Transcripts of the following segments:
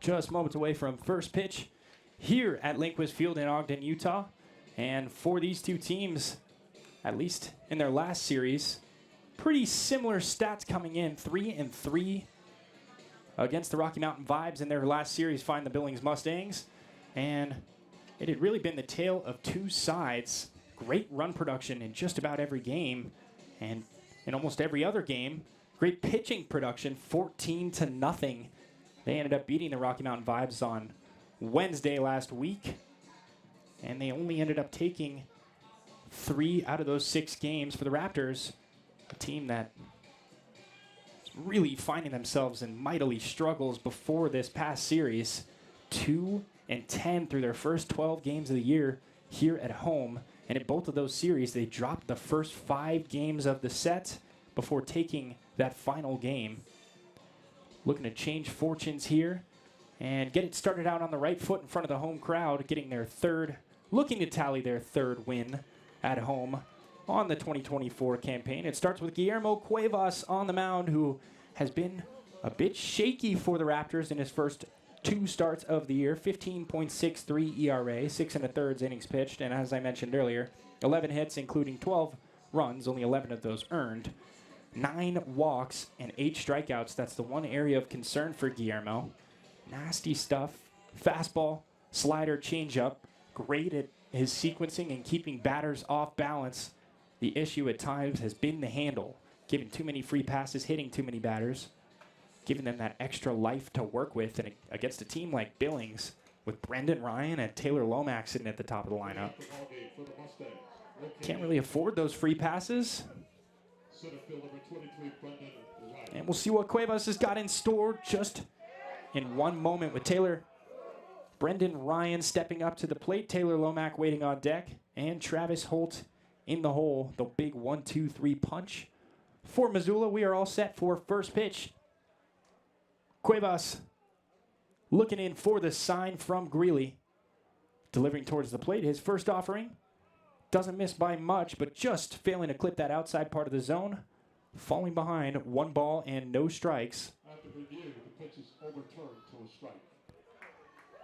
Just moments away from first pitch here at Lindquist Field in Ogden, Utah. And for these two teams, at least in their last series, pretty similar stats coming in. 3-3 against the Rocky Mountain Vibes in their last series, find the Billings Mustangs. And it had really been the tale of two sides. Great run production in just about every game. And in almost every other game, great pitching production, 14-0. They ended up beating the Rocky Mountain Vibes on Wednesday last week. And they only ended up taking 3 out of those 6 games for the Raptors, a team that is really finding themselves in mightily struggles before this past series. 2-10 through their first 12 games of the year here at home. And in both of those series, they dropped the first 5 games of the set before taking that final game. Looking to change fortunes here and get it started out on the right foot in front of the home crowd, getting their looking to tally their third win at home on the 2024 campaign. It starts with Guillermo Cuevas on the mound, who has been a bit shaky for the Raptors in his first 2 starts of the year. 15.63 ERA, 6 1/3 innings pitched, and as I mentioned earlier, 11 hits, including 12 runs, only 11 of those earned. 9 walks and 8 strikeouts. That's the one area of concern for Guillermo. Nasty stuff. Fastball, slider, changeup. Great at his sequencing and keeping batters off balance. The issue at times has been the handle. Giving too many free passes, hitting too many batters. Giving them that extra life to work with. And against a team like Billings, with Brendan Ryan and Taylor Lomax sitting at the top of the lineup, can't really afford those free passes. And we'll see what Cuevas has got in store just in one moment with Brendan Ryan stepping up to the plate, Taylor Lomax waiting on deck, and Travis Holt in the hole. The big 1-2-3 punch. For Missoula, we are all set for first pitch. Cuevas looking in for the sign from Greeley. Delivering towards the plate, his first offering. Doesn't miss by much, but just failing to clip that outside part of the zone. Falling behind, 1 ball and no strikes. After review, the pitch is overturned to a strike.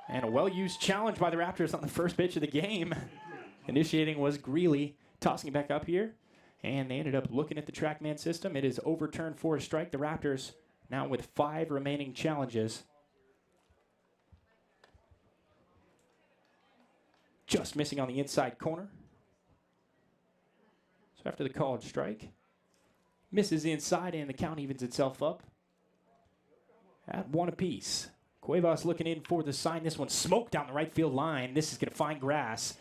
And a well-used challenge by the Raptors on the first pitch of the game. Initiating was Greeley, tossing it back up here. And they ended up looking at the TrackMan system. It is overturned for a strike. The Raptors now with 5 remaining challenges. Just missing on the inside corner. So after the called strike, misses inside and the count evens itself up at 1 apiece. Cuevas looking in for the sign. This one smoked down the right field line. This is going to find grass.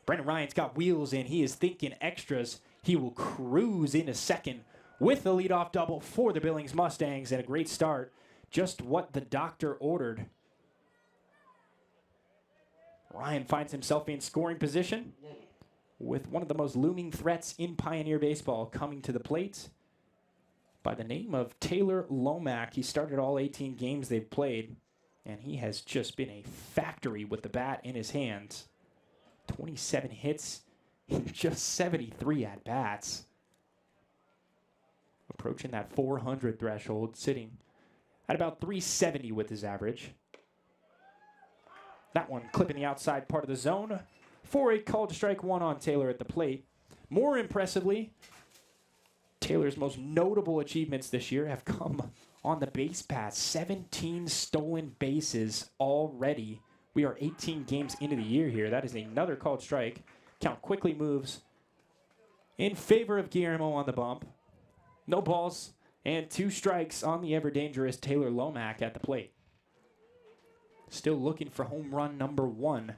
Brendan Ryan's got wheels in. He is thinking extras. He will cruise into second with the leadoff double for the Billings Mustangs, and a great start. Just what the doctor ordered. Ryan finds himself in scoring position with one of the most looming threats in Pioneer baseball coming to the plate by the name of Taylor Lomax. He started all 18 games they've played, and he has just been a factory with the bat in his hands. 27 hits in just 73 at-bats. Approaching that 400 threshold, sitting at about 370 with his average. That one clipping the outside part of the zone for a called strike 1 on Taylor at the plate. More impressively, Taylor's most notable achievements this year have come on the base paths. 17 stolen bases already. We are 18 games into the year here. That is another called strike. Count quickly moves in favor of Guillermo on the bump. No balls and 2 strikes on the ever-dangerous Taylor Lomax at the plate. Still looking for home run number 1.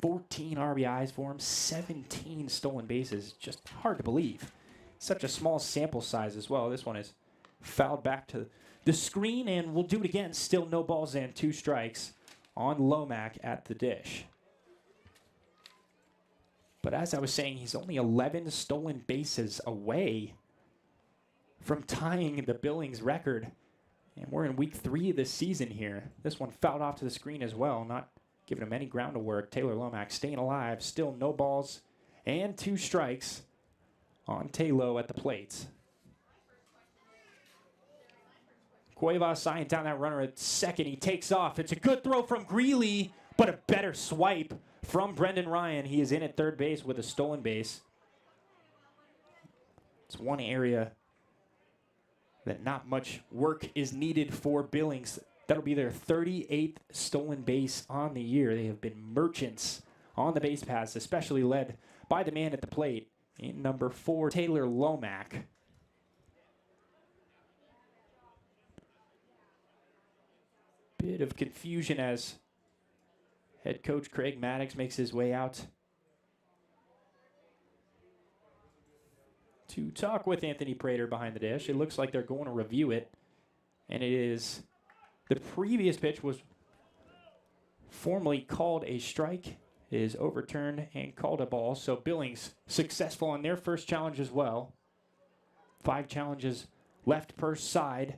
14 RBIs for him, 17 stolen bases. Just hard to believe. Such a small sample size as well. This one is fouled back to the screen, and we'll do it again. Still no balls and 2 strikes on Lomax at the dish. But as I was saying, he's only 11 stolen bases away from tying the Billings record. And we're in week 3 of the season here. This one fouled off to the screen as well, not giving him any ground to work. Taylor Lomax staying alive, still no balls and 2 strikes on Taylor at the plate. Cuevas eyeing down that runner at second. He takes off. It's a good throw from Greeley, but a better swipe from Brendan Ryan. He is in at third base with a stolen base. It's one area that not much work is needed for Billings. That'll be their 38th stolen base on the year. They have been merchants on the base paths, especially led by the man at the plate in number 4, Taylor Lomack. Bit of confusion as head coach Craig Maddox makes his way out to talk with Anthony Prater behind the dish. It looks like they're going to review it, and it is the previous pitch was formally called a strike, is overturned and called a ball. So Billings successful on their first challenge as well. 5 challenges left per side.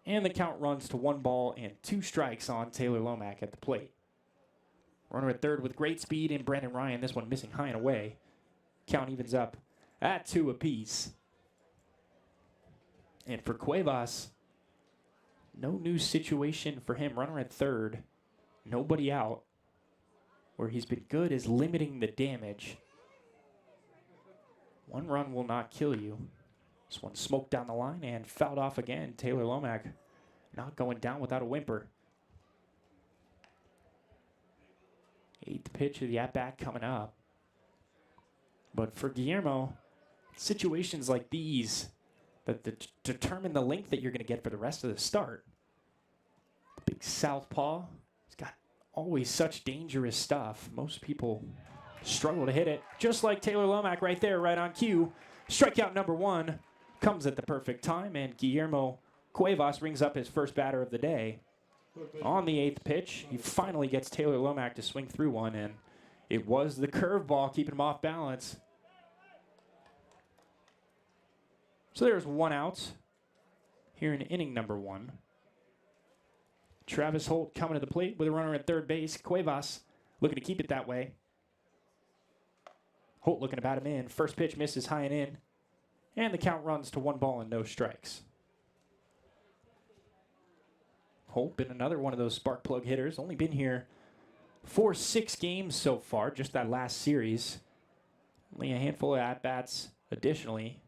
And the count runs to 1 ball and 2 strikes on Taylor Lomack at the plate. Runner at third with great speed in Brandon Ryan. This one missing high and away. Count evens up at 2 apiece. And for Cuevas, no new situation for him. Runner at third, nobody out. Where he's been good is limiting the damage. 1 run will not kill you. This one smoked down the line and fouled off again. Taylor Lomack not going down without a whimper. 8th pitch of the at-bat coming up. But for Guillermo, situations like these that determine the length that you're going to get for the rest of the start. The big southpaw. He's got always such dangerous stuff. Most people struggle to hit it. Just like Taylor Lomack right there, right on cue. Strikeout number 1 comes at the perfect time, and Guillermo Cuevas rings up his first batter of the day. On the 8th pitch, he finally gets Taylor Lomack to swing through one, and it was the curveball keeping him off balance. So there's 1 out here in inning number 1. Travis Holt coming to the plate with a runner at third base. Cuevas looking to keep it that way. Holt looking to bat him in. First pitch misses high and in. And the count runs to 1 ball and no strikes. Holt been another one of those spark plug hitters. Only been here for 6 games so far, just that last series. Only a handful of at-bats additionally.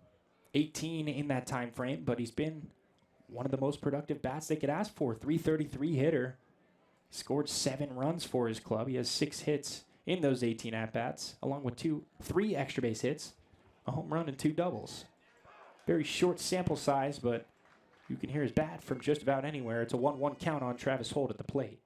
18 in that time frame, but he's been one of the most productive bats they could ask for. 333 hitter. Scored 7 runs for his club. He has 6 hits in those 18 at-bats, along with 3 extra base hits, a home run, and 2 doubles. Very short sample size, but you can hear his bat from just about anywhere. It's a 1-1 count on Travis Holt at the plate.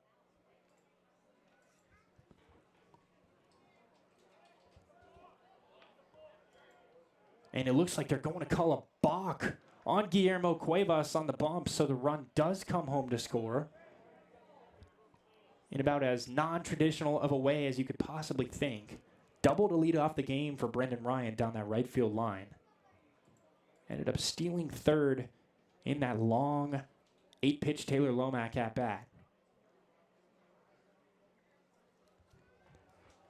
And it looks like they're going to call a balk on Guillermo Cuevas on the bump, so the run does come home to score. In about as non-traditional of a way as you could possibly think. Double to lead off the game for Brendan Ryan down that right field line. Ended up stealing third in that long 8-pitch Taylor Lomack at-bat.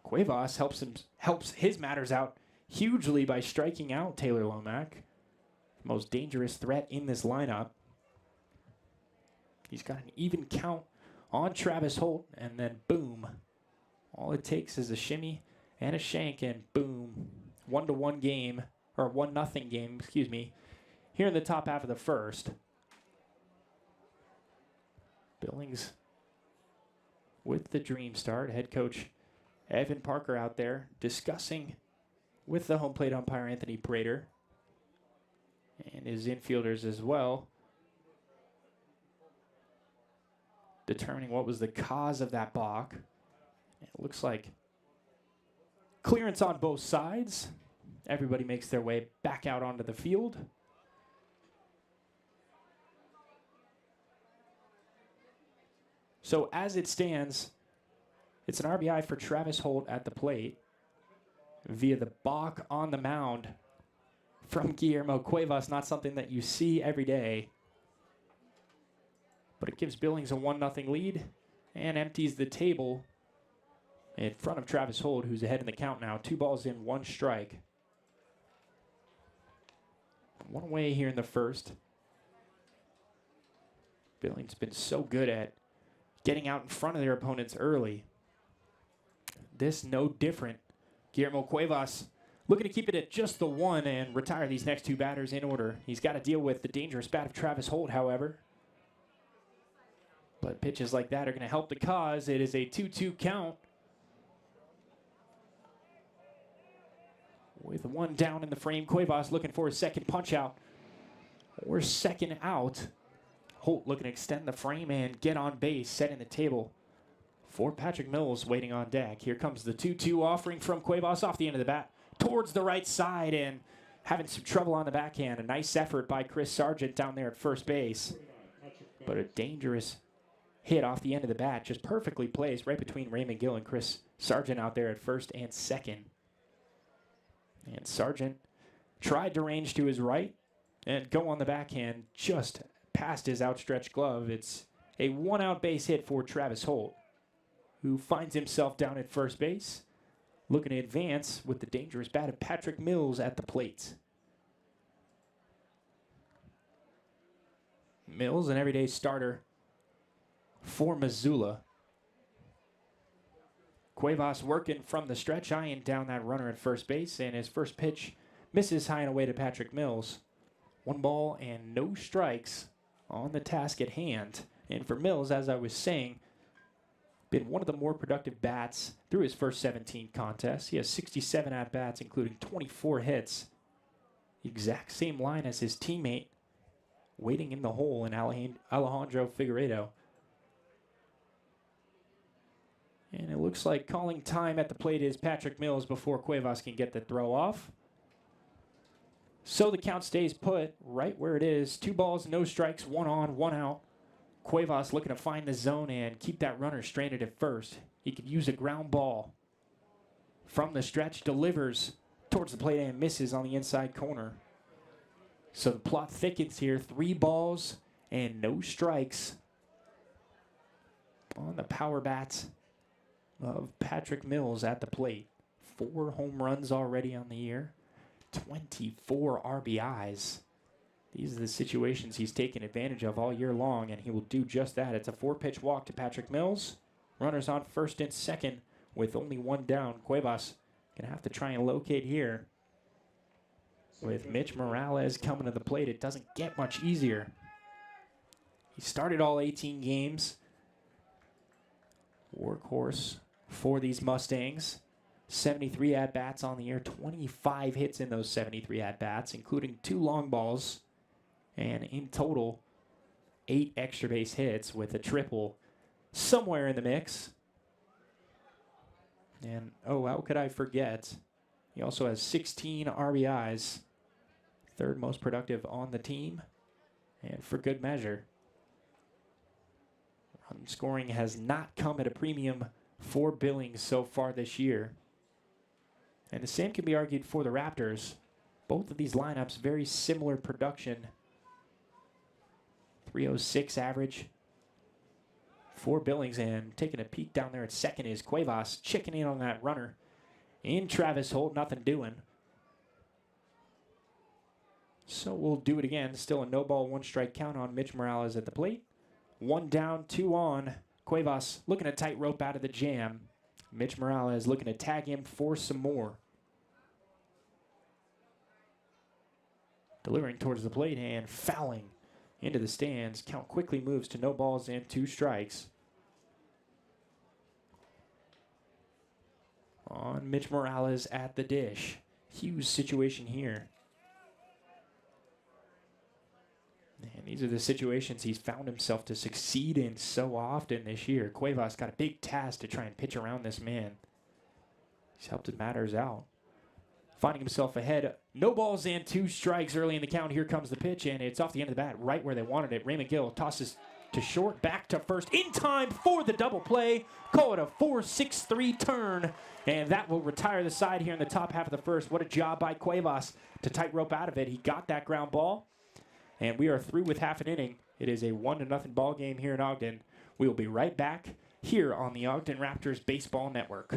Cuevas helps his matters out hugely by striking out Taylor Lomack. The most dangerous threat in this lineup. He's got an even count on Travis Holt, and then boom. All it takes is a shimmy and a shank, and boom. 1-1 game, or 1-0 game, excuse me, here in the top half of the first. Billings with the dream start. Head coach Evan Parker out there discussing with the home plate umpire Anthony Prater and his infielders as well, determining what was the cause of that balk. It looks like clearance on both sides. Everybody makes their way back out onto the field. So as it stands, it's an RBI for Travis Holt at the plate via the balk on the mound from Guillermo Cuevas. Not something that you see every day. But it gives Billings a 1-0 lead and empties the table in front of Travis Holt, who's ahead in the count now. 2 balls in, 1 strike. 1 away here in the first. Billings been so good at getting out in front of their opponents early. This no different. Guillermo Cuevas looking to keep it at just the one and retire these next two batters in order. He's got to deal with the dangerous bat of Travis Holt, however. But pitches like that are going to help the cause. It is a 2-2 count. With one down in the frame, Cuevas looking for his second punch out. Or second out. Holt looking to extend the frame and get on base, setting the table for Patrick Mills waiting on deck. Here comes the 2-2 offering from Cuevas off the end of the bat towards the right side and having some trouble on the backhand. A nice effort by Chris Sargent down there at first base. But a dangerous hit off the end of the bat, just perfectly placed right between Raymond Gill and Chris Sargent out there at first and second. And Sargent tried to range to his right and go on the backhand just past his outstretched glove. It's a one-out base hit for Travis Holt, who finds himself down at first base, looking to advance with the dangerous bat of Patrick Mills at the plate. Mills, an everyday starter for Missoula. Cuevas working from the stretch, eyeing down that runner at first base, and his first pitch misses high and away to Patrick Mills. 1 ball and no strikes on the task at hand. And for Mills, as I was saying, been one of the more productive bats through his first 17 contests. He has 67 at-bats, including 24 hits. Exact same line as his teammate waiting in the hole in Alejandro Figueiredo. And it looks like calling time at the plate is Patrick Mills before Cuevas can get the throw off. So the count stays put right where it is. 2 balls, no strikes, 1 on, 1 out. Cuevas looking to find the zone and keep that runner stranded at first. He could use a ground ball from the stretch, delivers towards the plate and misses on the inside corner. So the plot thickens here. 3 balls and no strikes on the power bats of Patrick Mills at the plate. 4 home runs already on the year. 24 RBIs. These are the situations he's taken advantage of all year long, and he will do just that. It's a 4-pitch walk to Patrick Mills. Runners on first and second with only 1 down. Cuevas gonna have to try and locate here. With Mitch Morales coming to the plate, it doesn't get much easier. He started all 18 games. Workhorse for these Mustangs. 73 at-bats on the year, 25 hits in those 73 at-bats, including 2 long balls, and in total, 8 extra base hits with a triple somewhere in the mix. And, oh, how could I forget? He also has 16 RBIs, 3rd most productive on the team, and for good measure. Run scoring has not come at a premium for Billings so far this year. And the same can be argued for the Raptors. Both of these lineups, very similar production. 306 average for Billings. And taking a peek down there at second is Cuevas, checking in on that runner. In Travis Holt, nothing doing. So we'll do it again. Still a no ball, 1 strike count on Mitch Morales at the plate. 1 down, 2 on. Cuevas looking to tightrope out of the jam. Mitch Morales looking to tag him for some more. Delivering towards the plate and fouling into the stands. Count quickly moves to no balls and 2 strikes. On Mitch Morales at the dish. Huge situation here. And these are the situations he's found himself to succeed in so often this year. Cuevas got a big task to try and pitch around this man. He's helped his matters out. Finding himself ahead. No balls and 2 strikes early in the count. Here comes the pitch, and it's off the end of the bat, right where they wanted it. Raymond Gill tosses to short, back to first, in time for the double play. Call it a 4-6-3 turn, and that will retire the side here in the top half of the first. What a job by Cuevas to tightrope out of it. He got that ground ball. And we are through with half an inning. It is a 1-0 ball game here in Ogden. We will be right back here on the Ogden Raptors Baseball Network.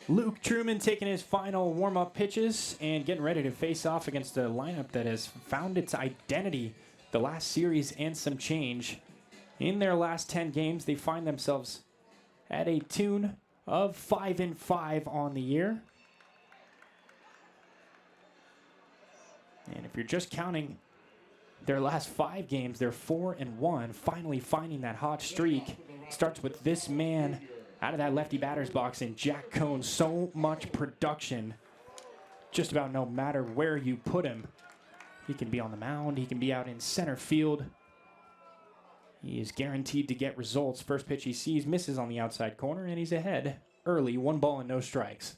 Luke Truman taking his final warm-up pitches and getting ready to face off against a lineup that has found its identity the last series and some change. In their last 10 games, they find themselves at a tune of 5-5 on the year. And if you're just counting their last 5 games, they're 4-1, finally finding that hot streak. Starts with this man out of that lefty batter's box and Jack Cohn. So much production, just about no matter where you put him. He can be on the mound, he can be out in center field. He is guaranteed to get results. First pitch he sees misses on the outside corner, and he's ahead early, 1 ball and no strikes.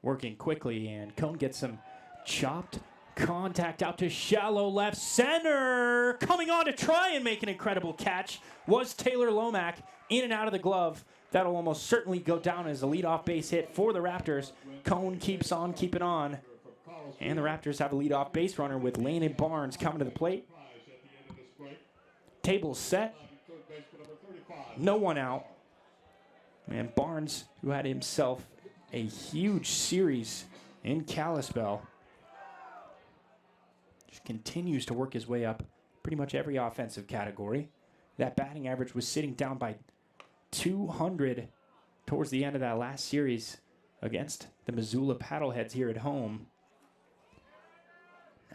Working quickly, and Cohn gets some chopped contact out to shallow left center. Coming on to try and make an incredible catch was Taylor Lomack, in and out of the glove. That'll almost certainly go down as a leadoff base hit for the Raptors. Cohn keeps on keeping on. And the Raptors have a leadoff base runner with Landon Barnes coming to the plate. Table set. No one out. And Barnes, who had himself a huge series in Kalispell, just continues to work his way up pretty much every offensive category. That batting average was sitting down by 200 towards the end of that last series against the Missoula Paddleheads here at home.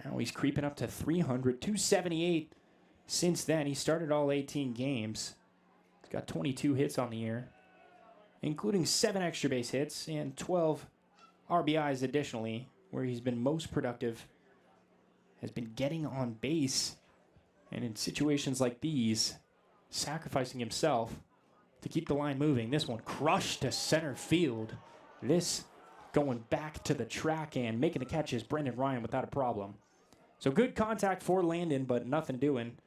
Now he's creeping up to 300, 278 since then. He started all 18 games. He's got 22 hits on the year, including 7 extra base hits and 12 RBIs additionally. Where he's been most productive has been getting on base, and in situations like these, sacrificing himself to keep the line moving. This one crushed to center field. This going back to the track and making the catch is Brendan Ryan without a problem. So good contact for Landon, but nothing doing.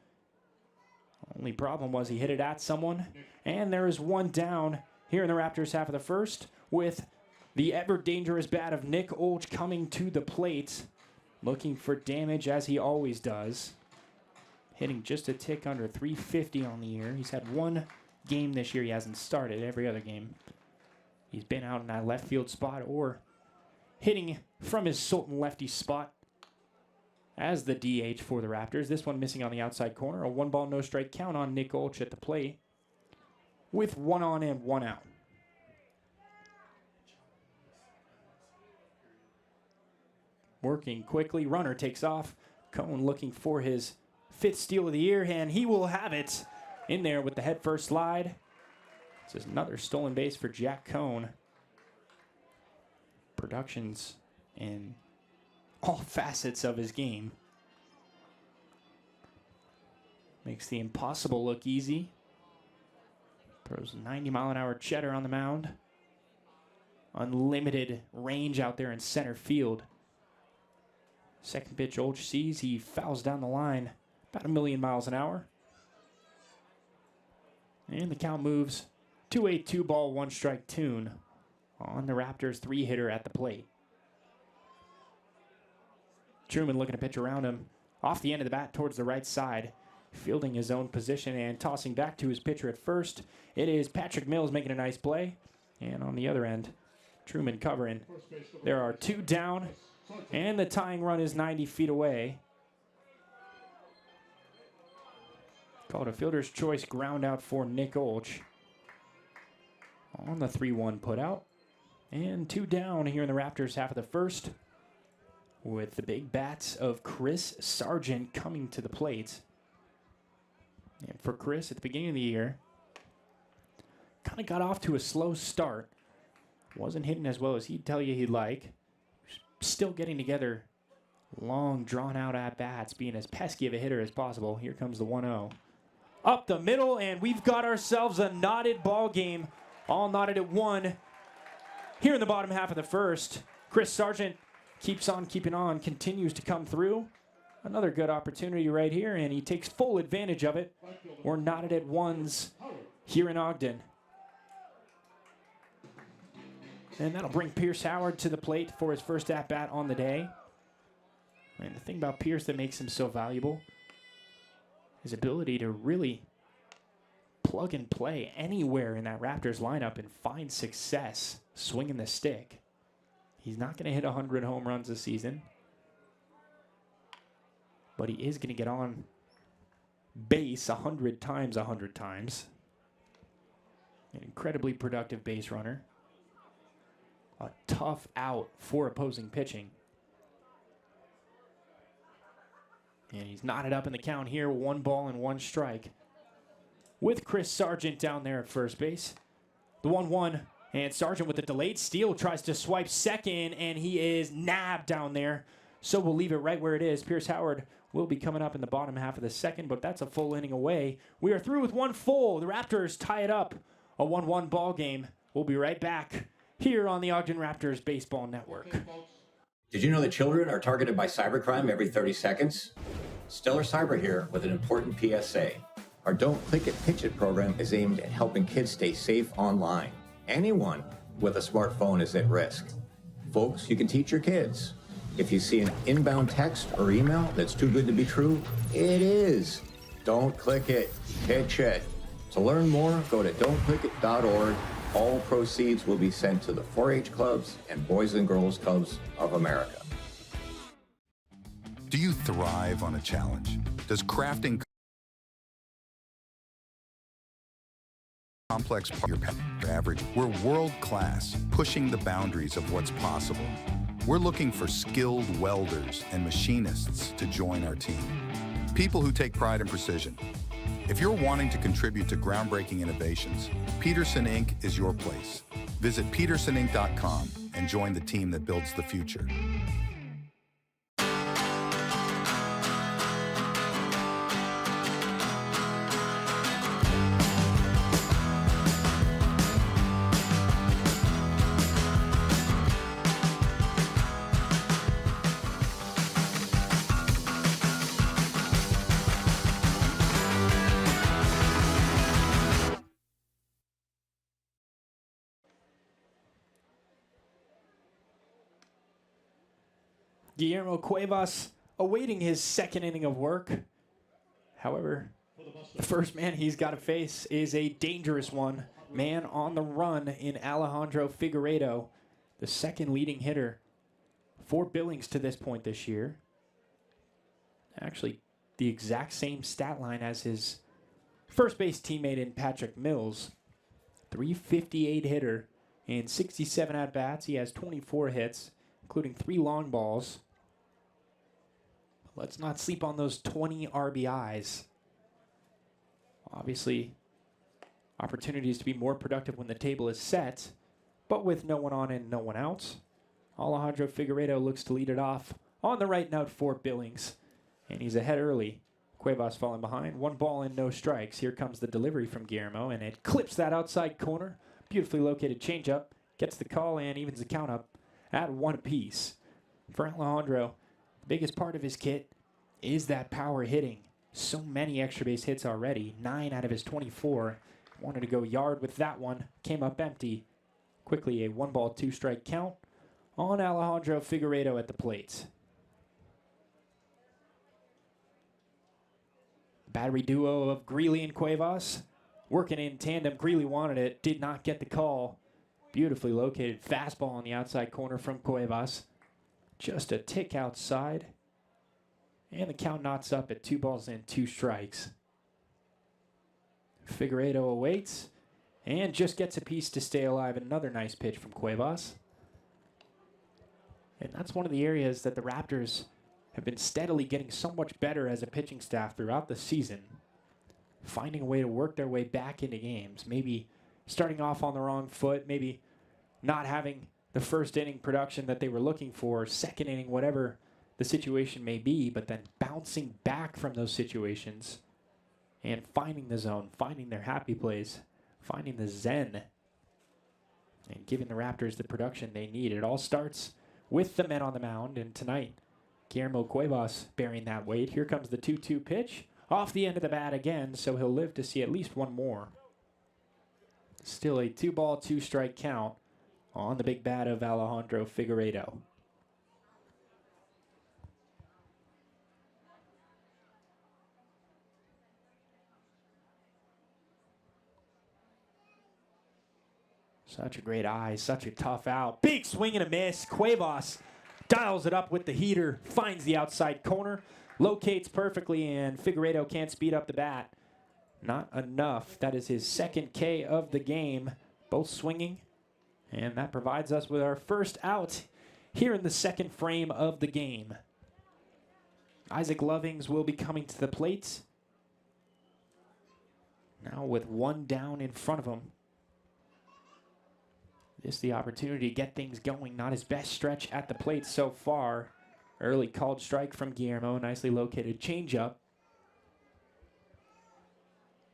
Only problem was he hit it at someone, and there is one down here in the Raptors half of the first, with the ever-dangerous bat of Nick Olch coming to the plate, looking for damage as he always does. Hitting just a tick under 350 on the year. He's had 1 game this year he hasn't started. Every other game he's been out in that left field spot or hitting from his Sultan lefty spot as the DH for the Raptors. This one missing on the outside corner. A 1 ball, no strike count on Nick Olch at the plate with 1 on and 1 out. Working quickly, runner takes off. Cohn looking for his 5th steal of the year, and he will have it in there with the head first slide. This is another stolen base for Jack Cohn. Productions in all facets of his game. Makes the impossible look easy. Throws 90-mile-an-hour cheddar on the mound. Unlimited range out there in center field. Second pitch Olch sees, he fouls down the line about 1,000,000 miles an hour. And the count moves to a 2 ball, 1 strike tune on the Raptors 3-hitter at the plate. Truman looking to pitch around him. Off the end of the bat towards the right side. Fielding his own position and tossing back to his pitcher at first. It is Patrick Mills making a nice play. And on the other end, Truman covering. There are 2 down, and the tying run is 90 feet away. Called a fielder's choice ground out for Nick Olch on the 3-1 putout. And 2 down here in the Raptors half of the first, with the big bats of Chris Sargent coming to the plate. And for Chris, at the beginning of the year, kind of got off to a slow start. Wasn't hitting as well as he'd tell you he'd like. Still getting together long, drawn-out at-bats, being as pesky of a hitter as possible. Here comes the 1-0. Up the middle, and we've got ourselves a knotted ball game. All knotted at 1 here in the bottom half of the first. Chris Sargent keeps on keeping on, continues to come through. Another good opportunity right here, and he takes full advantage of it. We're knotted at 1s here in Ogden. And that'll bring Pierce Howard to the plate for his first at-bat on the day. And the thing about Pierce that makes him so valuable, his ability to really plug and play anywhere in that Raptors lineup and find success swinging the stick. He's not going to hit 100 home runs this season, but he is going to get on base 100 times 100 times. An incredibly productive base runner. A tough out for opposing pitching. And he's knotted up in the count here. 1 ball and 1 strike. With Chris Sargent down there at first base. The 1-1. And Sargent with the delayed steal tries to swipe second. And he is nabbed down there. So we'll leave it right where it is. Pierce Howard will be coming up in the bottom half of the second. But that's a full inning away. We are through with 1 full. The Raptors tie it up. A 1-1 ball game. We'll be right back here on the Ogden Raptors Baseball Network. Did you know that children are targeted by cybercrime every 30 seconds? Stellar Cyber here with an important PSA. Our Don't Click It, Pitch It program is aimed at helping kids stay safe online. Anyone with a smartphone is at risk. Folks, you can teach your kids. If you see an inbound text or email that's too good to be true, it is. Don't click it, pitch it. To learn more, go to don'tclickit.org. All proceeds will be sent to the 4-H clubs and Boys and Girls Clubs of America. Do you thrive on a challenge? Does crafting complex part of your average? We're world class, pushing the boundaries of what's possible. We're looking for skilled welders and machinists to join our team. People who take pride in precision. If you're wanting to contribute to groundbreaking innovations, Peterson Inc. is your place. Visit petersoninc.com and join the team that builds the future. Guillermo Cuevas awaiting his second inning of work. However, the first man he's got to face is a dangerous one. Man on the run in Alejandro Figueiredo, the second leading hitter for Billings to this point this year. Actually, the exact same stat line as his first base teammate in Patrick Mills. 358 hitter in 67 at-bats. He has 24 hits, including 3 long balls. Let's not sleep on those 20 RBIs. Obviously, opportunities to be more productive when the table is set, but with no one on and no one out. Alejandro Figueiredo looks to lead it off on the right note for Billings, and he's ahead early. Cuevas falling behind. 1 ball and no strikes. Here comes the delivery from Guillermo, and it clips that outside corner. Beautifully located changeup. Gets the call and evens the count up at 1 apiece. For Alejandro, the biggest part of his kit is that power hitting. So many extra base hits already. 9 out of his 24. Wanted to go yard with that one. Came up empty. Quickly a 1 ball, 2 strike count on Alejandro Figueiredo at the plate. Battery duo of Greeley and Cuevas working in tandem. Greeley wanted it, did not get the call. Beautifully located fastball on the outside corner from Cuevas. Just a tick outside. And the count knots up at 2 balls and 2 strikes. Figueiredo awaits and just gets a piece to stay alive. Another nice pitch from Cuevas. And that's one of the areas that the Raptors have been steadily getting so much better as a pitching staff throughout the season. Finding a way to work their way back into games. Maybe starting off on the wrong foot. Maybe not having the first inning production that they were looking for. Second inning, whatever the situation may be. But then bouncing back from those situations and finding the zone. Finding their happy place. Finding the zen. And giving the Raptors the production they need. It all starts with the men on the mound. And tonight, Guillermo Cuevas bearing that weight. Here comes the 2-2 pitch. Off the end of the bat again, so he'll live to see at least one more. Still a 2 ball, 2 strike count on the big bat of Alejandro Figueiredo. Such a great eye, such a tough out. Big swing and a miss. Cuevas dials it up with the heater, finds the outside corner, locates perfectly, and Figueiredo can't speed up the bat. Not enough. That is his second K of the game, both swinging. And that provides us with our first out here in the second frame of the game. Isaac Lovings will be coming to the plate. Now with one down in front of him. This is the opportunity to get things going. Not his best stretch at the plate so far. Early called strike from Guillermo. Nicely located changeup.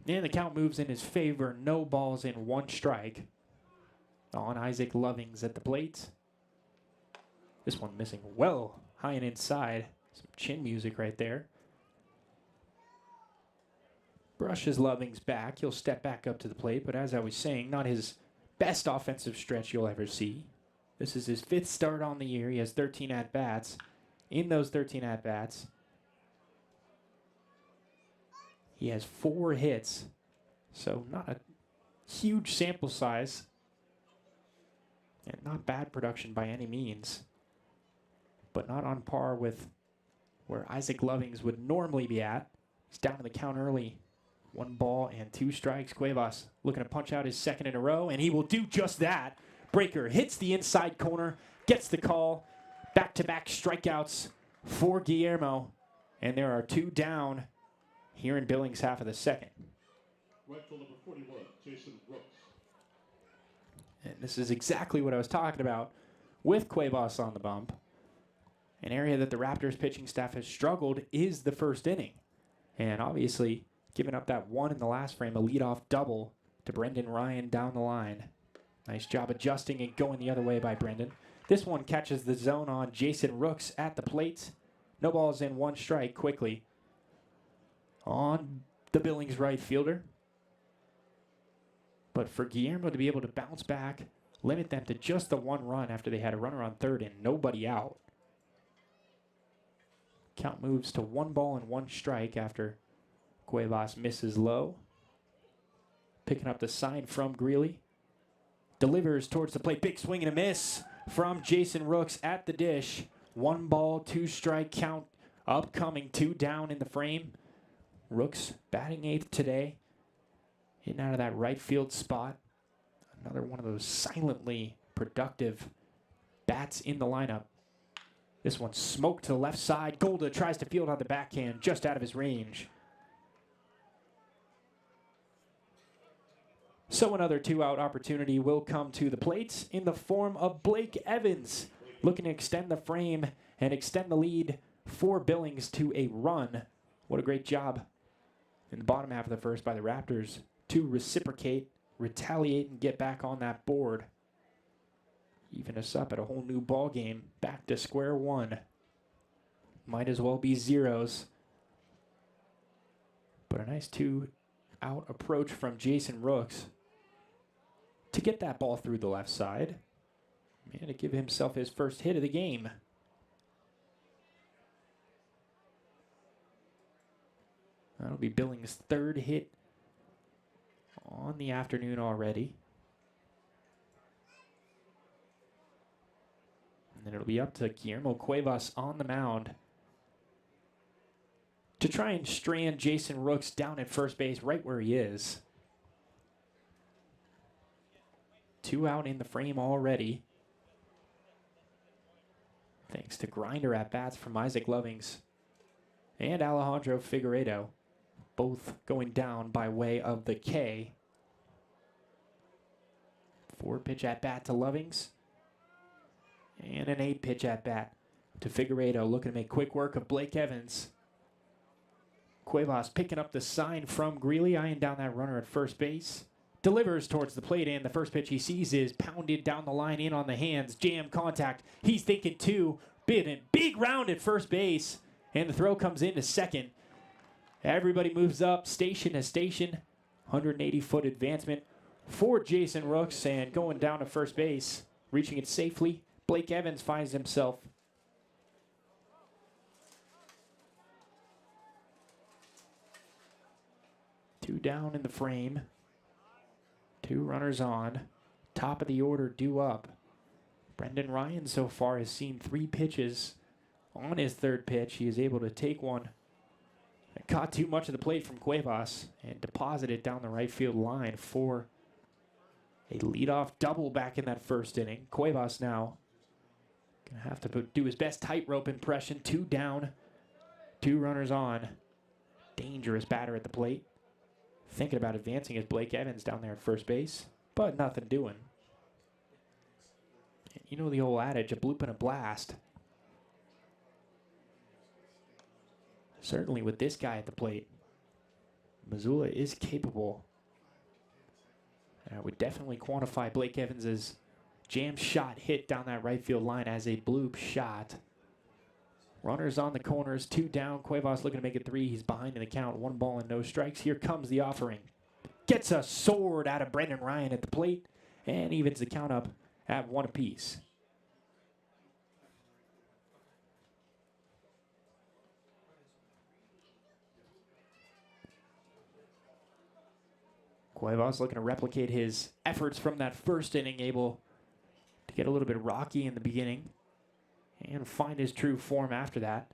And the count moves in his favor. No balls in, one strike on Isaac Lovings at the plate. This one missing well high and inside. Some chin music right there. Brushes Lovings back. He'll step back up to the plate, but as I was saying, not his best offensive stretch you'll ever see. This is his 5th start on the year. He has 13 at-bats. In those 13 at-bats, he has 4 hits. So not a huge sample size. And not bad production by any means. But not on par with where Isaac Lovings would normally be at. He's down to the count early. 1 ball and 2 strikes. Cuevas looking to punch out his second in a row, and he will do just that. Breaker hits the inside corner, gets the call. Back-to-back strikeouts for Guillermo, and there are 2 down here in Billings' half of the second. Right field number 41, Jason Brooks. And this is exactly what I was talking about with Cuevas on the bump. An area that the Raptors pitching staff has struggled is the first inning. And obviously, giving up that one in the last frame, a leadoff double to Brendan Ryan down the line. Nice job adjusting and going the other way by Brendan. This one catches the zone on Jason Rooks at the plate. No balls in, 1 strike quickly on the Billings right fielder. But for Guillermo to be able to bounce back, limit them to just the 1 run after they had a runner on third and nobody out. Count moves to 1 ball and 1 strike after Cuevas misses low. Picking up the sign from Greeley. Delivers towards the plate. Big swing and a miss from Jason Rooks at the dish. 1 ball, 2 strike count upcoming. 2 down in the frame. Rooks batting 8th today. Hitting out of that right field spot. Another one of those silently productive bats in the lineup. This one smoked to the left side. Golda tries to field on the backhand, just out of his range. So another 2-out opportunity will come to the plate in the form of Blake Evans, looking to extend the frame and extend the lead for Billings to a run. What a great job in the bottom half of the first by the Raptors to reciprocate, retaliate, and get back on that board. Even us up at a whole new ball game, back to square one. Might as well be zeros. But a nice 2-out approach from Jason Rooks to get that ball through the left side and to give himself his first hit of the game. That'll be Billings' 3rd hit on the afternoon already. And then it'll be up to Guillermo Cuevas on the mound to try and strand Jason Rooks down at first base right where he is. 2 out in the frame already. Thanks to grinder at bats from Isaac Lovings and Alejandro Figueiredo, both going down by way of the K. 4-pitch at bat to Lovings. And an 8-pitch at bat to Figueiredo, looking to make quick work of Blake Evans. Cuevas picking up the sign from Greeley, eyeing down that runner at first base. Delivers towards the plate, and the first pitch he sees is pounded down the line in on the hands. Jam contact. He's thinking 2. Big round at first base, and the throw comes into second. Everybody moves up station to station. 180-foot advancement for Jason Rooks, and going down to first base, reaching it safely. Blake Evans finds himself. Two down in the frame. 2 runners on. top of the order due up. Brendan Ryan so far has seen 3 pitches. On his third pitch, he is able to take one that caught too much of the plate from Cuevas and deposit it down the right field line for a leadoff double back in that first inning. Cuevas now going to have to do his best tightrope impression. 2 down, 2 runners on. Dangerous batter at the plate. Thinking about advancing is Blake Evans down there at first base, but nothing doing. You know the old adage, a bloop and a blast. Certainly with this guy at the plate, Missoula is capable. And I would definitely quantify Blake Evans' jam shot hit down that right field line as a bloop shot. Runners on the corners, 2 down. Cuevas looking to make it 3. He's behind in the count. 1 ball and no strikes. Here comes the offering. Gets a sword out of Brendan Ryan at the plate and evens the count up at 1 apiece. Cuevas looking to replicate his efforts from that first inning, able to get a little bit rocky in the beginning and find his true form after that.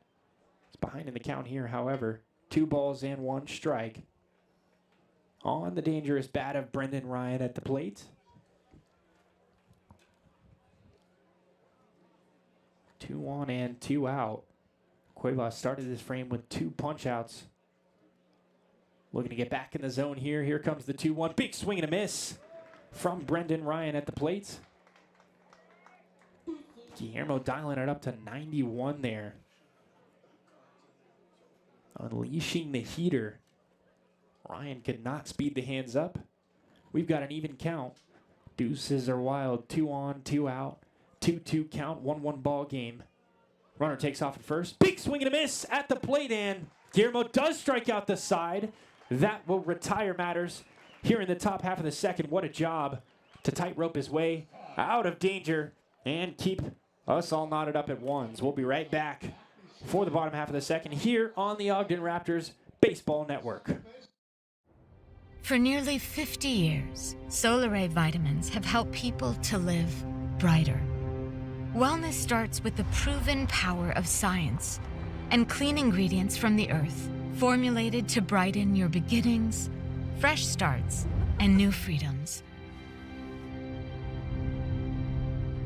He's behind in the count here, however. 2 balls and 1 strike. On the dangerous bat of Brendan Ryan at the plate. 2 on and 2 out. Cuevas started this frame with 2 punch-outs. Looking to get back in the zone here. Here comes the 2-1. Big swing and a miss from Brendan Ryan at the plate. Guillermo dialing it up to 91 there. Unleashing the heater. Ryan could not speed the hands up. We've got an even count. Deuces are wild. 2 on, 2 out. 2-2 count. 1-1 ball game. Runner takes off at first. Big swing and a miss at the plate, and Guillermo does strike out the side. That will retire matters here in the top half of the second. What a job to tightrope his way out of danger and keep us all knotted up at ones. We'll be right back for the bottom half of the second here on the Ogden Raptors Baseball Network. For nearly 50 years, Solar Ray vitamins have helped people to live brighter. Wellness starts with the proven power of science and clean ingredients from the earth, formulated to brighten your beginnings, fresh starts, and new freedoms.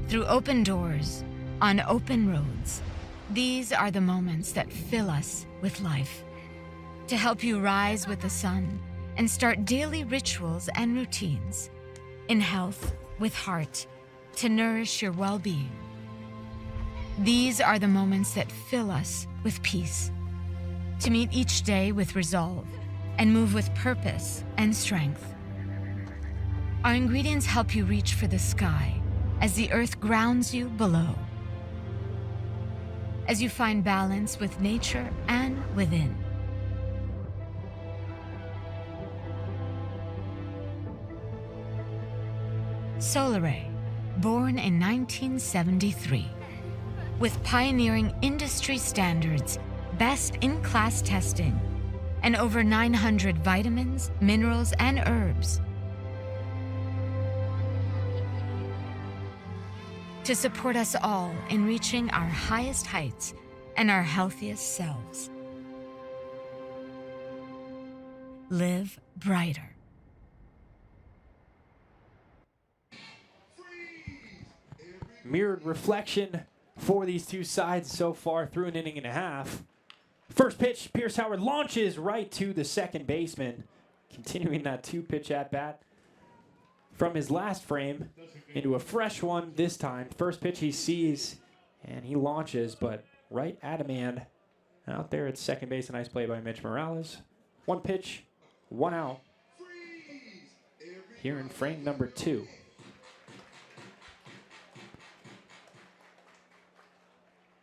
Through open doors, on open roads, these are the moments that fill us with life. To help you rise with the sun and start daily rituals and routines, in health with heart, to nourish your well-being. These are the moments that fill us with peace. To meet each day with resolve and move with purpose and strength. Our ingredients help you reach for the sky as the earth grounds you below. As you find balance with nature and within. Solar Ray, born in 1973. With pioneering industry standards, best-in-class testing, and over 900 vitamins, minerals, and herbs to support us all in reaching our highest heights and our healthiest selves. Live brighter. Mirrored reflection for these two sides so far through an inning and a half. First pitch, Pierce Howard launches right to the second baseman, continuing that 2-pitch at-bat from his last frame into a fresh one this time. First pitch he sees, and he launches, but right at a man out there at second base. A nice play by Mitch Morales. 1 pitch, 1 out here in frame number 2.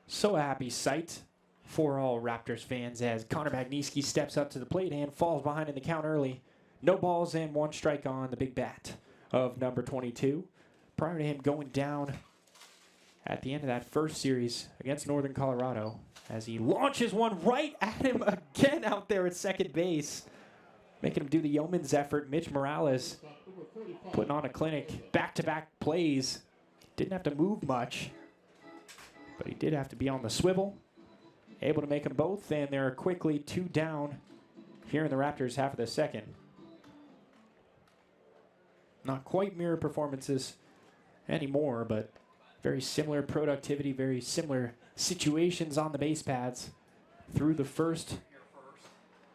So a happy sight for all Raptors fans as Connor Magniski steps up to the plate and falls behind in the count early. No balls and 1 strike on the big bat of number 22. Prior to him going down at the end of that first series against Northern Colorado as he launches one right at him again out there at second base. Making him do the yeoman's effort. Mitch Morales putting on a clinic. Back-to-back plays. Didn't have to move much, but he did have to be on the swivel. Able to make them both, and they're quickly 2 down here in the Raptors half of the second. Not quite mirror performances anymore, but very similar productivity, very similar situations on the base pads through the first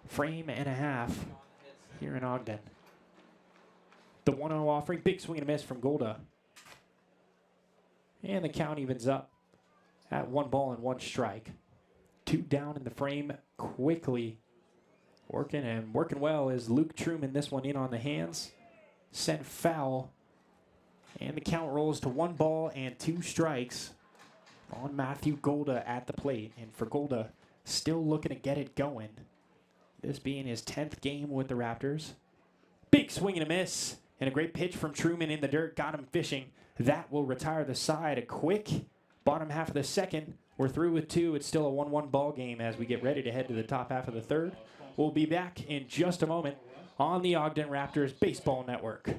frame and a half here in Ogden. The 1-0 offering, big swing and a miss from Golda. And the count evens up at 1 ball and 1 strike. 2 down in the frame quickly. Working well is Luke Truman. This one in on the hands. Sent foul. And the count rolls to 1 ball and 2 strikes on Matthew Golda at the plate. And for Golda, still looking to get it going. This being his 10th game with the Raptors. Big swing and a miss. And a great pitch from Truman in the dirt. Got him fishing. That will retire the side. A quick bottom half of the second. We're through with 2. It's still a 1-1 ball game as we get ready to head to the top half of the third. We'll be back in just a moment on the Ogden Raptors Baseball Network.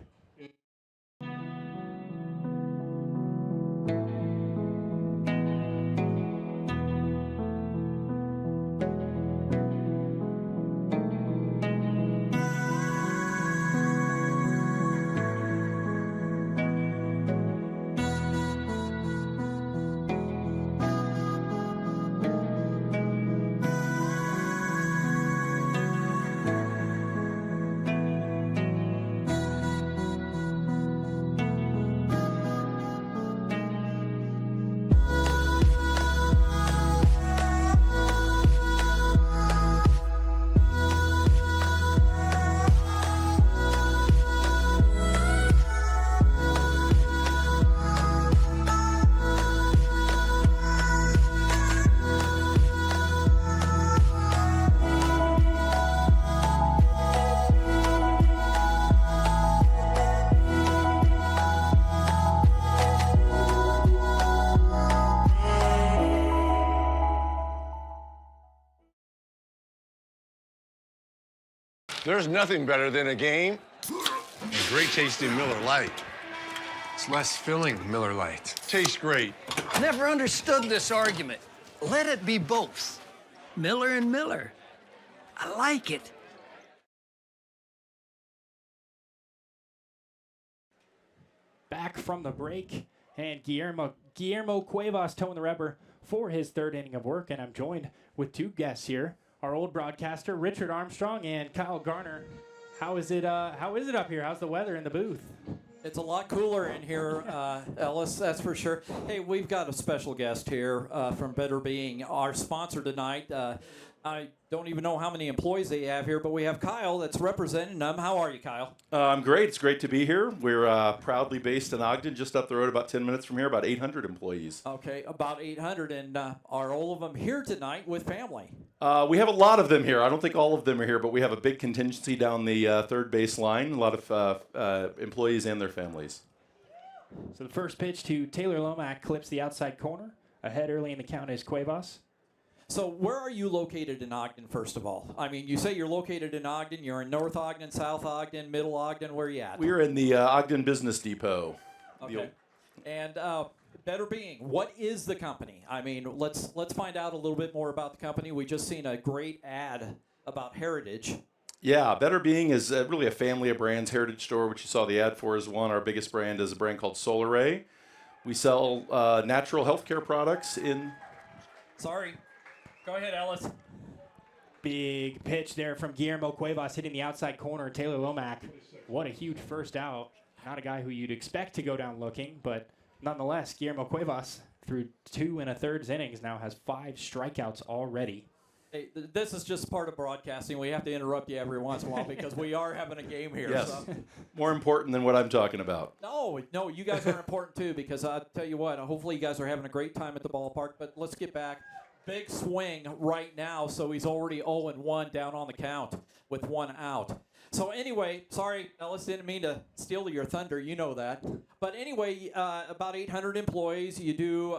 There's nothing better than a game. A great tasting Miller Lite. It's less filling than Miller Lite. Tastes great. Never understood this argument. Let it be both. Miller and Miller. I like it. Back from the break, and Guillermo Cuevas towing the rubber for his 3rd inning of work, and I'm joined with 2 guests here. Our old broadcaster, Richard Armstrong, and Kyle Garner. How is it up here? How's the weather in the booth? It's a lot cooler in here, Ellis, that's for sure. Hey, we've got a special guest here from Better Being, our sponsor tonight. I don't even know how many employees they have here, but we have Kyle that's representing them. How are you, Kyle? I'm great. It's great to be here. We're proudly based in Ogden, just up the road, about 10 minutes from here, about 800 employees. Okay, about 800, and are all of them here tonight with family? We have a lot of them here. I don't think all of them are here, but we have a big contingency down the third base line, a lot of employees and their families. So the first pitch to Taylor Lomack clips the outside corner. Ahead early in the count is Cuevas. So where are you located in Ogden, first of all? I mean, you say you're located in Ogden. You're in North Ogden, South Ogden, Middle Ogden. Where are you at? We're in the Ogden Business Depot. Okay. And Better Being, what is the company? I mean, let's find out a little bit more about the company. We just seen a great ad about Heritage. Yeah, Better Being is really a family of brands. Heritage Store, which you saw the ad for, is one. Our biggest brand is a brand called Solar Ray. We sell natural healthcare products in... Sorry. Go ahead, Ellis. Big pitch there from Guillermo Cuevas hitting the outside corner. Taylor Lomack, what a huge first out. Not a guy who you'd expect to go down looking, but nonetheless, Guillermo Cuevas, through 2 1/3 innings, now has 5 strikeouts already. Hey, this is just part of broadcasting. We have to interrupt you every once in a while because we are having a game here. Yes, so. more important than what I'm talking about. No, you guys are important too because I'll tell you what, hopefully you guys are having a great time at the ballpark, but let's get back. Big swing right now, so he's already 0-1 down on the count with 1 out. So anyway, sorry, Ellis, didn't mean to steal your thunder. You know that. But anyway, about 800 employees. You do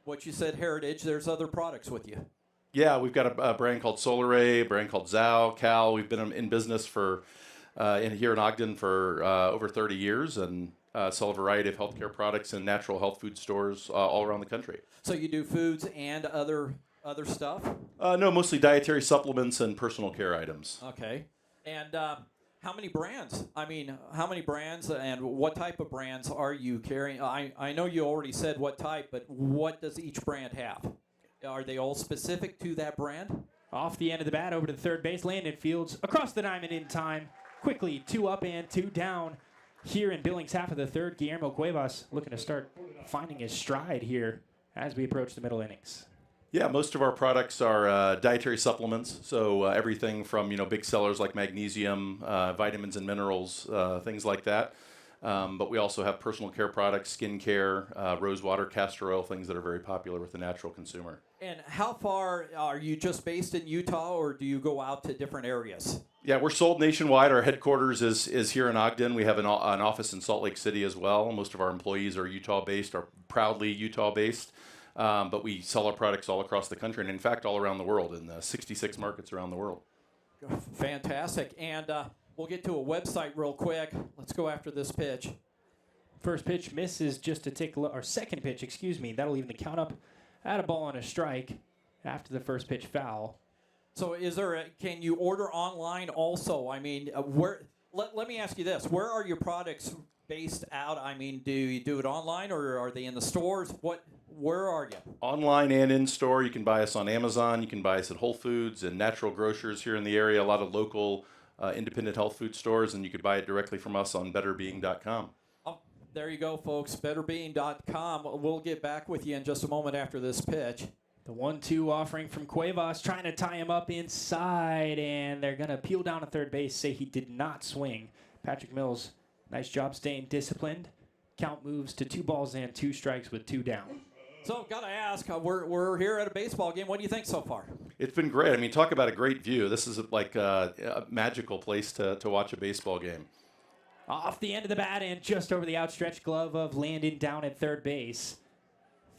what you said, Heritage. There's other products with you. Yeah, we've got a brand called Solar Ray, a brand called Zao, Cal. We've been in business for here in Ogden for over 30 years and sell a variety of healthcare products and natural health food stores all around the country. So you do foods and other stuff? No, mostly dietary supplements and personal care items. Okay. And how many brands? I mean, how many brands and what type of brands are you carrying? I know you already said what type, but what does each brand have? Are they all specific to that brand? Off the end of the bat, over to the third base, Landon Fields across the diamond in time. Quickly, 2 up and 2 down. Here in Billings, half of the third, Guillermo Cuevas looking to start finding his stride here as we approach the middle innings. Yeah, most of our products are dietary supplements, so everything from big sellers like magnesium, vitamins and minerals, things like that. But we also have personal care products, skin care, rose water, castor oil, things that are very popular with the natural consumer. And how far are you just based in Utah, or do you go out to different areas? Yeah, we're sold nationwide. Our headquarters is here in Ogden. We have an office in Salt Lake City as well. Most of our employees are Utah-based, are proudly Utah-based. But we sell our products all across the country, and in fact, all around the world, in 66 markets around the world. Fantastic. And we'll get to a website real quick. Let's go after this pitch. First pitch misses just a tick, or second pitch, excuse me. That'll even the count up at a ball and a strike after the first pitch foul. So can you order online also? I mean, let me ask you this. Where are your products based out? I mean, do you do it online, or are they in the stores? Where are you? Online and in store. You can buy us on Amazon. You can buy us at Whole Foods and natural grocers here in the area. A lot of local independent health food stores, and you could buy it directly from us on betterbeing.com. Oh, there you go, folks. Betterbeing.com. We'll get back with you in just a moment after this pitch. The 1-2 offering from Cuevas, trying to tie him up inside, and they're going to peel down to third base, say he did not swing. Patrick Mills, nice job staying disciplined. Count moves to 2 balls and 2 strikes with 2 down. So, got to ask, we're here at a baseball game. What do you think so far? It's been great. I mean, talk about a great view. This is like a magical place to watch a baseball game. Off the end of the bat and just over the outstretched glove of Landon down at third base.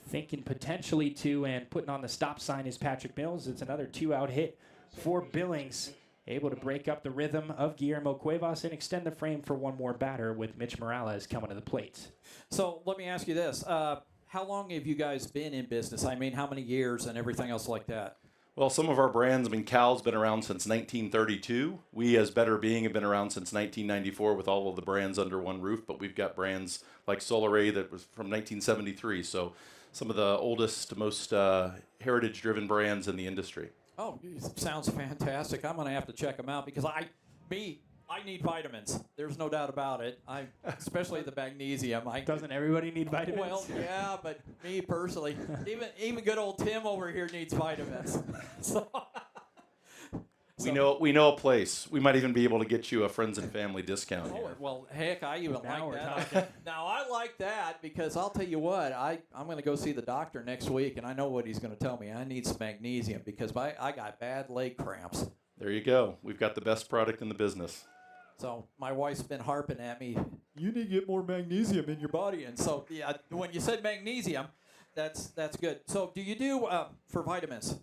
Thinking potentially to and putting on the stop sign is Patrick Mills. It's another 2-out hit for Billings. Able to break up the rhythm of Guillermo Cuevas and extend the frame for one more batter with Mitch Morales coming to the plate. So let me ask you this. How long have you guys been in business? I mean, how many years and everything else like that? Well, some of our brands, Cal's been around since 1932. We, as Better Being, have been around since 1994 with all of the brands under one roof, but we've got brands like Solaray that was from 1973. So some of the oldest, most heritage-driven brands in the industry. Oh, sounds fantastic. I'm going to have to check them out because I need vitamins. There's no doubt about it. Especially the magnesium. Doesn't everybody need vitamins? Well, yeah, but me personally, even good old Tim over here needs vitamins. We know a place. We might even be able to get you a friends and family discount here. Well, heck, I even like that. Now, I like that because I'll tell you what, I'm going to go see the doctor next week, and I know what he's going to tell me. I need some magnesium because I got bad leg cramps. There you go. We've got the best product in the business. So my wife's been harping at me, you need to get more magnesium in your body. And so yeah, when you said magnesium, that's good. So do you do, for vitamins,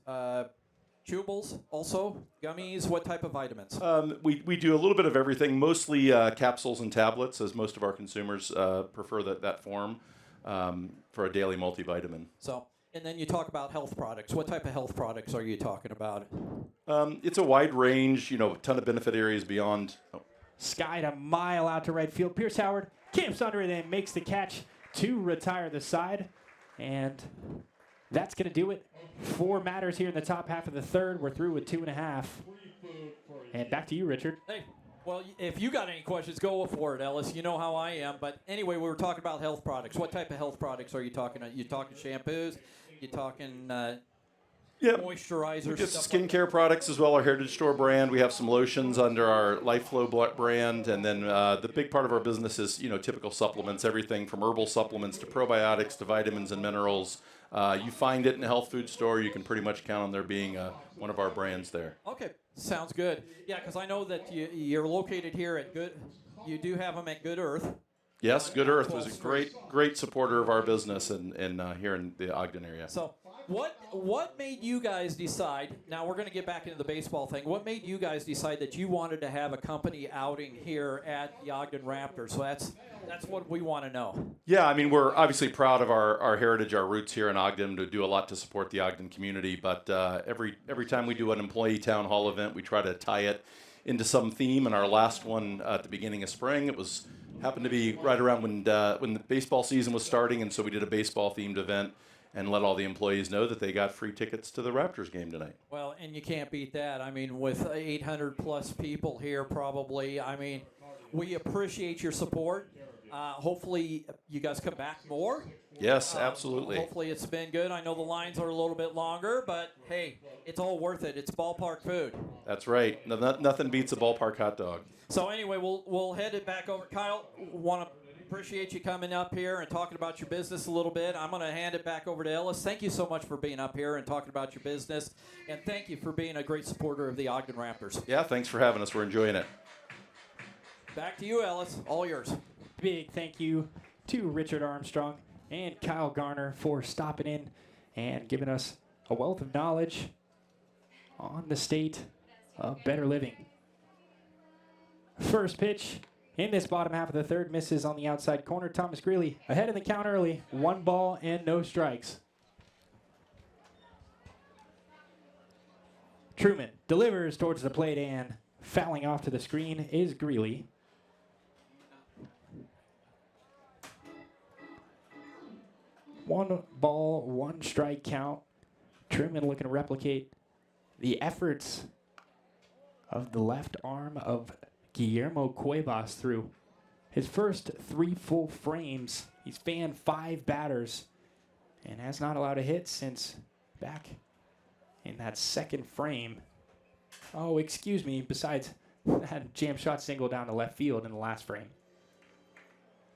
chewables also, gummies, what type of vitamins? We do a little bit of everything, mostly capsules and tablets, as most of our consumers prefer that form for a daily multivitamin. So, and then you talk about health products. What type of health products are you talking about? It's a wide range, a ton of benefit areas beyond. Skied a mile out to right field. Pierce Howard camps under it and makes the catch to retire the side. And that's going to do it. 4 matters here in the top half of the third. We're through with 2.5. And back to you, Richard. Hey, well, if you got any questions, go for it, Ellis. You know how I am. But anyway, we were talking about health products. What type of health products are you talking about? You talking shampoos? You talking moisturizers? Just skincare products as well, our Heritage Store brand. We have some lotions under our LifeFlow brand. And then the big part of our business is, typical supplements, everything from herbal supplements to probiotics to vitamins and minerals. You find it in a health food store. You can pretty much count on there being one of our brands there. Okay, sounds good. Yeah, because I know that you're located here at you do have them at Good Earth. Yes, Good Earth was a great supporter of our business and here in the Ogden area. So What made you guys decide? Now we're going to get back into the baseball thing. What made you guys decide that you wanted to have a company outing here at the Ogden Raptors? So that's what we want to know. Yeah, I mean, we're obviously proud of our heritage, our roots here in Ogden, to do a lot to support the Ogden community. But every time we do an employee town hall event, we try to tie it into some theme. And our last one at the beginning of spring, happened to be right around when the baseball season was starting, and so we did a baseball themed event and let all the employees know that they got free tickets to the Raptors game tonight. Well, and you can't beat that. I mean, with 800 plus people here, probably. I mean, we appreciate your support. Hopefully, you guys come back more. Yes, absolutely. Hopefully, it's been good. I know the lines are a little bit longer, but hey, it's all worth it. It's ballpark food. That's right. Nothing beats a ballpark hot dog. So anyway, we'll head it back over. Kyle, want to appreciate you coming up here and talking about your business a little bit. I'm going to hand it back over to Ellis. Thank you so much for being up here and talking about your business, and thank you for being a great supporter of the Ogden Raptors. Yeah, thanks for having us. We're enjoying it. Back to you, Ellis. All yours. Big thank you to Richard Armstrong and Kyle Garner for stopping in and giving us a wealth of knowledge on the state of better living. First pitch in this bottom half of the third misses on the outside corner. Thomas Greeley ahead of the count early. 1 ball and no strikes. Truman delivers towards the plate, and fouling off to the screen is Greeley. One ball, 1 strike count. Truman looking to replicate the efforts of the left arm of Guillermo Cuevas through his first 3 full frames. He's fanned 5 batters and has not allowed a hit since back in that second frame. Oh, excuse me, besides that jam shot single down to left field in the last frame.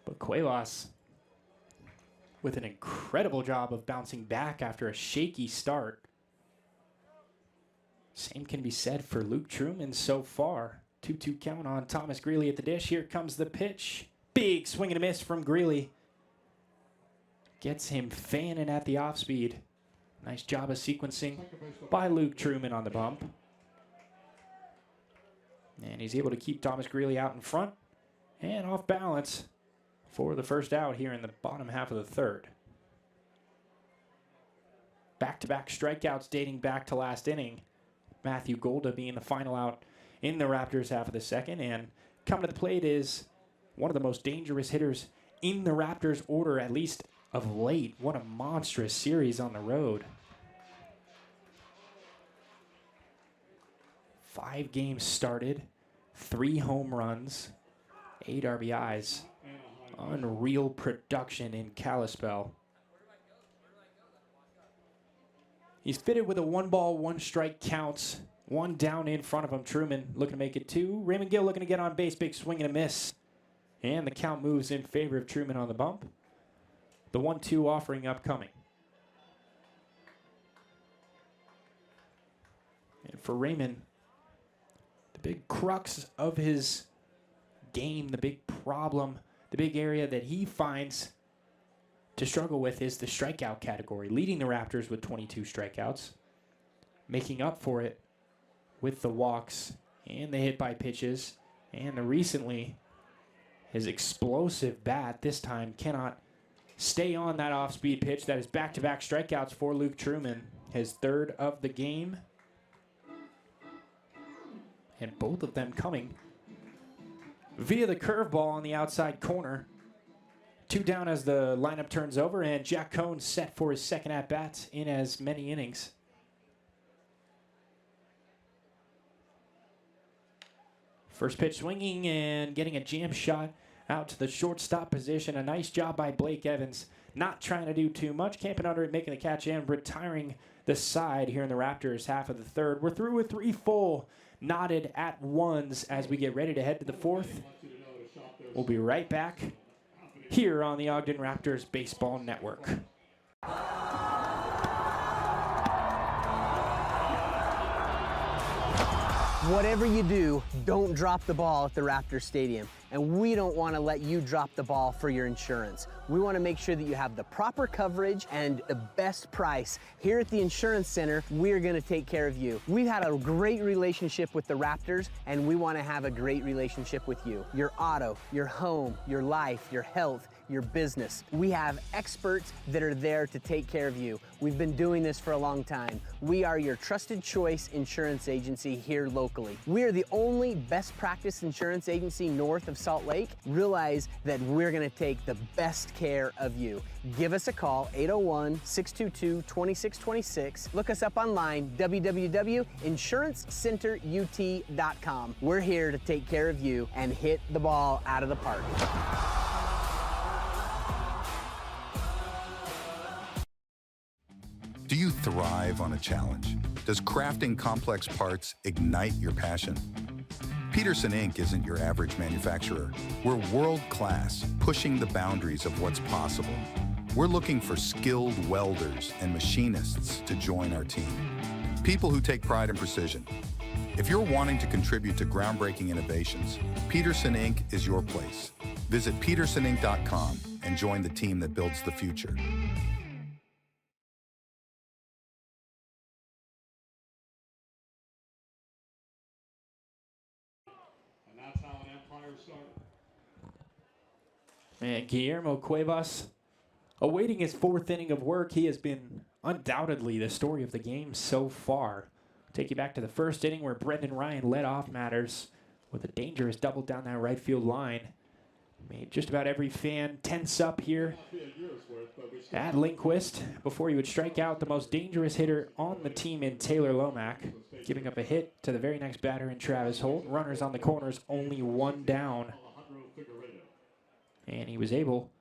But Cuevas with an incredible job of bouncing back after a shaky start. Same can be said for Luke Truman so far. 2-2 count on Thomas Greeley at the dish. Here comes the pitch. Big swing and a miss from Greeley. Gets him fanning at the off speed. Nice job of sequencing by Luke Truman on the bump. And he's able to keep Thomas Greeley out in front and off balance for the first out here in the bottom half of the third. Back-to-back strikeouts dating back to last inning. Matthew Golda being the final out in the Raptors half of the second. And coming to the plate is one of the most dangerous hitters in the Raptors order, at least of late. What a monstrous series on the road. 5 games started, 3 home runs, 8 RBIs. Unreal production in Kalispell. He's fitted with a 1 ball, 1 strike counts. 1 down in front of him. Truman looking to make it 2. Raymond Gill looking to get on base. Big swing and a miss. And the count moves in favor of Truman on the bump. The 1-2 offering upcoming. And for Raymond, the big crux of his game, the big problem, the big area that he finds to struggle with is the strikeout category, leading the Raptors with 22 strikeouts, making up for it with the walks and the hit by pitches, and recently his explosive bat this time cannot stay on that off-speed pitch. That is back-to-back strikeouts for Luke Truman, his 3rd of the game, and both of them coming via the curveball on the outside corner. 2 down as the lineup turns over, and Jack Cohn set for his second at-bat in as many innings. First pitch swinging and getting a jam shot out to the shortstop position. A nice job by Blake Evans. Not trying to do too much. Camping under it, making the catch, and retiring the side here in the Raptors half of the third. We're through with 3 full knotted at ones as we get ready to head to the 4th. We'll be right back here on the Ogden Raptors Baseball Network. Whatever you do, don't drop the ball at the Raptors Stadium. And we don't want to let you drop the ball for your insurance. We want to make sure that you have the proper coverage and the best price. Here at the Insurance Center, we're going to take care of you. We've had a great relationship with the Raptors, and we want to have a great relationship with you. Your auto, your home, your life, your health, your business. We have experts that are there to take care of you. We've been doing this for a long time. We are your trusted choice insurance agency here locally. We are the only best practice insurance agency north of Salt Lake. Realize that we're going to take the best care of you. Give us a call, 801-622-2626. Look us up online, www.insurancecenterut.com. We're here to take care of you and hit the ball out of the park. Do you thrive on a challenge? Does crafting complex parts ignite your passion? Peterson Inc. isn't your average manufacturer. We're world-class, pushing the boundaries of what's possible. We're looking for skilled welders and machinists to join our team. People who take pride in precision. If you're wanting to contribute to groundbreaking innovations, Peterson Inc. is your place. Visit petersoninc.com and join the team that builds the future. And that's how an empire started. And Guillermo Cuevas, awaiting his fourth inning of work, he has been undoubtedly the story of the game so far. Take you back to the first inning where Brendan Ryan led off matters with a dangerous double down that right field line. Made just about every fan tense up here at Lindquist before he would strike out the most dangerous hitter on the team in Taylor Lomack, giving up a hit to the very next batter in Travis Holt. Runners on the corners, only one down. And he was able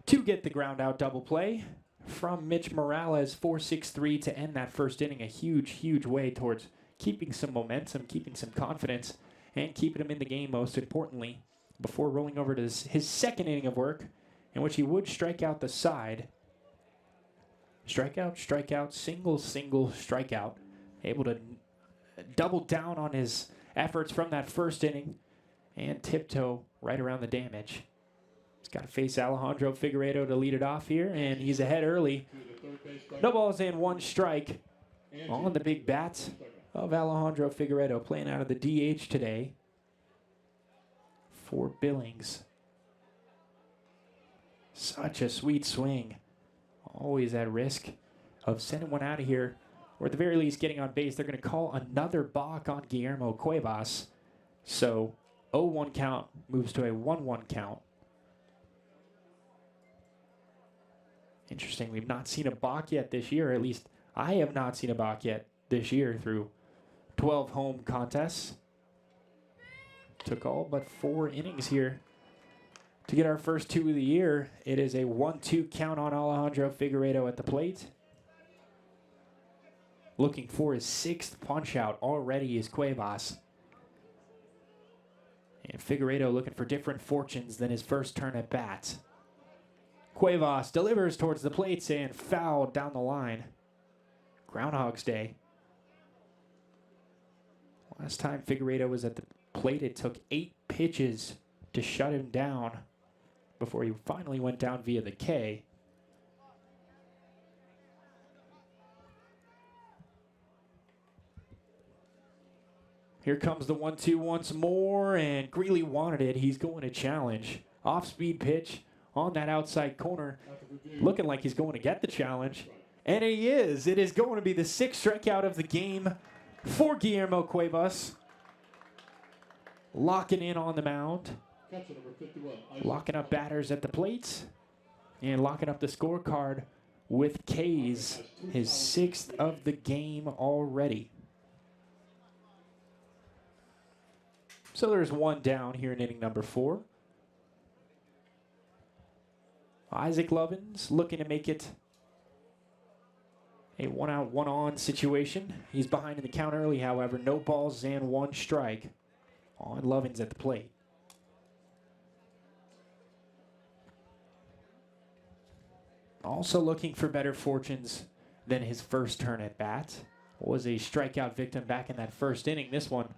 to get the ground out double play from Mitch Morales, 4-6-3 to end that first inning. A huge, huge way towards keeping some momentum, keeping some confidence, and keeping him in the game, most importantly, before rolling over to his second inning of work, in which he would strike out the side. Strikeout, strikeout, single, single, strikeout. Able to double down on his efforts from that first inning and tiptoe right around the damage. He's got to face Alejandro Figueiredo to lead it off here, and he's ahead early. No balls and one strike on the big bat of Alejandro Figueiredo, playing out of the DH today for Billings. Such a sweet swing. Always at risk of sending one out of here, or at the very least getting on base. They're going to call another balk on Guillermo Cuevas. So 0-1 count moves to a 1-1 count. Interesting. We've not seen a balk yet this year. At least I have not seen a balk yet this year through 12 home contests. Took all but 4 innings here to get our first 2 of the year. It is a 1-2 count on Alejandro Figueiredo at the plate. Looking for his 6th punch out already is Cuevas. And Figueiredo looking for different fortunes than his first turn at bat. Cuevas delivers towards the plates and fouled down the line. Groundhog's Day. Last time Figueiredo was at the plate, it took 8 pitches to shut him down before he finally went down via the K. Here comes the 1-2 once more, and Greeley wanted it. He's going to challenge. Off-speed pitch on that outside corner. Looking like he's going to get the challenge. And he is. It is going to be the 6th strikeout of the game for Guillermo Cuevas. Locking in on the mound. Locking up batters at the plate. And locking up the scorecard with K's. His 6th of the game already. So there's one down here in inning number 4. Isaac Lovins looking to make it a 1-out, 1-on situation. He's behind in the count early, however. No balls and 1 strike on Lovins at the plate. Also looking for better fortunes than his first turn at bat. was a strikeout victim back in that first inning. This one,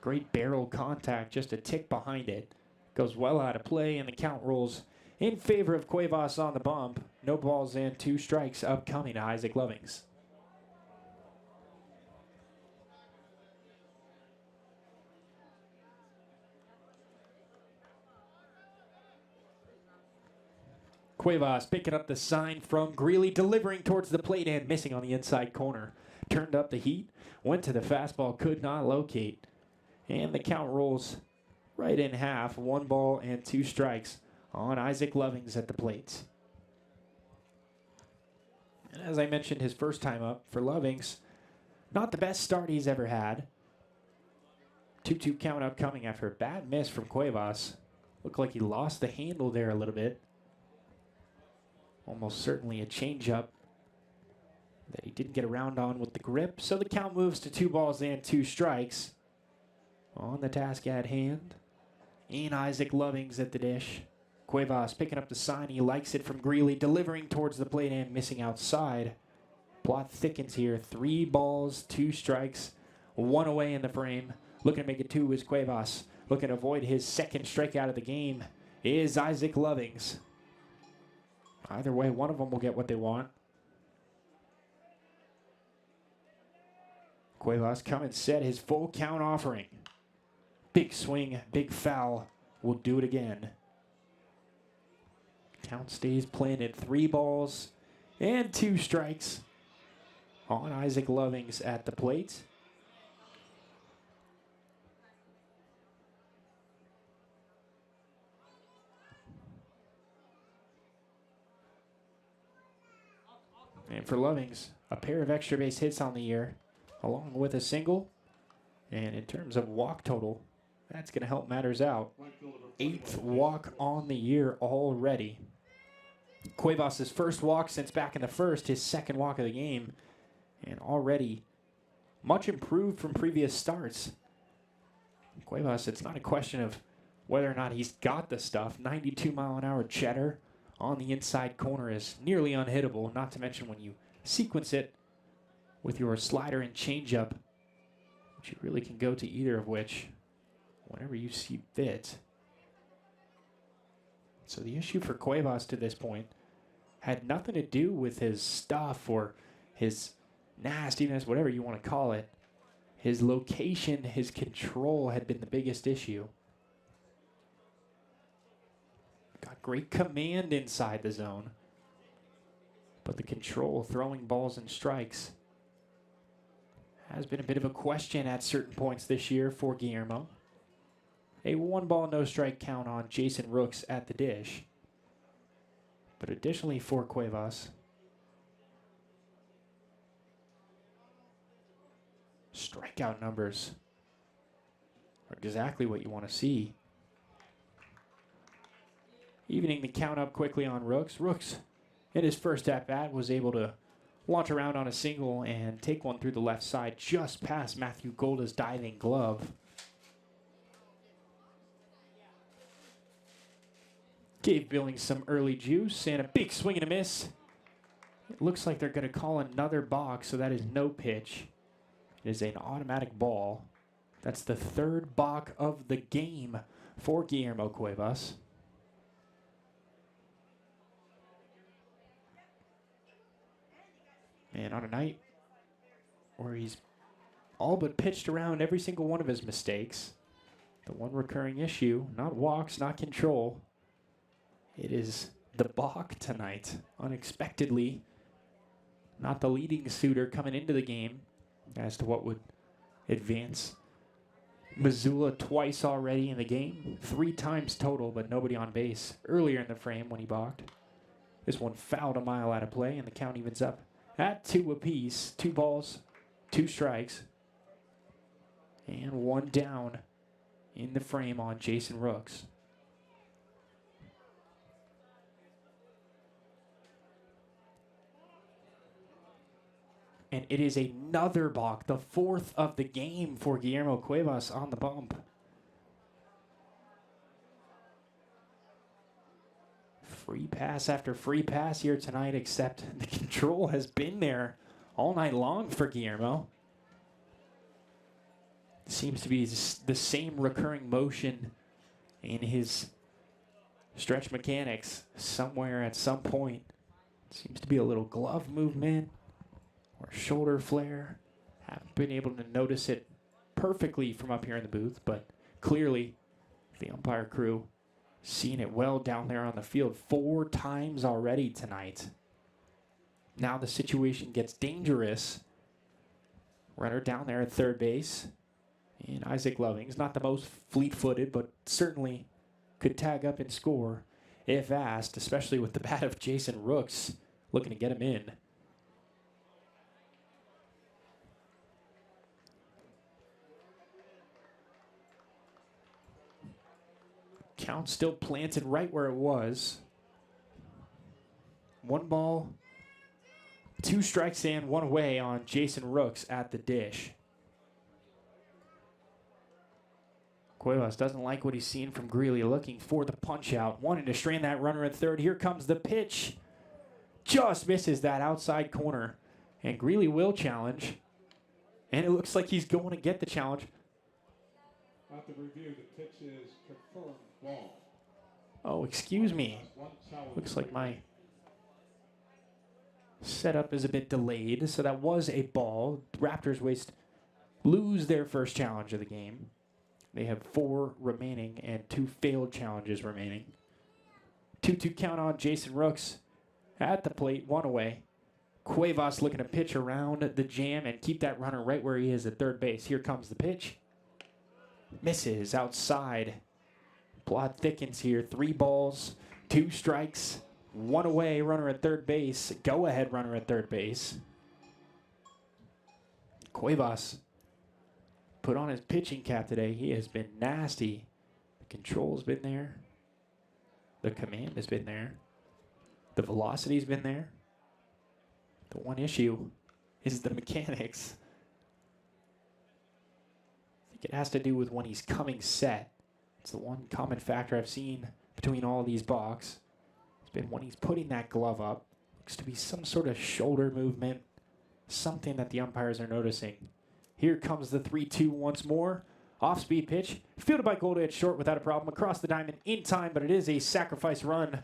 great barrel contact, just a tick behind it. Goes well out of play, and the count rolls in favor of Cuevas on the bump. No balls and 2 strikes upcoming to Isaac Lovings. Cuevas picking up the sign from Greeley, delivering towards the plate and missing on the inside corner. Turned up the heat, went to the fastball, could not locate. And the count rolls right in half. 1 ball and 2 strikes on Isaac Lovings at the plate. And as I mentioned, his first time up for Lovings, not the best start he's ever had. 2-2 count upcoming after a bad miss from Cuevas. Looked like he lost the handle there a little bit. Almost certainly a changeup that he didn't get around on with the grip. So the count moves to 2 balls and 2 strikes on the task at hand. And Isaac Lovings at the dish. Cuevas picking up the sign. He likes it from Greeley, delivering towards the plate and missing outside. Plot thickens here. 3 balls, 2 strikes, 1 away in the frame. Looking to make it 2 is Cuevas. Looking to avoid his second strikeout of the game is Isaac Lovings. Either way, one of them will get what they want. Cuevas coming set his full count offering. Big swing, big foul. Will do it again. Count stays planted. 3 balls and 2 strikes on Isaac Lovings at the plate. And for Lovings, a pair of extra base hits on the year, along with a single. And in terms of walk total, that's going to help matters out. 8th walk on the year already. Cuevas' first walk since back in the first, his 2nd walk of the game. And already much improved from previous starts. Cuevas, it's not a question of whether or not he's got the stuff. 92-mile-an-hour cheddar on the inside corner is nearly unhittable, not to mention when you sequence it with your slider and changeup, which you really can go to either of which whenever you see fit. So the issue for Cuevas to this point had nothing to do with his stuff or his nastiness, whatever you want to call it. His location, his control had been the biggest issue. Got great command inside the zone. But the control, throwing balls and strikes, has been a bit of a question at certain points this year for Guillermo. A 1 ball, no strike count on Jason Rooks at the dish. But additionally for Cuevas, strikeout numbers are exactly what you want to see. Evening the count up quickly on Rooks. Rooks, in his first at-bat, was able to launch around on a single and take one through the left side just past Matthew Golda's diving glove. Gave Billings some early juice and a big swing and a miss. It looks like they're going to call another balk, so that is no pitch. It is an automatic ball. That's the 3rd balk of the game for Guillermo Cuevas. And on a night where he's all but pitched around every single one of his mistakes, the one recurring issue, not walks, not control, it is the balk tonight. Unexpectedly, not the leading suitor coming into the game as to what would advance Missoula twice already in the game. 3 times total, but nobody on base earlier in the frame when he balked. This one fouled a mile out of play, and the count evens up at 2 apiece. 2 balls, 2 strikes, and 1 down in the frame on Jason Rooks. And it is another balk, the 4th of the game for Guillermo Cuevas on the bump. Free pass after free pass here tonight, except the control has been there all night long for Guillermo. Seems to be the same recurring motion in his stretch mechanics somewhere at some point. Seems to be a little glove movement or shoulder flare. Haven't been able to notice it perfectly from up here in the booth, but clearly the umpire crew seeing it well down there on the field 4 times already tonight. Now the situation gets dangerous. Runner down there at third base. And Isaac Loving's not the most fleet-footed, but certainly could tag up and score if asked, especially with the bat of Jason Rooks looking to get him in. Count still planted right where it was. 1 ball, 2 strikes and 1 away on Jason Rooks at the dish. Cuevas doesn't like what he's seen from Greeley, looking for the punch out, wanting to strand that runner at third. Here comes the pitch. Just misses that outside corner. And Greeley will challenge. And it looks like he's going to get the challenge. After review, the pitch is confirmed ball. Oh, excuse me. Looks like my setup is a bit delayed. So that was a ball. Raptors lose their first challenge of the game. They have 4 remaining and 2 failed challenges remaining. 2-2 count on Jason Rooks at the plate, 1 away. Cuevas looking to pitch around the jam and keep that runner right where he is at third base. Here comes the pitch. Misses outside. Plot thickens here. 3 balls, 2 strikes, 1 away. Runner at third base. Go ahead runner at third base. Cuevas put on his pitching cap today. He has been nasty. The control's been there. The command has been there. The velocity's been there. The one issue is the mechanics. I think it has to do with when he's coming set. It's the one common factor I've seen between all these balks. It's been when he's putting that glove up. Looks to be some sort of shoulder movement. Something that the umpires are noticing. Here comes the 3-2 once more. Off-speed pitch. Fielded by Golda at short without a problem. Across the diamond in time, but it is a sacrifice run.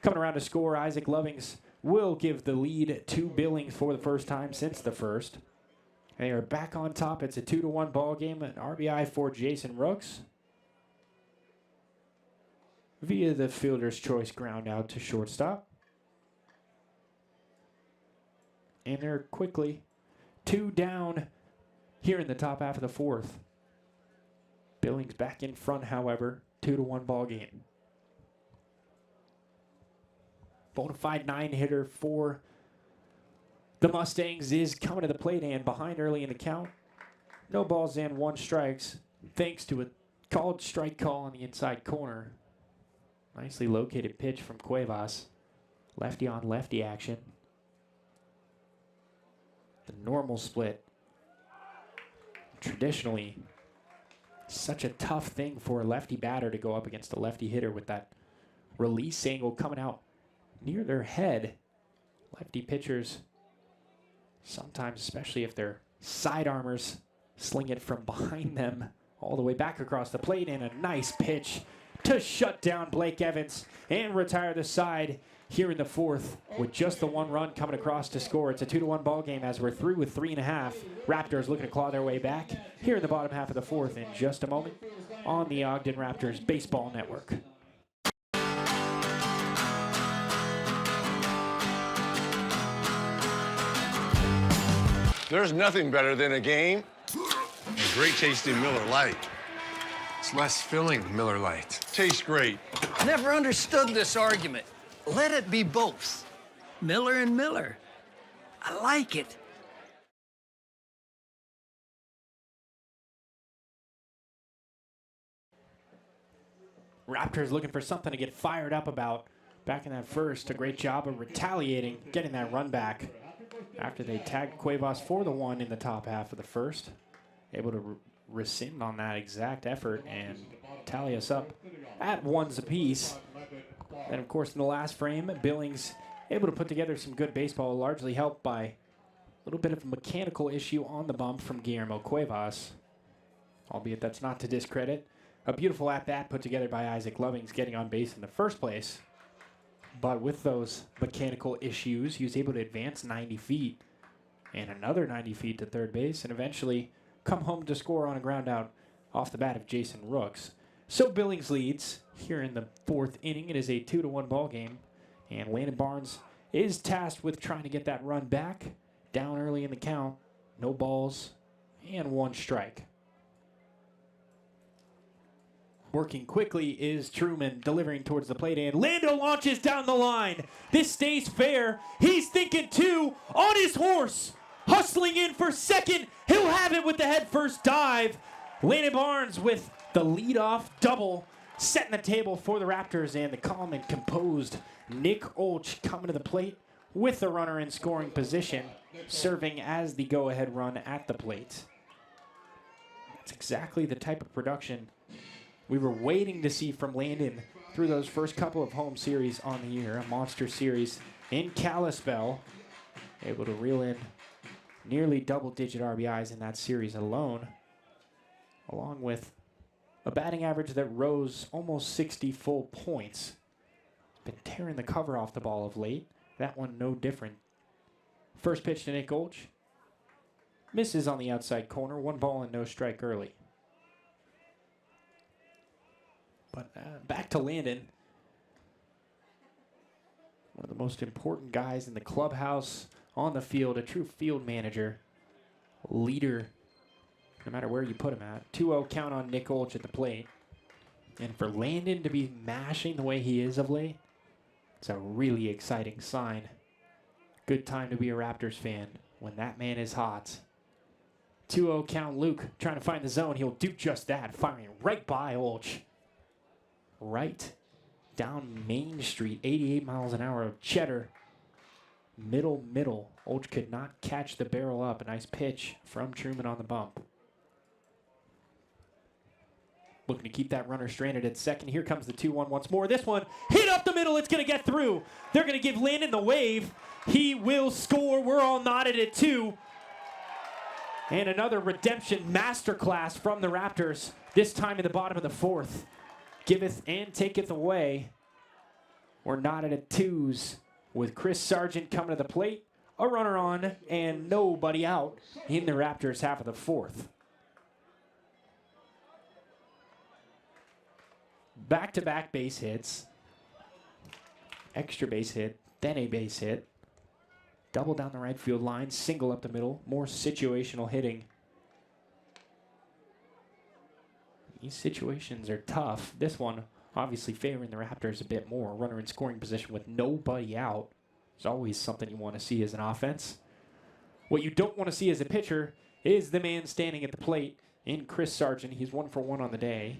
Coming around to score, Isaac Lovings will give the lead to Billings for the first time since the first. They are back on top. It's a 2-1 ball game. An RBI for Jason Rooks via the fielder's choice ground out to shortstop. And they're quickly 2 down here in the top half of the 4th. Billings back in front, however, 2-1 ball game. Bonafide 9-hitter for the Mustangs is coming to the plate and behind early in the count. No balls and 1 strikes, thanks to a called strike call on the inside corner. Nicely located pitch from Cuevas. Lefty on lefty action. The normal split. Traditionally, such a tough thing for a lefty batter to go up against a lefty hitter with that release angle coming out near their head. Lefty pitchers, sometimes, especially if they're side armors, sling it from behind them all the way back across the plate, and a nice pitch to shut down Blake Evans and retire the side here in the 4th with just the 1 run coming across to score. It's a 2-1 ball game as we're through with 3.5. Raptors looking to claw their way back here in the bottom half of the 4th in just a moment on the Ogden Raptors Baseball Network. There's nothing better than a game. A great tasting Miller Lite. It's less filling than Miller Lite. Tastes great. Never understood this argument. Let it be both. Miller and Miller. I like it. Raptors looking for something to get fired up about. Back in that first, a great job of retaliating, getting that run back after they tagged Cuevas for the 1 in the top half of the first. Able to rescind on that exact effort and tally us up at 1s apiece. And of course, in the last frame, Billings able to put together some good baseball, largely helped by little bit of a mechanical issue on the bump from Guillermo Cuevas, albeit that's not to discredit. A beautiful at-bat put together by Isaac Lovings getting on base in the first place. But with those mechanical issues, he was able to advance 90 feet and another 90 feet to third base and eventually come home to score on a ground out off the bat of Jason Rooks. So Billings leads here in the fourth inning. It is a 2-1 ball game, and Landon Barnes is tasked with trying to get that run back. Down early in the count, no balls, and 1 strike. Working quickly is Truman, delivering towards the plate, and Lando launches down the line. This stays fair. He's thinking 2 on his horse. Hustling in for second. He'll have it with the head first dive. Landon Barnes with the leadoff double, setting the table for the Raptors, and the calm and composed Nick Olch coming to the plate with the runner in scoring position, serving as the go-ahead run at the plate. That's exactly the type of production we were waiting to see from Landon through those first couple of home series on the year. A monster series in Kalispell, able to reel in nearly double-digit RBIs in that series alone, along with a batting average that rose almost 60 full points. Been tearing the cover off the ball of late. That one no different. First pitch to Nick Olch. Misses on the outside corner. 1 ball and no strike early. But back to Landon. One of the most important guys in the clubhouse, on the field, a true field manager, leader, no matter where you put him at. 2-0 count on Nick Olch at the plate. And for Landon to be mashing the way he is of late, it's a really exciting sign. Good time to be a Raptors fan when that man is hot. 2-0 count Luke trying to find the zone. He'll do just that, firing right by Olch. Right down Main Street, 88 miles an hour of cheddar. Middle. Olch could not catch the barrel up. A nice pitch from Truman on the bump. Looking to keep that runner stranded at second. Here comes the 2-1 once more. This one hit up the middle. It's going to get through. They're going to give Landon the wave. He will score. We're all nodded at 2. And another redemption masterclass from the Raptors, this time in the bottom of the 4th. Giveth and taketh away. We're nodded at 2s with Chris Sargent coming to the plate. A runner on and nobody out in the Raptors half of the 4th. Back-to-back base hits. Extra base hit, then a base hit. Double down the right field line, single up the middle. More situational hitting. These situations are tough. This one obviously favoring the Raptors a bit more. Runner in scoring position with nobody out. It's always something you want to see as an offense. What you don't want to see as a pitcher is the man standing at the plate in Chris Sargent. He's 1 for 1 on the day.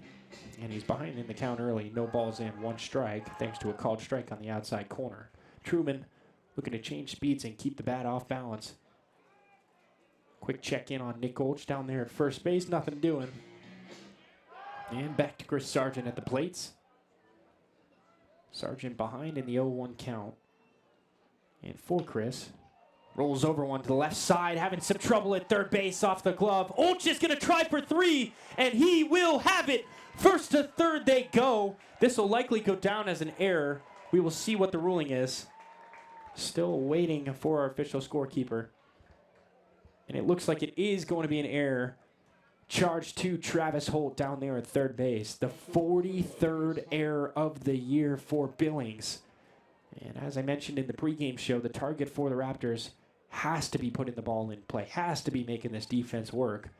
And he's behind in the count early. No balls in, 1 strike, thanks to a called strike on the outside corner. Truman looking to change speeds and keep the bat off balance. Quick check in on Nick Olch down there at first base. Nothing doing. And back to Chris Sargent at the plates. Sargent behind in the 0-1 count. And for Chris, rolls over one to the left side, having some trouble at third base off the glove. Olch is going to try for 3, and he will have it. First to third they go. This will likely go down as an error. We will see what the ruling is. Still waiting for our official scorekeeper. And it looks like it is going to be an error. Charge to Travis Holt down there at third base. The 43rd error of the year for Billings. And as I mentioned in the pregame show, the target for the Raptors has to be putting the ball in play, has to be making this defense work.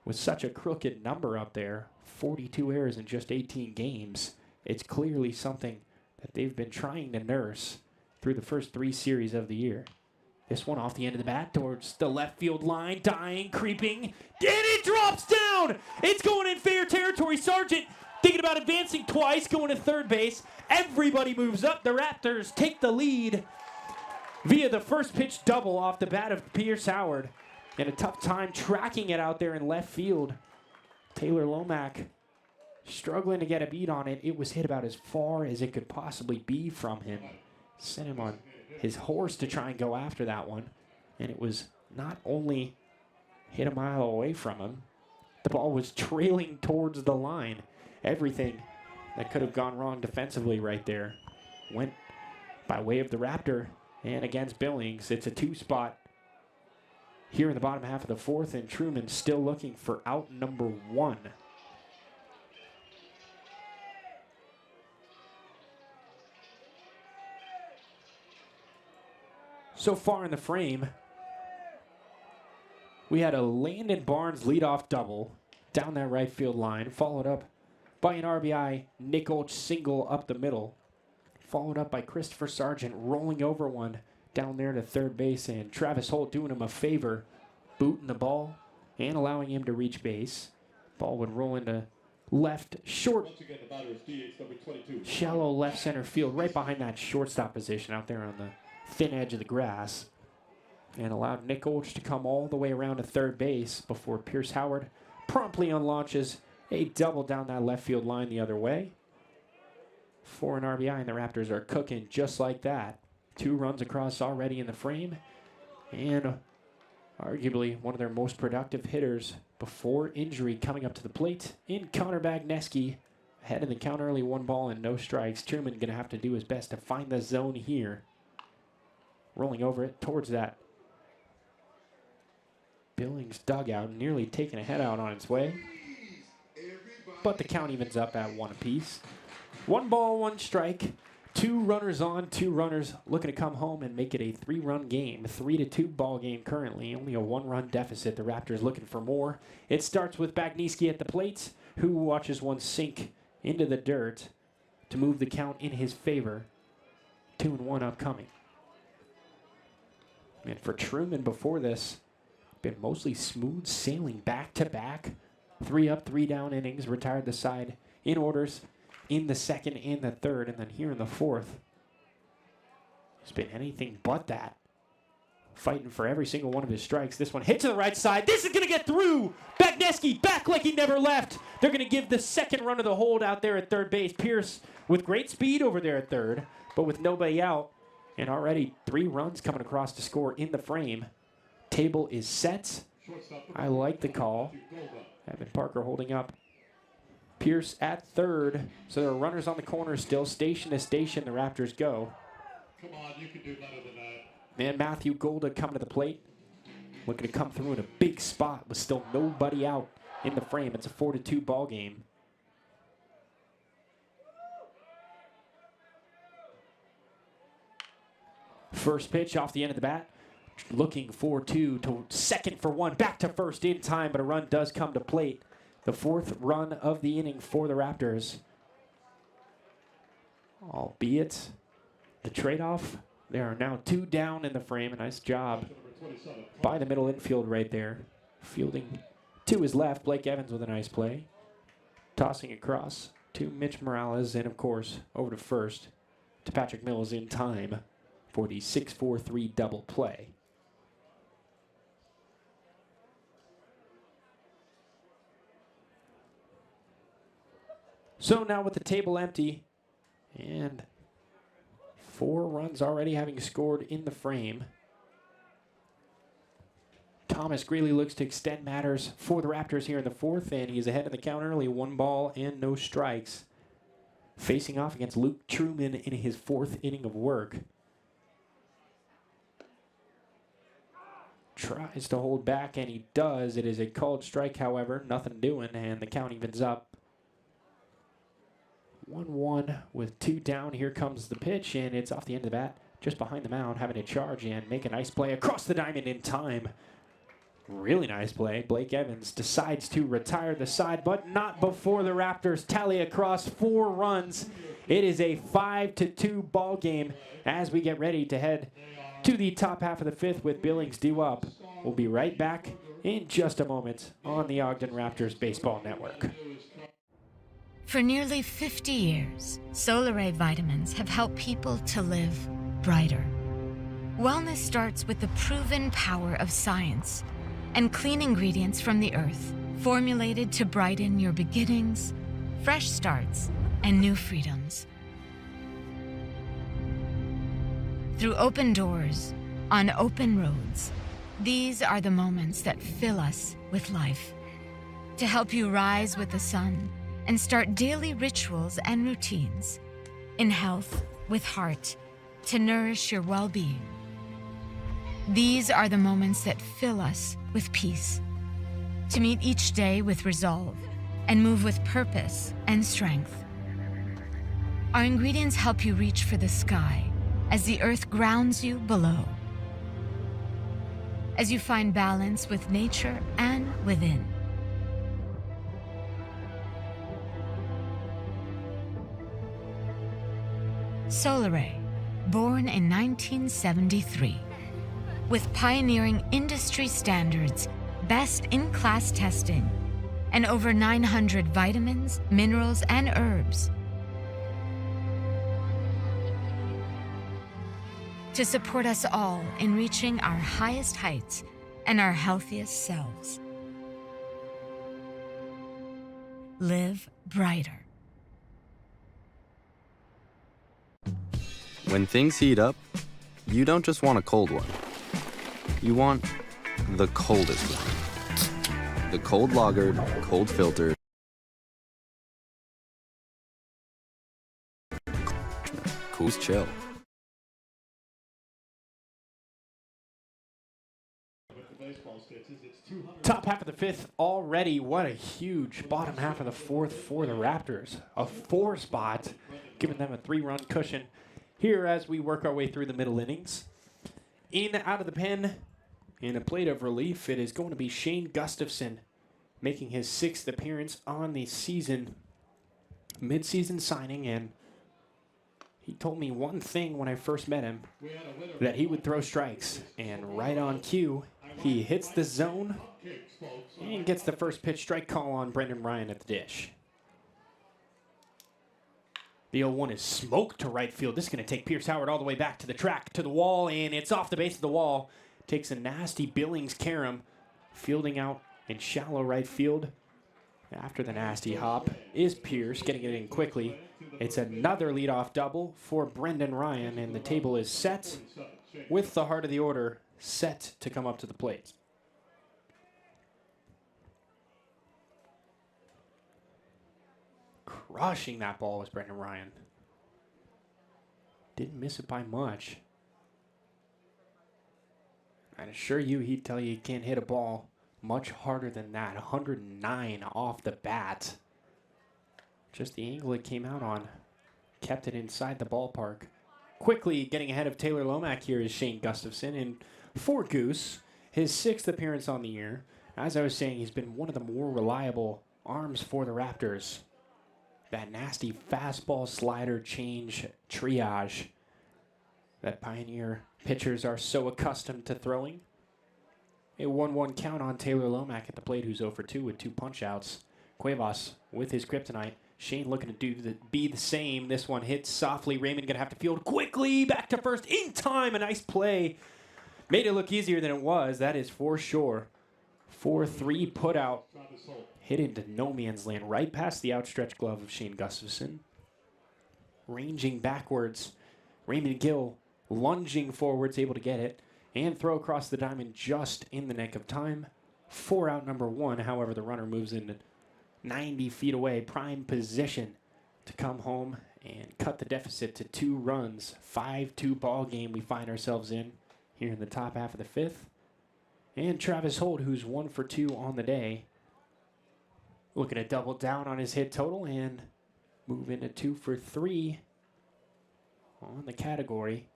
With such a crooked number up there, 42 errors in just 18 games, it's clearly something that they've been trying to nurse through the first 3 series of the year. This one off the end of the bat towards the left field line, dying, creeping, and it drops down! It's going in fair territory. Sargent thinking about advancing twice, going to third base. Everybody moves up. The Raptors take the lead via the first pitch double off the bat of Pierce Howard. And a tough time tracking it out there in left field. Taylor Lomack struggling to get a beat on it. It was hit about as far as it could possibly be from him. Sent him on his horse to try and go after that one. And it was not only hit a mile away from him, the ball was trailing towards the line. Everything that could have gone wrong defensively right there went by way of the Raptor. And against Billings, it's a 2-spot here in the bottom half of the fourth, and Truman still looking for out number 1. So far in the frame, we had a Landon Barnes leadoff double down that right field line, followed up by an RBI Nick Olch single up the middle, followed up by Christopher Sargent rolling over one down there to third base, and Travis Holt doing him a favor, booting the ball and allowing him to reach base. Ball would roll into left, short, shallow left center field, right behind that shortstop position out there on the thin edge of the grass, and allowed Nick Olch to come all the way around to third base before Pierce Howard promptly unlaunches a double down that left field line the other way for an RBI, and the Raptors are cooking just like that. 2 runs across already in the frame, and arguably one of their most productive hitters before injury coming up to the plate in Connor Bagneski. Ahead in the count early, 1 ball and no strikes. Truman going to have to do his best to find the zone here. Rolling over it towards that Billings dugout, nearly taking a head out on its way. But the count evens up at 1 apiece. 1 ball, 1 strike. 2 runners on, 2 runners looking to come home and make it a 3-run game. 3-2 ball game currently. Only a 1-run deficit. The Raptors looking for more. It starts with Bagneski at the plate, who watches one sink into the dirt to move the count in his favor. 2-1 upcoming. And for Truman before this, been mostly smooth sailing back-to-back. 3 up, 3 down innings. Retired the side in orders in the second and the third, and then here in the fourth, it's been anything but that. Fighting for every single one of his strikes. This one hit to the right side. This is going to get through. Bagneski back like he never left. They're going to give the second run of the hold out there at third base. Pierce with great speed over there at third, but with nobody out, and already 3 runs coming across to score in the frame. Table is set. I like the call. Evan Parker holding up Pierce at third. So there are runners on the corner still. Station to station, the Raptors go. Come on, you can do better than that. And Matthew Golda coming to the plate. Looking to come through in a big spot with still nobody out in the frame. It's a 4-2 ball game. First pitch off the end of the bat. Looking for 2 to second for 1. Back to first in time, but a run does come to plate. The 4th run of the inning for the Raptors. Albeit the trade-off, there are now 2 down in the frame. A nice job by the middle infield right there. Fielding to his left, Blake Evans with a nice play. Tossing across to Mitch Morales, and of course, over to first to Patrick Mills in time for the 6-4-3 double play. So now with the table empty and 4 runs already having scored in the frame, Thomas Greeley looks to extend matters for the Raptors here in the 4th, and he's ahead in the count early. 1 ball and no strikes. Facing off against Luke Truman in his 4th inning of work. Tries to hold back, and he does. It is a called strike, however. Nothing doing, and the count evens up. 1-1 with 2 down. Here comes the pitch, and it's off the end of the bat, just behind the mound, having to charge and make a nice play across the diamond in time. Really nice play. Blake Evans decides to retire the side, but not before the Raptors tally across 4 runs. It is a 5-2 ball game as we get ready to head to the top half of the 5th with Billings due up. We'll be right back in just a moment on the Ogden Raptors Baseball Network. For nearly 50 years, Solar Ray vitamins have helped people to live brighter. Wellness starts with the proven power of science and clean ingredients from the earth, formulated to brighten your beginnings, fresh starts, and new freedoms. Through open doors, on open roads, These are the moments that fill us with life. To help you rise with the sun and start daily rituals and routines. In health, with heart, to nourish your well-being. These are the moments that fill us with peace. To meet each day with resolve and move with purpose and strength. Our ingredients help you reach for the sky as the earth grounds you below. As you find balance with nature and within. Solaray, born in 1973. With pioneering industry standards, best-in-class testing, and over 900 vitamins, minerals, and herbs. To support us all in reaching our highest heights and our healthiest selves. Live brighter. When things heat up, you don't just want a cold one. You want the coldest one. The cold lagered, cold filtered. Cool's chill. Top half of the fifth already. What a huge bottom half of the fourth for the Raptors. A 4 spot, giving them a 3-run cushion here as we work our way through the middle innings. In out of the pen, in a plate of relief, it is going to be Shane Gustafson making his 6th appearance on the season. Mid-season signing, and he told me one thing when I first met him, that he would throw strikes. And right on cue, he hits the zone and gets the first pitch strike call on Brendan Ryan at the dish. The 0-1 is smoked to right field. This is going to take Pierce Howard all the way back to the track, to the wall, and it's off the base of the wall. Takes a nasty Billings carom, fielding out in shallow right field. After the nasty hop is Pierce, getting it in quickly. It's another leadoff double for Brendan Ryan, and the table is set with the heart of the order set to come up to the plate. Crushing that ball was Brendan Ryan. Didn't miss it by much. I assure you, he'd tell you he can't hit a ball much harder than that. 109 off the bat. Just the angle it came out on. Kept it inside the ballpark. Quickly getting ahead of Taylor Lomack here is Shane Gustafson. And for Goose, his 6th appearance on the year. As I was saying, he's been one of the more reliable arms for the Raptors. That nasty fastball slider change triage that Pioneer pitchers are so accustomed to throwing. A 1-1 count on Taylor Lomack at the plate, who's 0 for 2 with 2 punch-outs. Cuevas with his kryptonite. Shane looking to be the same. This one hits softly. Raymond going to have to field quickly. Back to first in time. A nice play. Made it look easier than it was. That is for sure. 4-3 put out. Hit into no man's land. Right past the outstretched glove of Shane Gustafson. Ranging backwards. Raymond Gill lunging forwards, able to get it. And throw across the diamond just in the nick of time. 4 out number 1. However, the runner moves into 90 feet away. Prime position to come home and cut the deficit to 2 runs. 5-2 ball game we find ourselves in here in the top half of the 5th. And Travis Holt, who's 1 for 2 on the day, looking to double down on his hit total and move into 2 for 3 on the category.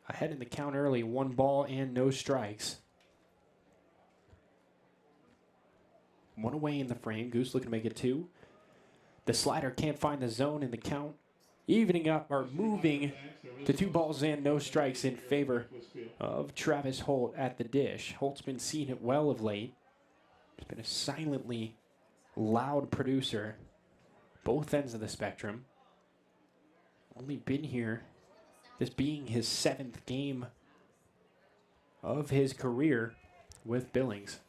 Ahead in the count early, 1 ball and no strikes. 1 away in the frame. Goose looking to make it 2. The slider can't find the zone in the count. Evening up, or moving to 2 balls and no strikes in favor of Travis Holt at the dish. Holt's been seeing it well of late. He's been a silently loud producer, both ends of the spectrum. Only been here, this being his 7th game of his career with Billings.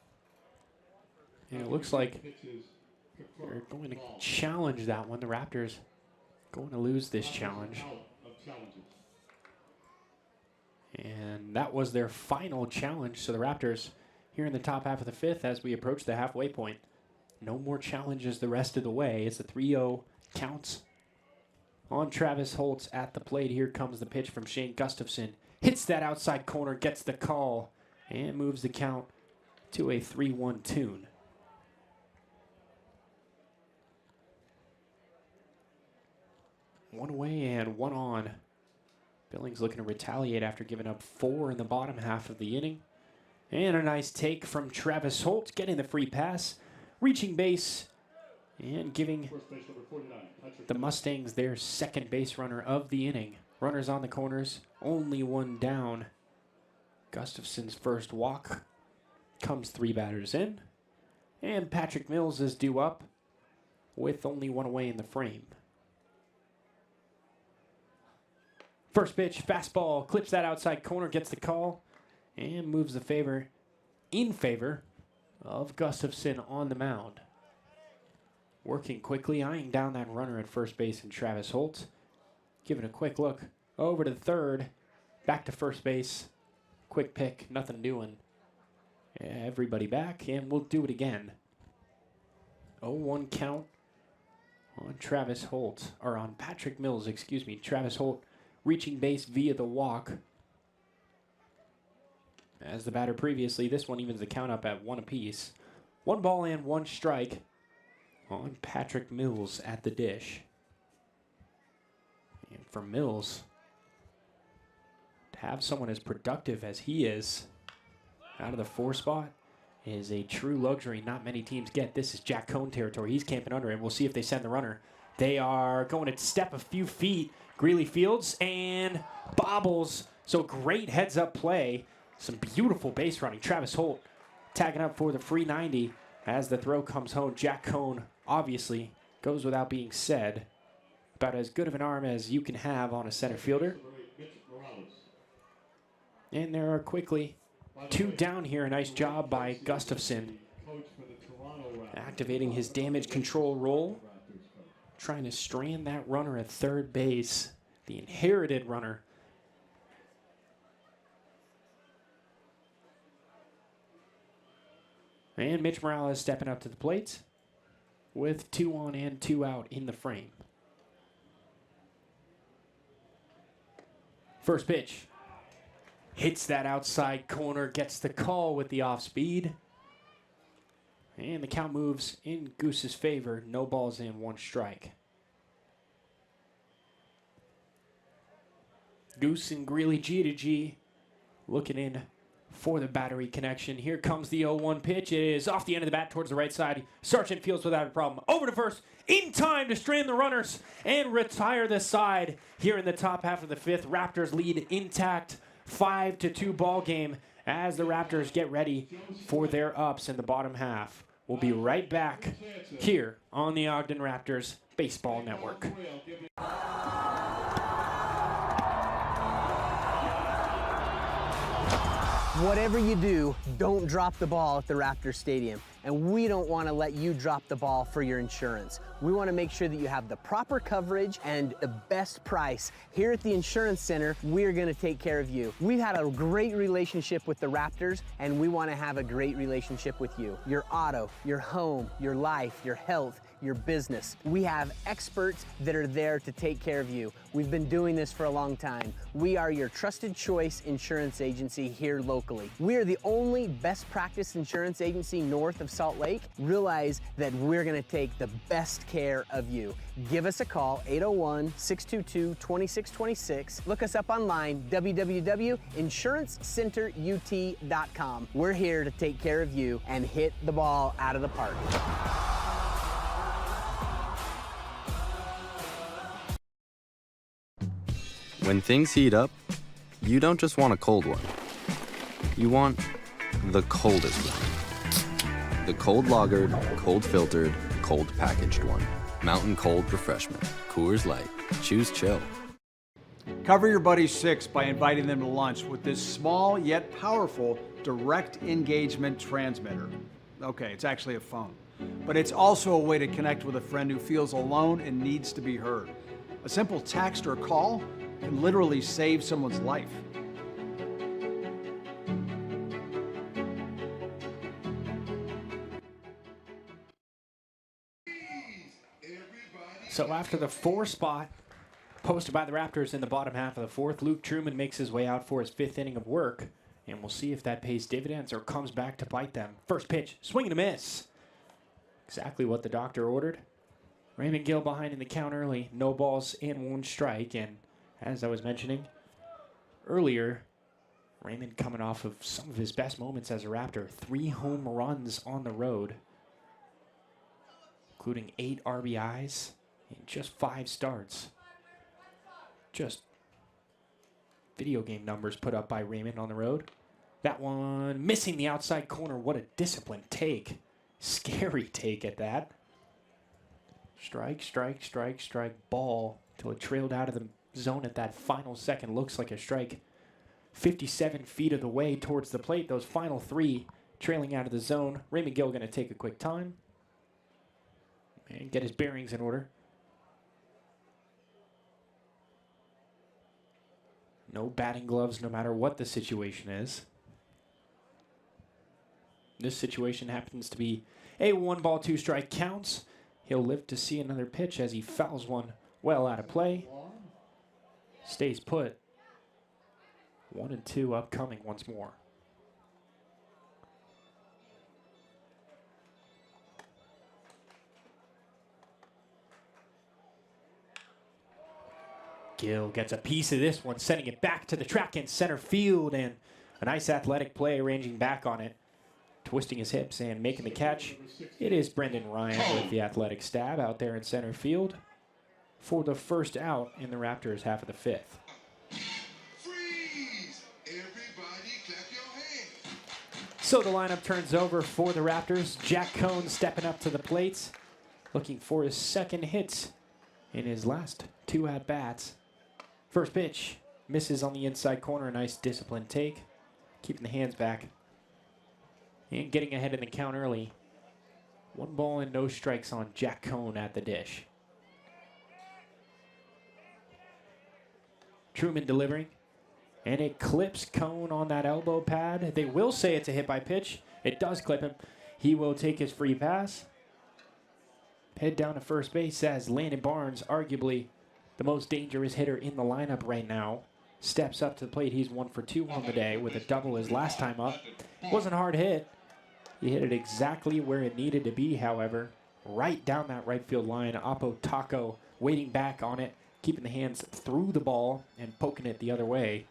And it looks like they're going to challenge that one. The Raptors going to lose this challenge. And that was their final challenge. So the Raptors here in the top half of the fifth as we approach the halfway point. No more challenges the rest of the way. It's a 3-0 count on Travis Holtz at the plate. Here comes the pitch from Shane Gustafson. Hits that outside corner, gets the call, and moves the count to a 3-1 tune. One away and one on. Billings looking to retaliate after giving up 4 in the bottom half of the inning. And a nice take from Travis Holt, getting the free pass, reaching base, and giving the Mustangs their second base runner of the inning. Runners on the corners, only one down. Gustafson's first walk comes 3 batters in. And Patrick Mills is due up with only one away in the frame. First pitch, fastball, clips that outside corner, gets the call, and moves the favor in favor of Gustafson on the mound. Working quickly, eyeing down that runner at first base and Travis Holt. Giving a quick look over to third, back to first base. Quick pick, nothing doing. Everybody back, and we'll do it again. 0-1 count on Travis Holt, or on Patrick Mills, excuse me. Travis Holt reaching base via the walk. As the batter previously, this one evens the count up at 1 apiece. 1 ball and 1 strike on Patrick Mills at the dish. And for Mills, to have someone as productive as he is out of the 4 spot is a true luxury not many teams get. This is Jack Cohn territory. He's camping under it. We'll see if they send the runner. They are going to step a few feet. Greeley fields and bobbles. So great heads-up play. Some beautiful base running. Travis Holt tagging up for the free 90 as the throw comes home. Jack Cohn obviously goes without being said. About as good of an arm as you can have on a center fielder. And there are quickly 2 down here. A nice job by Gustafson activating his damage control role. Trying to strand that runner at third base, the inherited runner. And Mitch Morales stepping up to the plate with 2 on and 2 out in the frame. First pitch. Hits that outside corner, gets the call with the off speed. And the count moves in Goose's favor. No balls in, 1 strike. Goose and Greeley G to G looking in for the battery connection. Here comes the 0-1 pitch. It is off the end of the bat towards the right side. Sargent fields without a problem. Over to first in time to strand the runners and retire the side here in the top half of the 5th. Raptors lead intact, 5-2 ball game as the Raptors get ready for their ups in the bottom half. We'll be right back here on the Ogden Raptors Baseball Network. Whatever you do, don't drop the ball at the Raptors Stadium. And we don't want to let you drop the ball for your insurance. We want to make sure that you have the proper coverage and the best price. Here at the Insurance Center, we're going to take care of you. We've had a great relationship with the Raptors, and we want to have a great relationship with you. Your auto, your home, your life, your health, your business. We have experts that are there to take care of you. We've been doing this for a long time. We are your trusted choice insurance agency here locally. We are the only best practice insurance agency north of Salt Lake. Realize that we're going to take the best care of you. Give us a call, 801-622-2626. Look us up online, www.insurancecenterut.com. We're here to take care of you and hit the ball out of the park. When things heat up, you don't just want a cold one. You want the coldest one. The cold lagered, cold filtered, cold packaged one. Mountain Cold Refreshment. Coors Light. Choose chill. Cover your buddy's 6 by inviting them to lunch with this small yet powerful direct engagement transmitter. Okay, it's actually a phone. But it's also a way to connect with a friend who feels alone and needs to be heard. A simple text or call can literally save someone's life. So after the 4 spot posted by the Raptors in the bottom half of the 4th, Luke Truman makes his way out for his 5th inning of work. And we'll see if that pays dividends or comes back to bite them. First pitch, swing and a miss. Exactly what the doctor ordered. Raymond Gill behind in the count early. No balls and 1 strike. And as I was mentioning earlier, Raymond coming off of some of his best moments as a Raptor. 3 home runs on the road, including 8 RBIs in just 5 starts. Just video game numbers put up by Raymond on the road. That one missing the outside corner. What a disciplined take. Scary take at that. Strike, strike, strike, strike, ball till it trailed out of the zone at that final second. Looks like a strike. 57 feet of the way towards the plate. Those final 3 trailing out of the zone. Raymond Gill going to take a quick time and get his bearings in order. No batting gloves no matter what the situation is. This situation happens to be a 1 ball, 2 strike counts. He'll live to see another pitch as he fouls one well out of play. Stays put. 1 and 2 upcoming once more. Gill gets a piece of this one, sending it back to the track in center field, and a nice athletic play arranging back on it, twisting his hips and making the catch. It is Brendan Ryan with the athletic stab out there in center field for the first out in the Raptors half of the 5th. Freeze! Everybody clap your hands. So the lineup turns over for the Raptors. Jack Cohn stepping up to the plate, looking for his 2nd hit in his last 2 at-bats. First pitch, misses on the inside corner. A nice disciplined take, keeping the hands back and getting ahead in the count early. 1 ball and no strikes on Jack Cohn at the dish. Truman delivering, and it clips Cohn on that elbow pad. They will say it's a hit by pitch. It does clip him. He will take his free pass. Head down to first base as Landon Barnes, arguably the most dangerous hitter in the lineup right now, steps up to the plate. He's 1 for 2 on the day with a double his last time up. Wasn't a hard hit. He hit it exactly where it needed to be, however. Right down that right field line. Apo Taco waiting back on it, keeping the hands through the ball and poking it the other way.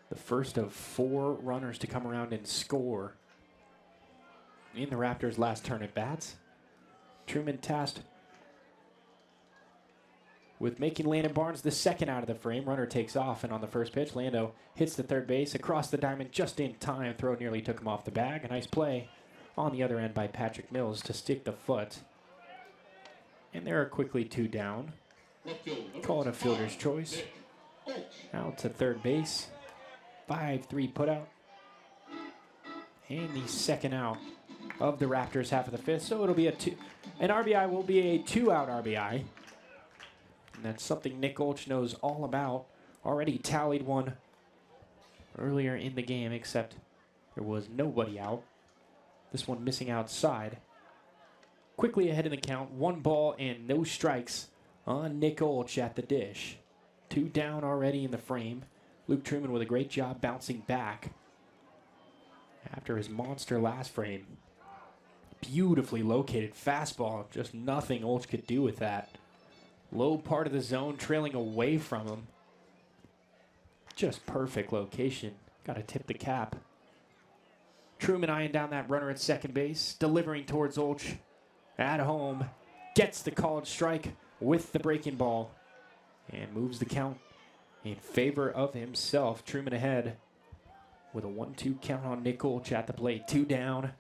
The first of 4 runners to come around and score in the Raptors' last turn at bats. Truman tasked with making Landon Barnes the 2nd out of the frame. Runner takes off, and on the first pitch, Lando hits the third base across the diamond just in time. Throw nearly took him off the bag. A nice play on the other end by Patrick Mills to stick the foot. And there are quickly 2 down. Call it a fielder's choice. Out to third base. 5-3 putout. And the 2nd out of the Raptors half of the 5th. So it'll be an RBI will be a 2-out RBI. And that's something Nick Olch knows all about. Already tallied one earlier in the game, except there was nobody out. This one missing outside. Quickly ahead in the count. 1 ball and no strikes on Nick Olch at the dish. 2 down already in the frame. Luke Truman with a great job bouncing back after his monster last frame. Beautifully located fastball. Just nothing Olch could do with that. Low part of the zone, trailing away from him. Just perfect location. Got to tip the cap. Truman eyeing down that runner at second base, delivering towards Olch at home. Gets the called strike with the breaking ball and moves the count in favor of himself. Truman ahead with a 1-2 count on Nick Olch at the plate. 2 down.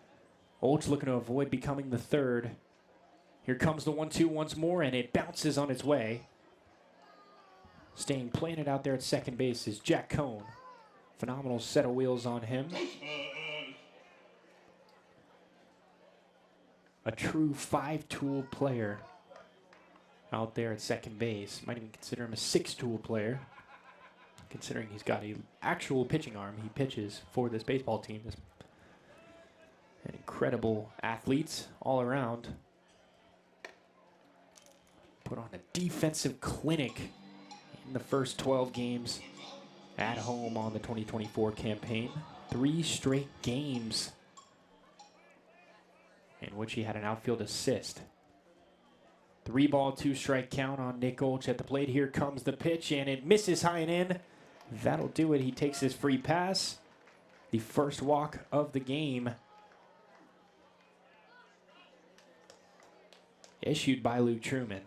Olch looking to avoid becoming the 3rd. Here comes the 1-2 once more, and it bounces on its way. Staying planted out there at second base is Jack Cohn. Phenomenal set of wheels on him. A true 5-tool player out there at second base. Might even consider him a 6-tool player, considering he's got an actual pitching arm. He pitches for this baseball team. And incredible athletes all around. put on a defensive clinic in the first 12 games at home on the 2024 campaign. 3 straight games in which he had an outfield assist. 3-ball, 2-strike count on Nick Olch at the plate. Here comes the pitch, and it misses high and in. That'll do it. He takes his free pass. The first walk of the game issued by Luke Truman.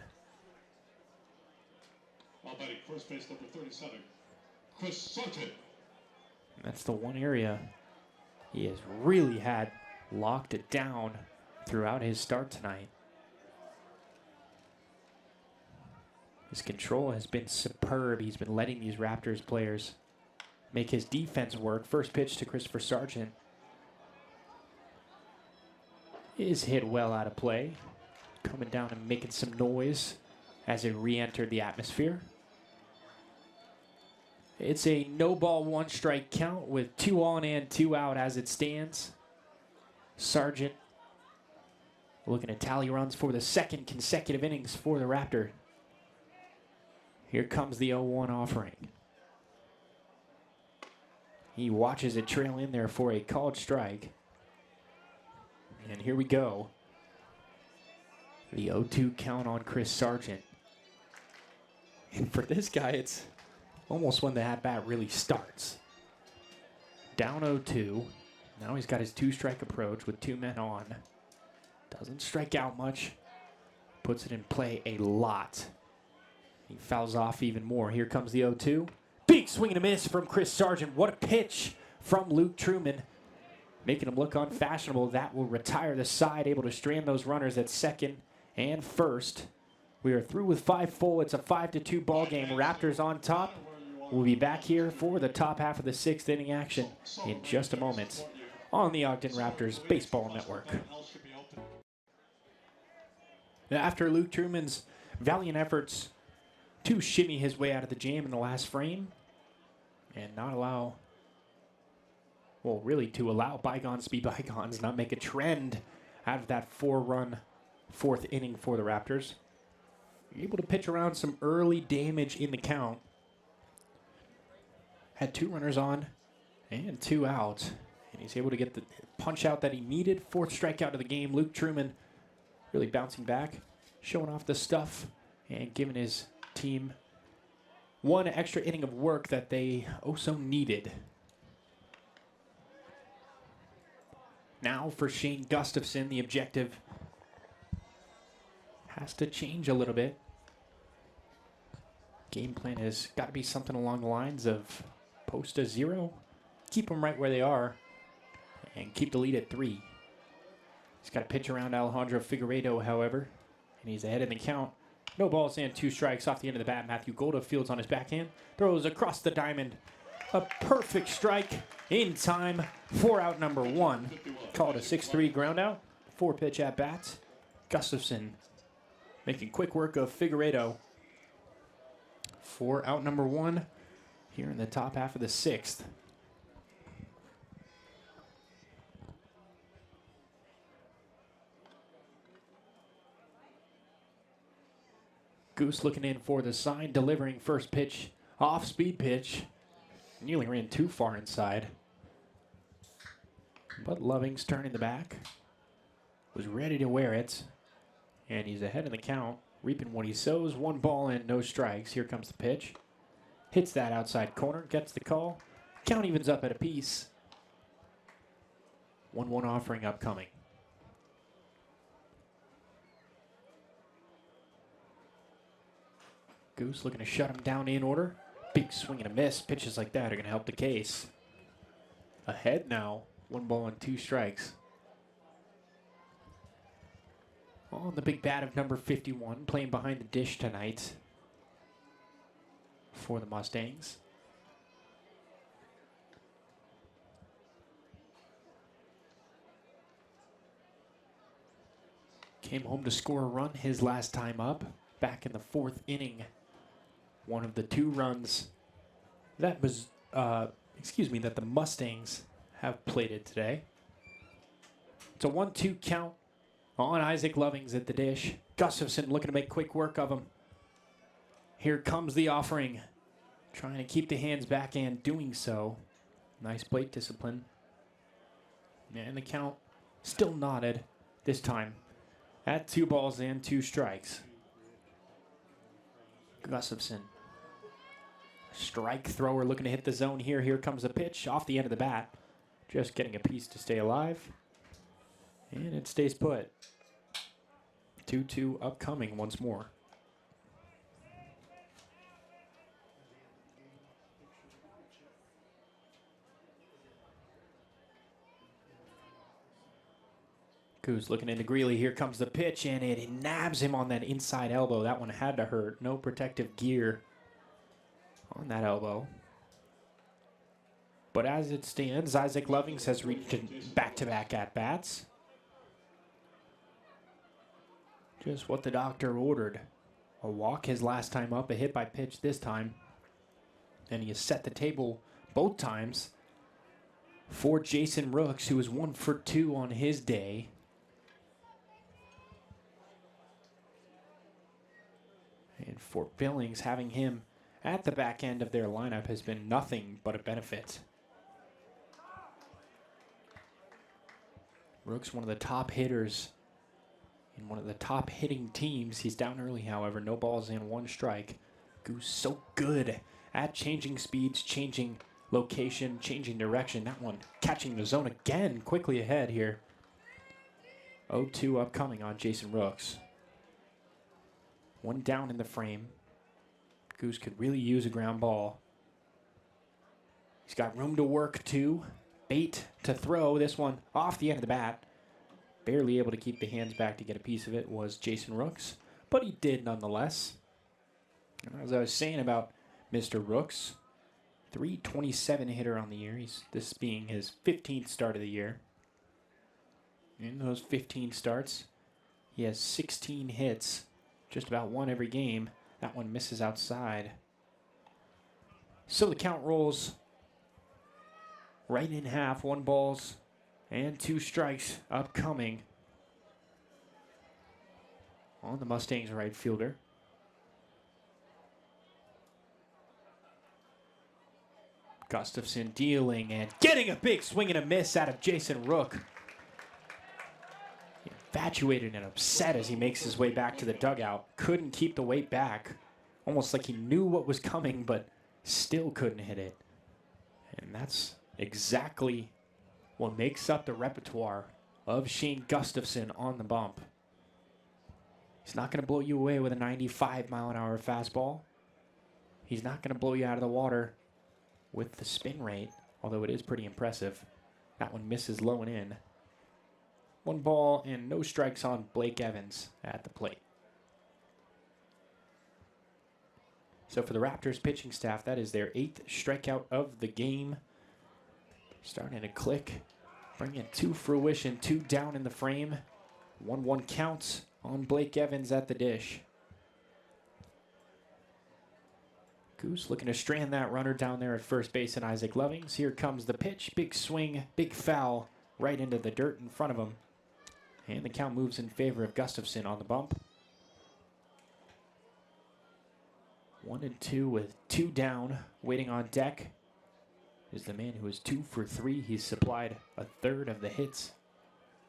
All batting first base, number 37, Chris Sargent. That's the one area he has really had locked it down throughout his start tonight. His control has been superb. He's been letting these Raptors players make his defense work. First pitch to Christopher Sargent is hit well out of play. Coming down and making some noise as it re-entered the atmosphere. It's a no-ball, 1-strike count with 2 on and 2 out as it stands. Sargent looking to tally runs for the 2nd consecutive innings for the Raptor. Here comes the 0-1 offering. He watches it trail in there for a called strike. And here we go. The 0-2 count on Chris Sargent. And for this guy, it's almost when the at-bat really starts. Down 0-2. Now he's got his 2-strike approach with 2 men on. Doesn't strike out much. Puts it in play a lot. He fouls off even more. Here comes the 0-2. Big swing and a miss from Chris Sargent. What a pitch from Luke Truman. Making him look unfashionable. That will retire the side. Able to strand those runners at 2nd and 1st. We are through with 5 full. It's a 5-2 ball game. Raptors on top. We'll be back here for the top half of the 6th inning action in just a moment on the Ogden Raptors Baseball Network. Now, after Luke Truman's valiant efforts to shimmy his way out of the jam in the last frame and not allow, well, really to allow bygones to be bygones, not make a trend out of that 4-run 4th inning for the Raptors. You're able to pitch around some early damage in the count. Had 2 runners on and 2 out, and he's able to get the punch out that he needed. 4th strikeout of the game. Luke Truman really bouncing back, showing off the stuff, and giving his team 1 extra inning of work that they oh so needed. Now for Shane Gustafson, the objective has to change a little bit. Game plan has got to be something along the lines of post a 0, keep them right where they are, and keep the lead at 3. He's got to pitch around Alejandro Figueiredo, however, and he's ahead in the count. No balls and 2 strikes off the end of the bat. Matthew Golda fields on his backhand, throws across the diamond. A perfect strike in time for out number 1. Called a 6-3 ground out. 4-pitch at bats. Gustafson making quick work of Figueiredo for out number 1 here in the top half of the 6th. Goose looking in for the sign, delivering first pitch, off-speed pitch. Nearly ran too far inside. But Loving's turning the back. Was ready to wear it. And he's ahead in the count, reaping what he sows. 1 ball and no strikes. Here comes the pitch. Hits that outside corner, gets the call. Count evens up at a piece. 1-1 offering upcoming. Goose looking to shut him down in order. Big swing and a miss. Pitches like that are going to help the case. Ahead now. 1 ball and 2 strikes. On the big bat of number 51, playing behind the dish tonight for the Mustangs. Came home to score a run his last time up, back in the 4th inning. One of the 2 runs that was, that the Mustangs have plated today. It's a 1-2 count on Isaac Lovings at the dish. Gustafson looking to make quick work of him. Here comes the offering. Trying to keep the hands back and doing so. Nice plate discipline. And the count still knotted this time at 2 balls and 2 strikes. Gustafson. Strike thrower looking to hit the zone here. Here comes the pitch off the end of the bat. Just getting a piece to stay alive. And it stays put. 2-2 upcoming once more. Coos looking into Greeley. Here comes the pitch, and it nabs him on that inside elbow. That one had to hurt. No protective gear on that elbow. But as it stands, Isaac Lovings has reached back-to-back at-bats. Just what the doctor ordered. A walk his last time up, a hit by pitch this time. And he has set the table both times for Jason Rooks, who was 1 for 2 on his day. And for Billings, having him at the back end of their lineup has been nothing but a benefit. Rooks, one of the top hitters in one of the top hitting teams. He's down early, however. No balls and 1 strike. Goose so good at changing speeds, changing location, changing direction. That one catching the zone again, quickly ahead here. 0-2 upcoming on Jason Rooks. 1 down in the frame. Goose could really use a ground ball. He's got room to work too. Bait to throw. This one off the end of the bat. Barely able to keep the hands back to get a piece of it was Jason Rooks, but he did nonetheless. And as I was saying about Mr. Rooks, .327 hitter on the year. This being his 15th start of the year. In those 15 starts, he has 16 hits, just about 1 every game. That one misses outside. So the count rolls right in half. 1 balls and 2 strikes upcoming on the Mustangs right fielder. Gustafson dealing and getting a big swing and a miss out of Jason Rook. Infatuated and upset as he makes his way back to the dugout. Couldn't keep the weight back. Almost like he knew what was coming, but still couldn't hit it. And that's exactly what makes up the repertoire of Shane Gustafson on the bump. He's not going to blow you away with a 95-mile-an-hour fastball. He's not going to blow you out of the water with the spin rate, although it is pretty impressive. That one misses low and in. 1 ball and no strikes on Blake Evans at the plate. So for the Raptors pitching staff, that is their 8th strikeout of the game. Starting to click, bring it to fruition. 2 down in the frame. 1-1 counts on Blake Evans at the dish. Goose looking to strand that runner down there at first base in Isaac Lovings. Here comes the pitch. Big swing, big foul right into the dirt in front of him. And the count moves in favor of Gustafson on the bump. 1-2 with 2 down. Waiting on deck is the man who is 2 for 3. He's supplied a third of the hits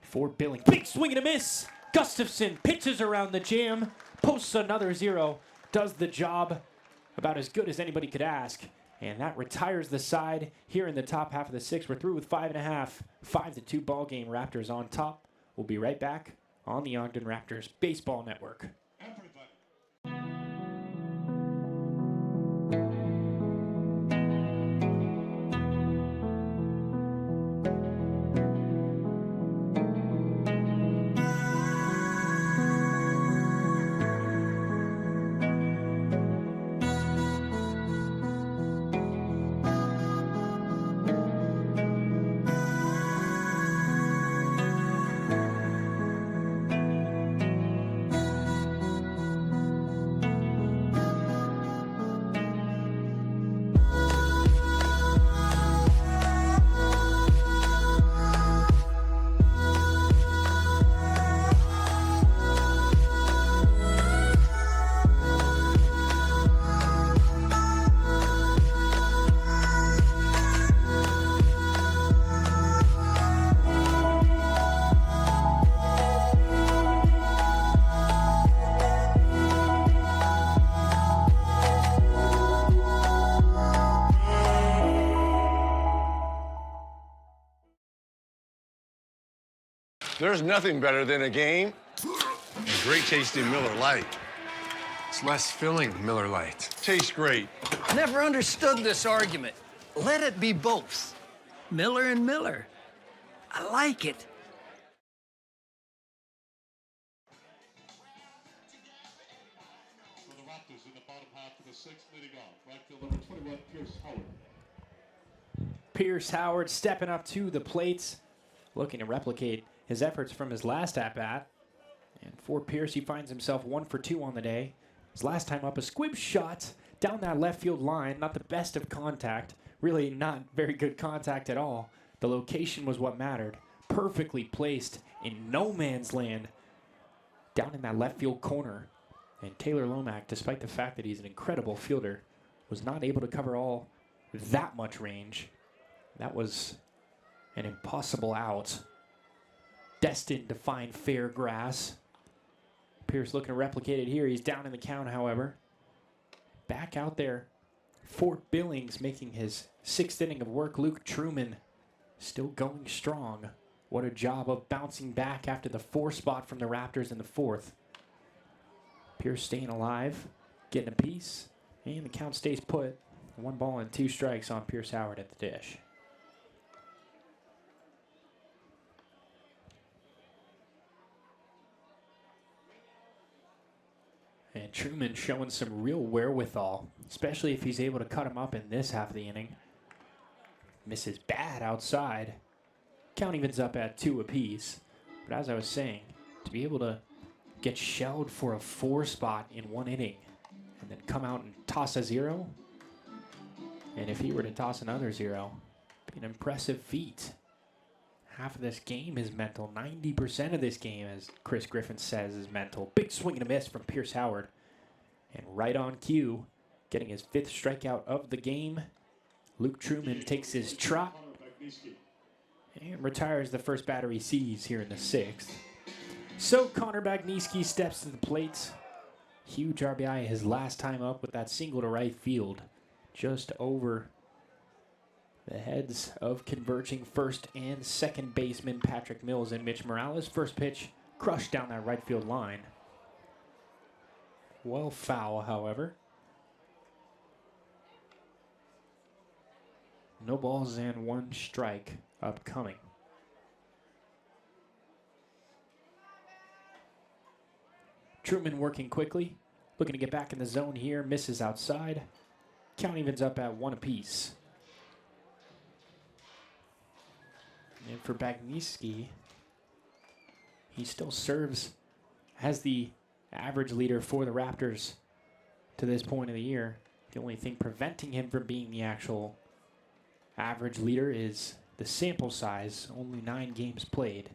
for Billings. Big swing and a miss. Gustafson pitches around the jam. Posts another 0. Does the job about as good as anybody could ask. And that retires the side here in the top half of the 6th. We're through with 5.5. 5-2 ball game. Raptors on top. We'll be right back on the Ogden Raptors Baseball Network. There's nothing better than a game and great tasting Miller Lite. It's less filling than Miller Lite. Tastes great. Never understood this argument. Let it be both. Miller and Miller. I like it. For the Raptors in the bottom half of the sixth, leading off, right field number 21, Pierce Howard. Pierce Howard stepping up to the plates, looking to replicate his efforts from his last at-bat. And for Pierce, he finds himself 1 for 2 on the day. His last time up, a squib shot down that left field line. Not the best of contact. Really not very good contact at all. The location was what mattered. Perfectly placed in no man's land down in that left field corner. And Taylor Lomack, despite the fact that he's an incredible fielder, was not able to cover all that much range. That was an impossible out. Destined to find fair grass. Pierce looking to replicate it here. He's down in the count, however. Back out there. Fort Billings making his 6th inning of work. Luke Truman still going strong. What a job of bouncing back after the 4 spot from the Raptors in the 4th. Pierce staying alive, getting a piece, and the count stays put. 1 ball and 2 strikes on Pierce Howard at the dish. And Truman showing some real wherewithal, especially if he's able to cut him up in this half of the inning. Misses bad outside. Count evens up at 2 apiece. But as I was saying, to be able to get shelled for a 4 spot in 1 inning and then come out and toss a 0, and if he were to toss another 0, it'd be an impressive feat. Half of this game is mental. 90% of this game, as Chris Griffin says, is mental. Big swing and a miss from Pierce Howard. And right on cue, getting his 5th strikeout of the game, Luke Truman takes his trot and retires the first batter he sees here in the 6th. So Connor Bagniski steps to the plate. Huge RBI his last time up with that single to right field. Just over the heads of converging first and second baseman Patrick Mills and Mitch Morales. First pitch crushed down that right field line. Well foul, however. No balls and 1 strike upcoming. Truman working quickly, looking to get back in the zone here, misses outside. Count evens up at 1 apiece. And for Bagniski, he still serves as the average leader for the Raptors to this point of the year. The only thing preventing him from being the actual average leader is the sample size, only 9 games played.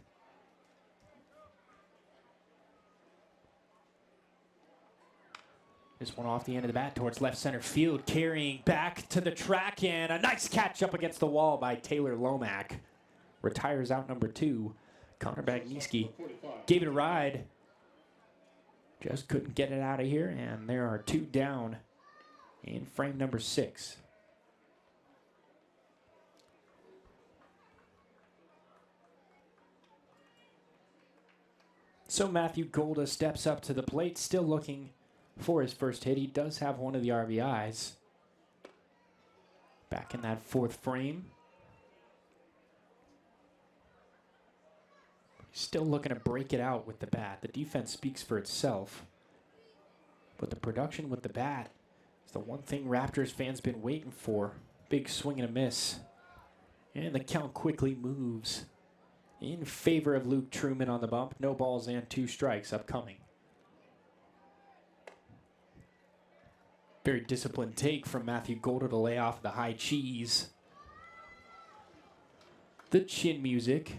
This one off the end of the bat towards left center field, carrying back to the track, and a nice catch up against the wall by Taylor Lomack. Retires out number 2. Connor Bagniski gave it a ride. Just couldn't get it out of here, and there are 2 down in frame number 6. So Matthew Golda steps up to the plate, still looking for his first hit. He does have one of the RBIs. Back in that 4th frame. Still looking to break it out with the bat. The defense speaks for itself. But the production with the bat is the one thing Raptors fans been waiting for. Big swing and a miss. And the count quickly moves in favor of Luke Truman on the bump. No balls and 2 strikes upcoming. Very disciplined take from Matthew Golda to lay off the high cheese. The chin music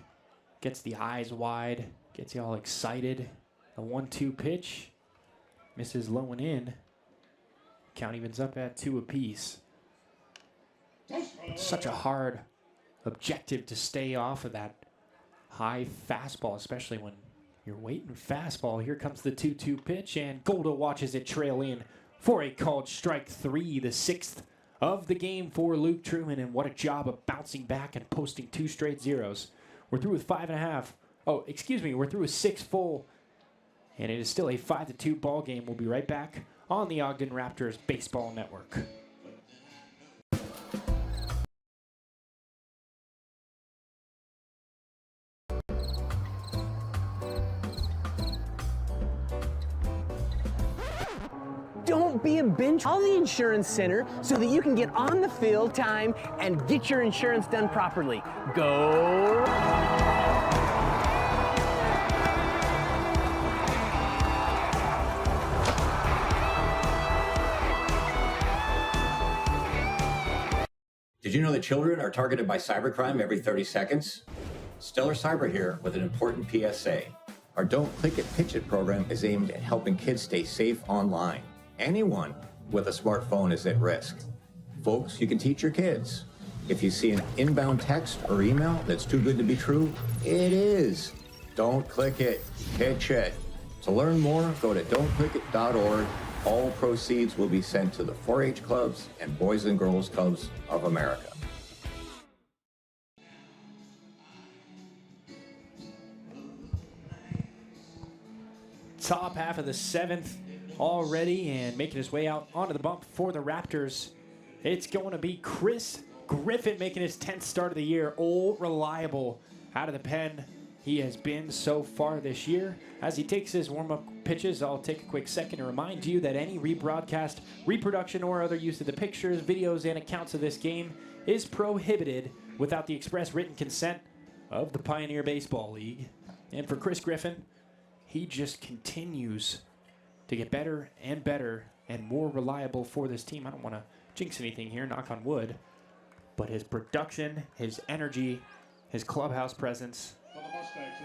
gets the eyes wide, gets you all excited. The 1-2 pitch misses low and in. Count evens up at 2 apiece. It's such a hard objective to stay off of that high fastball, especially when you're waiting fastball. Here comes the 2-2 pitch, and Golda watches it trail in for a called strike 3, the 6th of the game for Luke Truman, and what a job of bouncing back and posting 2 straight zeros. We're through with 5.5 Oh, excuse me, we're through a 6 full, and it is still a 5-2 ball game. We'll be right back on the Ogden Raptors Baseball Network. Don't be a binge. Call the insurance center so that you can get on the field time and get your insurance done properly. Go. Did you know that children are targeted by cybercrime every 30 seconds? Stellar Cyber here with an important PSA. Our Don't Click It, Pitch It program is aimed at helping kids stay safe online. Anyone with a smartphone is at risk. Folks, you can teach your kids. If you see an inbound text or email that's too good to be true, it is. Don't click it, pitch it. To learn more, go to don'tclickit.org. All proceeds will be sent to the 4-H clubs and Boys and Girls Clubs of America. Top half of the 7th already, and making his way out onto the bump for the Raptors. It's going to be Chris Griffin making his 10th start of the year. Old reliable out of the pen he has been so far this year. As he takes his warm-up pitches, I'll take a quick second to remind you that any rebroadcast, reproduction, or other use of the pictures, videos, and accounts of this game is prohibited without the express written consent of the Pioneer Baseball League. And for Chris Griffin, he just continues to get better and more reliable for this team. I don't want to jinx anything here, knock on wood, but his production, his energy, his clubhouse presence,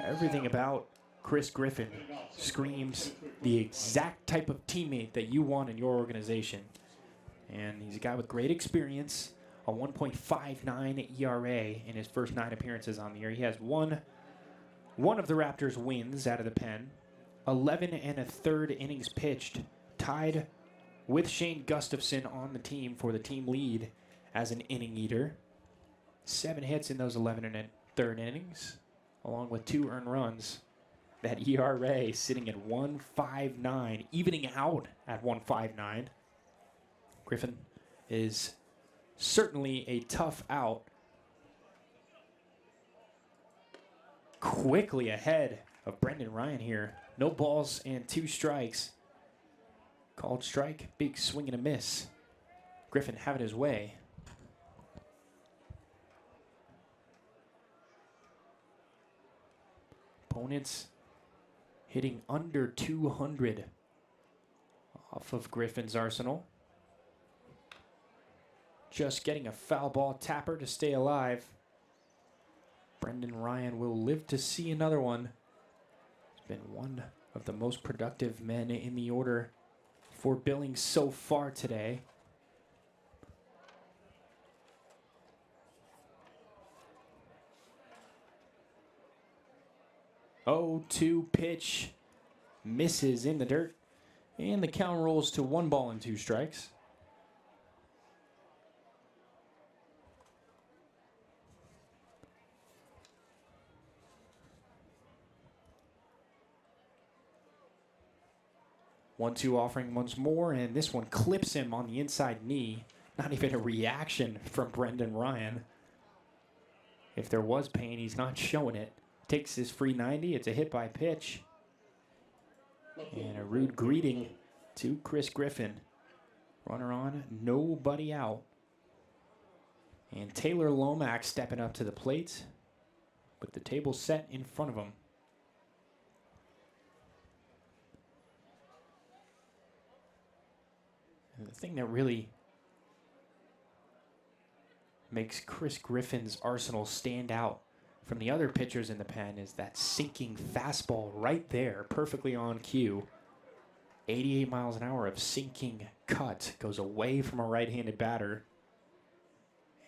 everything about Chris Griffin screams the exact type of teammate that you want in your organization. And he's a guy with great experience, a 1.59 ERA in his first 9 appearances on the year. He has one of the Raptors' wins out of the pen, 11 1/3 innings pitched, tied with Shane Gustafson on the team for the team lead as an inning eater. 7 hits in those 11 1/3 innings, along with 2 earned runs. That ERA sitting at 1.59, evening out at 1.59. Griffin is certainly a tough out. Quickly ahead of Brendan Ryan here. No balls and 2 strikes. Called strike, big swing and a miss. Griffin having his way. Opponents hitting under 200 off of Griffin's arsenal. Just getting a foul ball tapper to stay alive. Brendan Ryan will live to see another one. He's been one of the most productive men in the order for Billings so far today. Oh, 2 pitch misses in the dirt, and the count rolls to 1 ball and 2 strikes. One-two offering once more, and this one clips him on the inside knee. Not even a reaction from Brendan Ryan. If there was pain, he's not showing it. Takes his free 90. It's a hit by pitch. And a rude greeting to Chris Griffin. Runner on, nobody out. And Taylor Lomax stepping up to the plate with the table set in front of him. And the thing that really makes Chris Griffin's arsenal stand out from the other pitchers in the pen is that sinking fastball right there, perfectly on cue. 88 miles an hour of sinking cut goes away from a right-handed batter.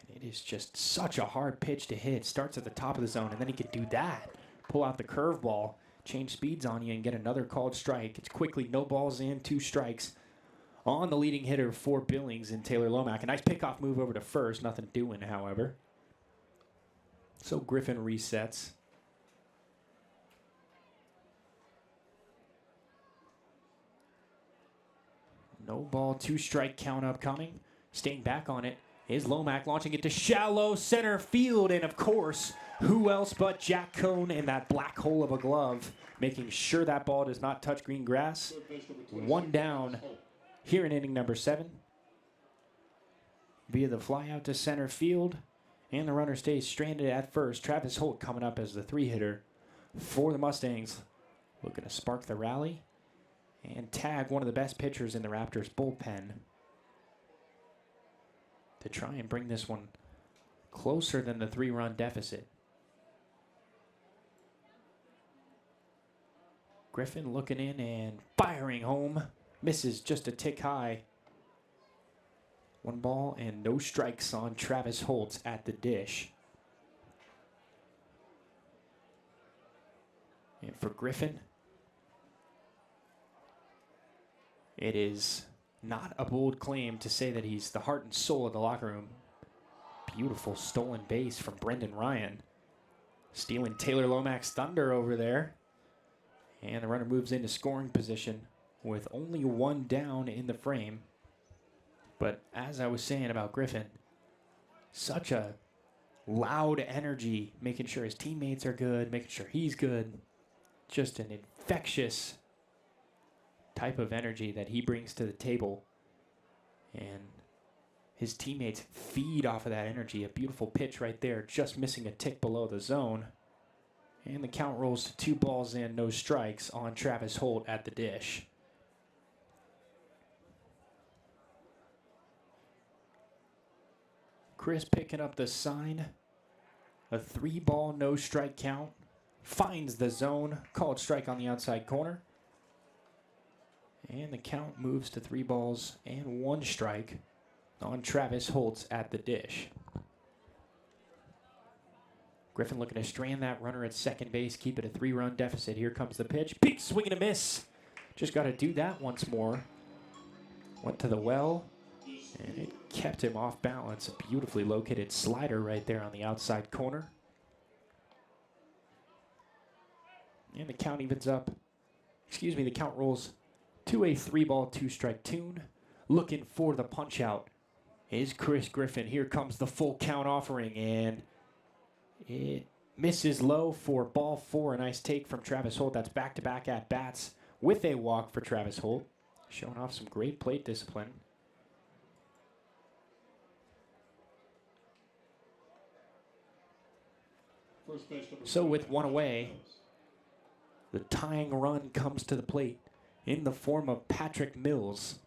And it is just such a hard pitch to hit. Starts at the top of the zone, and then he could do that. Pull out the curveball, change speeds on you, and get another called strike. It's quickly no balls in, 2 strikes on the leading hitter for Billings and Taylor Lomax. A nice pickoff move over to first. Nothing doing, however. So Griffin resets. No ball, 2-strike count upcoming. Staying back on it is Lomack, launching it to shallow center field. And of course, who else but Jack Cohn in that black hole of a glove, making sure that ball does not touch green grass. 1 down here in inning number 7. Via the fly out to center field. And the runner stays stranded at first. Travis Holt coming up as the 3-hitter for the Mustangs. Looking to spark the rally and tag one of the best pitchers in the Raptors bullpen to try and bring this one closer than the 3-run deficit. Griffin looking in and firing home. Misses just a tick high. 1 ball and no strikes on Travis Holt at the dish. And for Griffin, it is not a bold claim to say that he's the heart and soul of the locker room. Beautiful stolen base from Brendan Ryan. Stealing Taylor Lomack's thunder over there. And the runner moves into scoring position with only 1 down in the frame. But as I was saying about Griffin, such a loud energy, making sure his teammates are good, making sure he's good. Just an infectious type of energy that he brings to the table. And his teammates feed off of that energy. A beautiful pitch right there, just missing a tick below the zone. And the count rolls to 2 balls and no strikes on Travis Holt at the dish. Chris picking up the sign. A 3-ball, no strike count. Finds the zone. Called strike on the outside corner. And the count moves to 3 balls and 1 strike on Travis Holt at the dish. Griffin looking to strand that runner at second base, keep it a 3-run deficit. Here comes the pitch. Big swing and a miss. Just got to do that once more. Went to the well, and it kept him off balance. A beautifully located slider right there on the outside corner. And the count evens up. The count rolls to a 3-ball, 2-strike tune. Looking for the punch out is Chris Griffin. Here comes the full count offering, and it misses low for ball 4. A nice take from Travis Holt. That's back-to-back at-bats with a walk for Travis Holt. Showing off some great plate discipline. So with 1 away, the tying run comes to the plate in the form of Patrick Mills.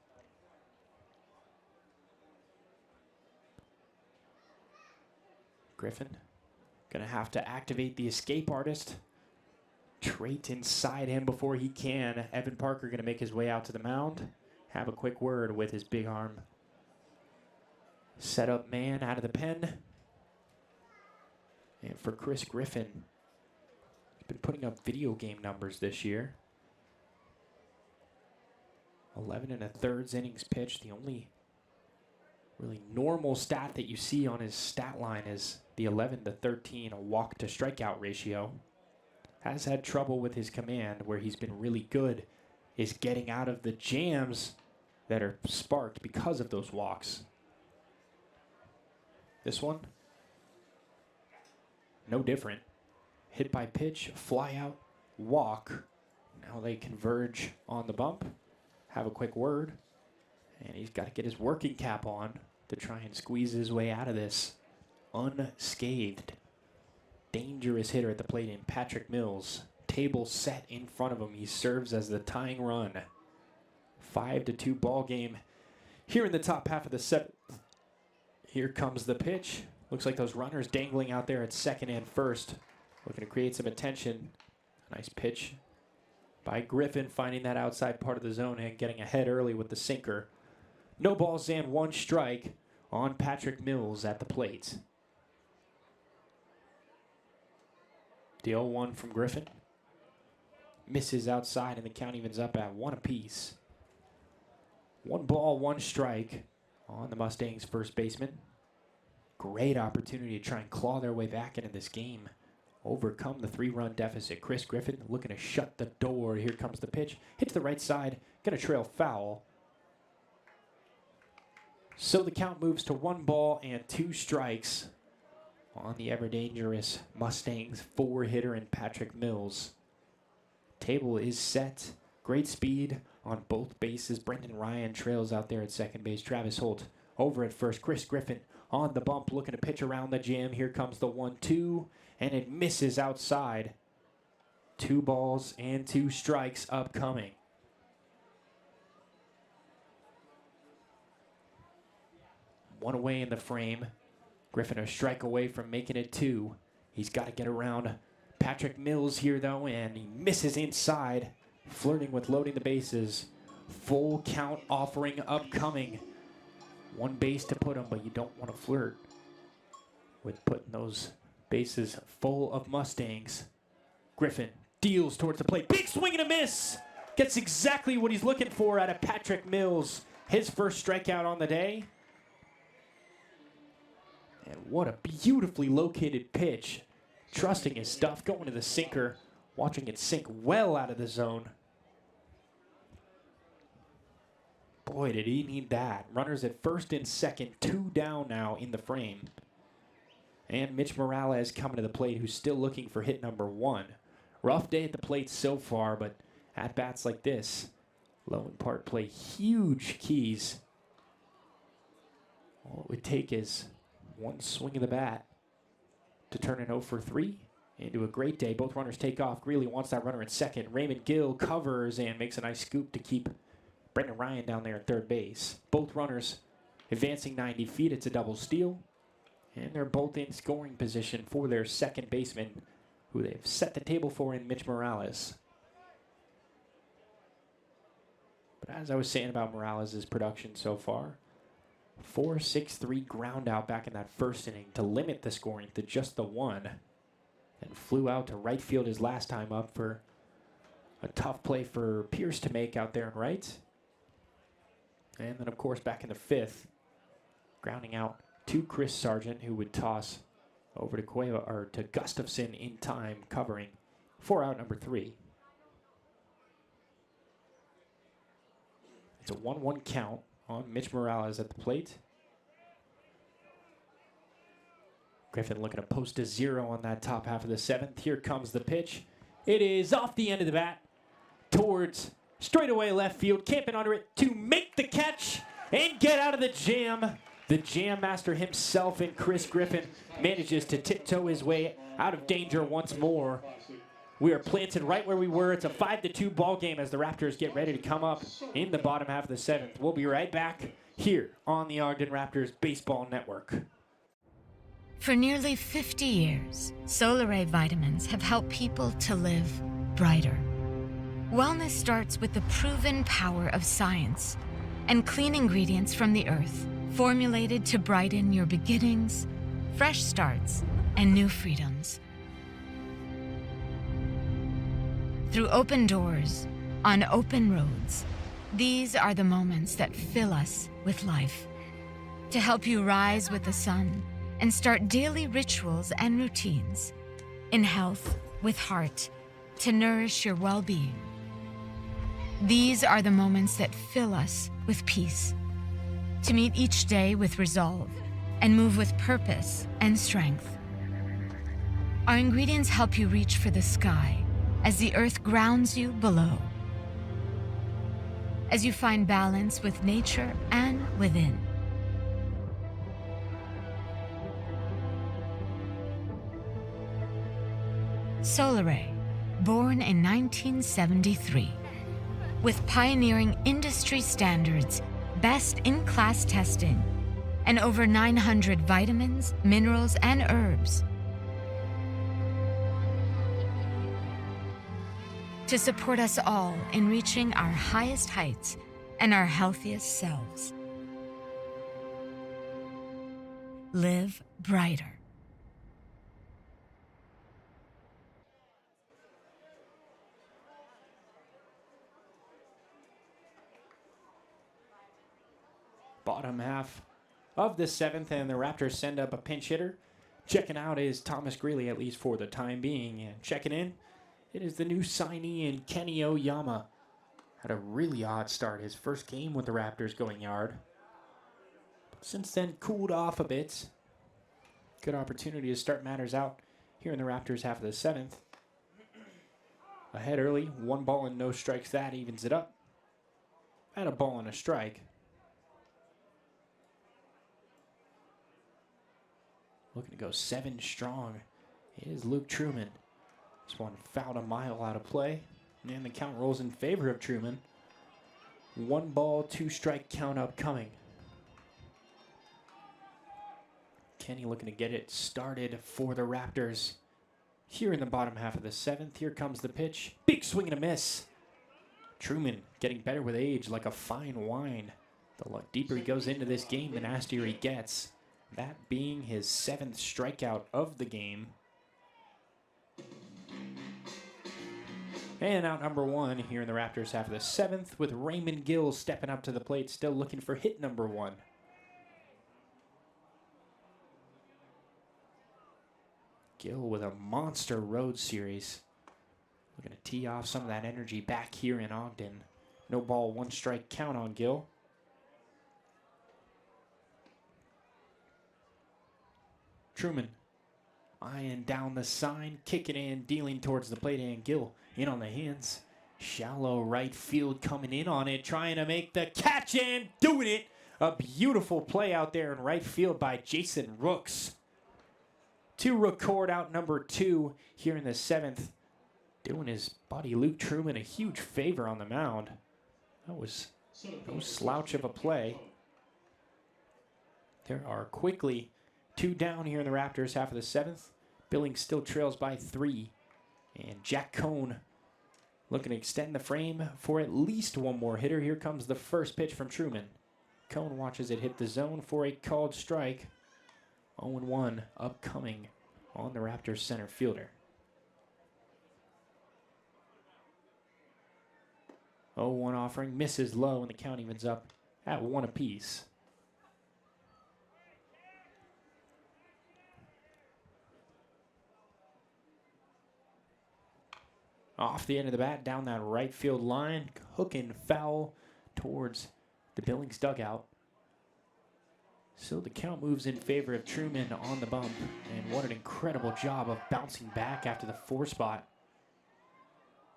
Griffin gonna have to activate the escape artist. Trait inside him before he can. Evan Parker gonna make his way out to the mound. Have a quick word with his big arm setup man out of the pen. And for Chris Griffin, he's been putting up video game numbers this year. 11 1/3 innings pitched. The only really normal stat that you see on his stat line is the 11-13 walk to strikeout ratio. Has had trouble with his command. Where he's been really good is getting out of the jams that are sparked because of those walks. This one, no different. Hit by pitch, fly out, walk. Now they converge on the bump. Have a quick word. And he's got to get his working cap on to try and squeeze his way out of this unscathed. Dangerous hitter at the plate in Patrick Mills. Table set in front of him. He serves as the tying run. 5-2 ball game here in the top half of the 7th. Here comes the pitch. Looks like those runners dangling out there at second and first. Looking to create some attention. Nice pitch by Griffin, finding that outside part of the zone and getting ahead early with the sinker. No balls and 1 strike on Patrick Mills at the plate. The 0-1 from Griffin. Misses outside, and the count evens up at 1 apiece. 1 ball, 1 strike on the Mustangs' first baseman. Great opportunity to try and claw their way back into this game. Overcome the 3-run deficit. Chris Griffin looking to shut the door. Here comes the pitch. Hits the right side. Going to trail foul. So the count moves to 1 ball and 2 strikes on the ever-dangerous Mustangs 4-hitter and Patrick Mills. Table is set. Great speed on both bases. Brendan Ryan trails out there at second base. Travis Holt over at first. Chris Griffin on the bump looking to pitch around the jam. Here comes the 1-2, and it misses outside. 2 balls and 2 strikes upcoming. One away in the frame. Griffin a strike away from making it 2. He's got to get around Patrick Mills here, though, and he misses inside, flirting with loading the bases. Full count offering upcoming. 1 base to put him, but you don't want to flirt with putting those bases full of Mustangs. Griffin deals towards the plate. Big swing and a miss. Gets exactly what he's looking for out of Patrick Mills. His first strikeout on the day. And what a beautifully located pitch. Trusting his stuff, going to the sinker, watching it sink well out of the zone. Boy, did he need that. Runners at first and second, 2 down now in the frame. And Mitch Morales coming to the plate, who's still looking for hit number 1. Rough day at the plate so far, but at bats like this, Low and Park play huge keys. All it would take is 1 swing of the bat to turn an 0 for 3 into a great day. Both runners take off. Greeley wants that runner at second. Raymond Gill covers and makes a nice scoop to keep Brendan Ryan down there at third base. Both runners advancing 90 feet. It's a double steal. And they're both in scoring position for their second baseman, who they've set the table for in Mitch Morales. But as I was saying about Morales' production so far, 4.63 ground out back in that first inning to limit the scoring to just the 1. And flew out to right field his last time up for a tough play for Pierce to make out there in right. And then, of course, back in the 5th, grounding out to Chris Sargent, who would toss over to Cueva or to Gustafson in time, covering for out number 3. It's a 1-1 count on Mitch Morales at the plate. Griffin looking to post a 0 on that top half of the 7th. Here comes the pitch. It is off the end of the bat towards straightaway left field. Camping under it to make the catch and get out of the jam. The jam master himself and Chris Griffin manages to tiptoe his way out of danger once more. We are planted right where we were. It's a 5-2 ball game as the Raptors get ready to come up in the bottom half of the 7th. We'll be right back here on the Ogden Raptors Baseball Network. For nearly 50 years, Solar Ray vitamins have helped people to live brighter. Wellness starts with the proven power of science and clean ingredients from the earth, formulated to brighten your beginnings, fresh starts, and new freedoms. Through open doors, on open roads, these are the moments that fill us with life. To help you rise with the sun and start daily rituals and routines, in health with heart, to nourish your well-being. These are the moments that fill us with peace, to meet each day with resolve and move with purpose and strength. Our ingredients help you reach for the sky as the earth grounds you below. As you find balance with nature and within. Solar Ray, born in 1973. With pioneering industry standards, best-in-class testing, and over 900 vitamins, minerals, and herbs. To support us all in reaching our highest heights and our healthiest selves. Live brighter. Bottom half of the 7th, and the Raptors send up a pinch hitter. Checking out is Thomas Greeley, at least for the time being. And checking in, it is the new signee in Kenny Oyama. Had a really odd start. His first game with the Raptors going yard. Since then, cooled off a bit. Good opportunity to start matters out here in the Raptors half of the 7th. Ahead early, 1 ball and no strikes. That evens it up. And a ball and a strike. Looking to go 7 strong is Luke Truman. This one fouled a mile out of play. And the count rolls in favor of Truman. 1 ball, 2 strike count upcoming. Kenny looking to get it started for the Raptors. Here in the bottom half of the 7th, here comes the pitch. Big swing and a miss. Truman getting better with age like a fine wine. The deeper he goes into this game, the nastier he gets. That being his 7th strikeout of the game. And out number 1 here in the Raptors half of the 7th with Raymond Gill stepping up to the plate, still looking for hit number 1. Gill with a monster road series. We're going to tee off some of that energy back here in Ogden. No ball, 1 strike count on Gill. Truman eyeing down the sign, kicking in, dealing towards the plate, and Gill in on the hands. Shallow right field coming in on it, trying to make the catch and doing it. A beautiful play out there in right field by Jason Rooks. To record out number 2 here in the 7th. Doing his buddy Luke Truman a huge favor on the mound. That was no slouch of a play. There are quickly 2 down here in the Raptors half of the 7th. Billings still trails by 3. And Jack Cohn looking to extend the frame for at least 1 more hitter. Here comes the first pitch from Truman. Cohn watches it hit the zone for a called strike. 0-1 upcoming on the Raptors center fielder. 0-1 offering, misses low, and the count evens up at 1 apiece. Off the end of the bat, down that right field line, hooking foul towards the Billings dugout. So the count moves in favor of Truman on the bump. And what an incredible job of bouncing back after the 4 spot.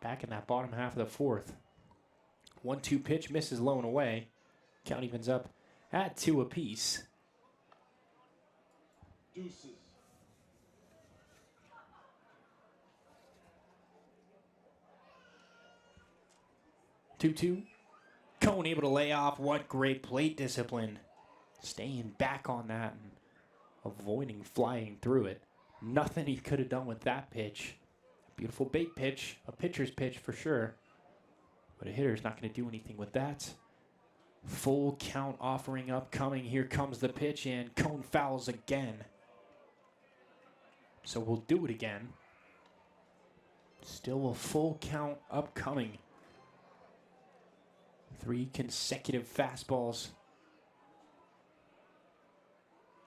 Back in that bottom half of the 4th. 1-2 pitch, misses low and away. Count evens up at 2 apiece. Deuces. 2-2. Cohn able to lay off. What great plate discipline. Staying back on that and avoiding flying through it. Nothing he could have done with that pitch. Beautiful bait pitch. A pitcher's pitch for sure. But a hitter's not going to do anything with that. Full count offering upcoming. Here comes the pitch, and Cohn fouls again. So we'll do it again. Still a full count upcoming. 3 consecutive fastballs.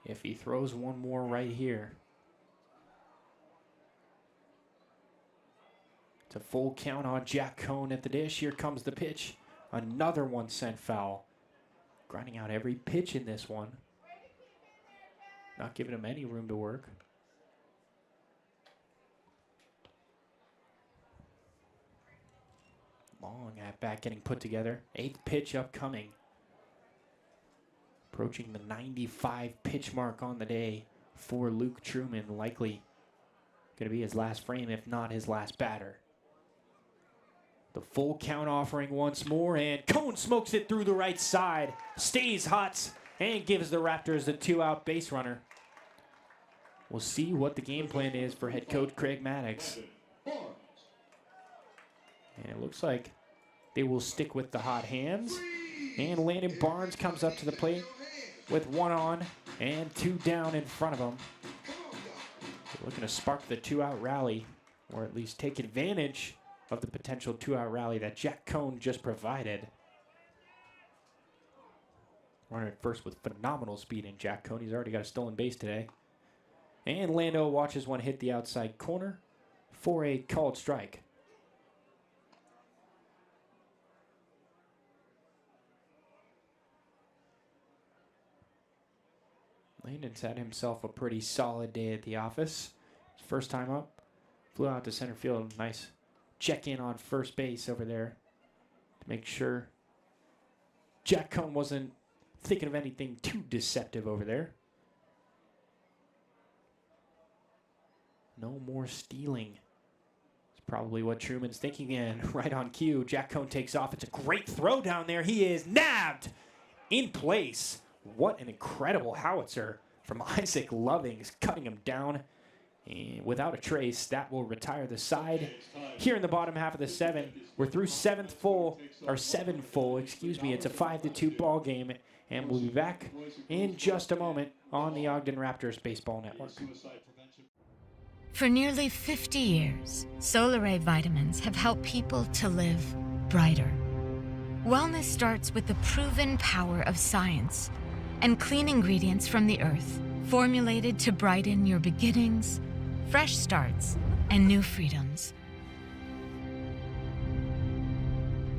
If he throws 1 more right here. It's a full count on Jack Cohn at the dish. Here comes the pitch. Another 1 sent foul. Grinding out every pitch in this one. Not giving him any room to work. Long at bat getting put together. 8th pitch upcoming. Approaching the 95 pitch mark on the day for Luke Truman. Likely going to be his last frame, if not his last batter. The full count offering once more, and Cohn smokes it through the right side. Stays hot and gives the Raptors a 2-out base runner. We'll see what the game plan is for head coach Craig Maddox. And it looks like they will stick with the hot hands. And Landon Barnes comes up to the plate with 1 on and 2 down in front of him. They're looking to spark the 2-out rally, or at least take advantage of the potential 2-out rally that Jack Cohn just provided. Running at first with phenomenal speed in Jack Cohn. He's already got a stolen base today. And Lando watches one hit the outside corner for a called strike. Landon's had himself a pretty solid day at the office. His first time up, flew out to center field. Nice check-in on first base over there to make sure Jack Cohn wasn't thinking of anything too deceptive over there. No more stealing. It's probably what Truman's thinking, and right on cue, Jack Cohn takes off. It's a great throw down there. He is nabbed in place. What an incredible howitzer from Isaac Loving. He's cutting him down. And without a trace, that will retire the side. Here in the bottom half of the 7th, we're through 7 full. It's a 5-2 ball game, and we'll be back in just a moment on the Ogden Raptors Baseball Network. For nearly 50 years, Solaray vitamins have helped people to live brighter. Wellness starts with the proven power of science and clean ingredients from the earth, formulated to brighten your beginnings, fresh starts, and new freedoms.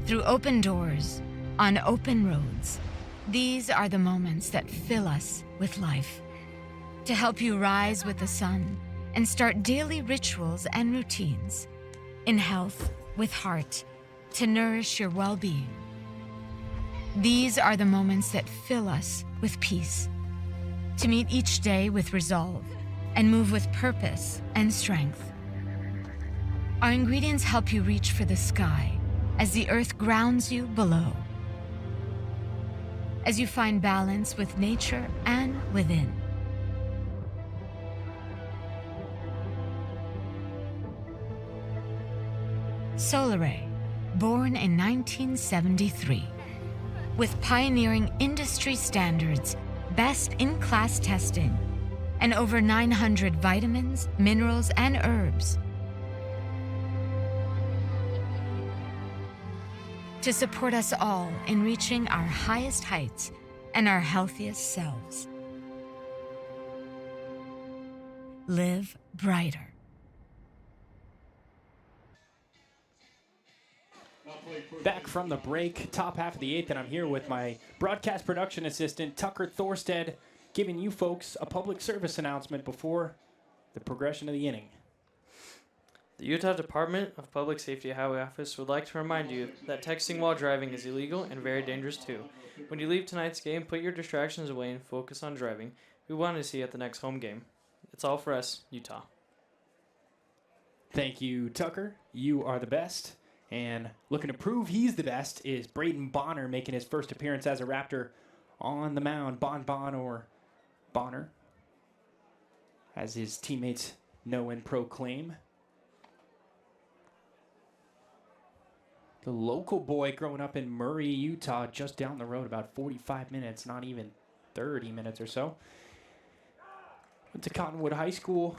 Through open doors, on open roads, these are the moments that fill us with life. To help you rise with the sun and start daily rituals and routines, in health with heart, to nourish your well-being. These are the moments that fill us with peace, to meet each day with resolve and move with purpose and strength. Our ingredients help you reach for the sky as the earth grounds you below, as you find balance with nature and within. Solaray, born in 1973, with pioneering industry standards, best-in-class testing, and over 900 vitamins, minerals, and herbs to support us all in reaching our highest heights and our healthiest selves. Live brighter. Back from the break, top half of the 8th, and I'm here with my broadcast production assistant, Tucker Thorstead, giving you folks a public service announcement before the progression of the inning. The Utah Department of Public Safety Highway Office would like to remind you that texting while driving is illegal and very dangerous too. When you leave tonight's game, put your distractions away and focus on driving. We want to see you at the next home game. It's all for us, Utah. Thank you, Tucker. You are the best. And looking to prove he's the best is Braden Bonner, making his first appearance as a Raptor on the mound. Bon or Bonner, as his teammates know and proclaim. The local boy growing up in Murray, Utah, just down the road, about 45 minutes, not even 30 minutes or so. Went to Cottonwood High School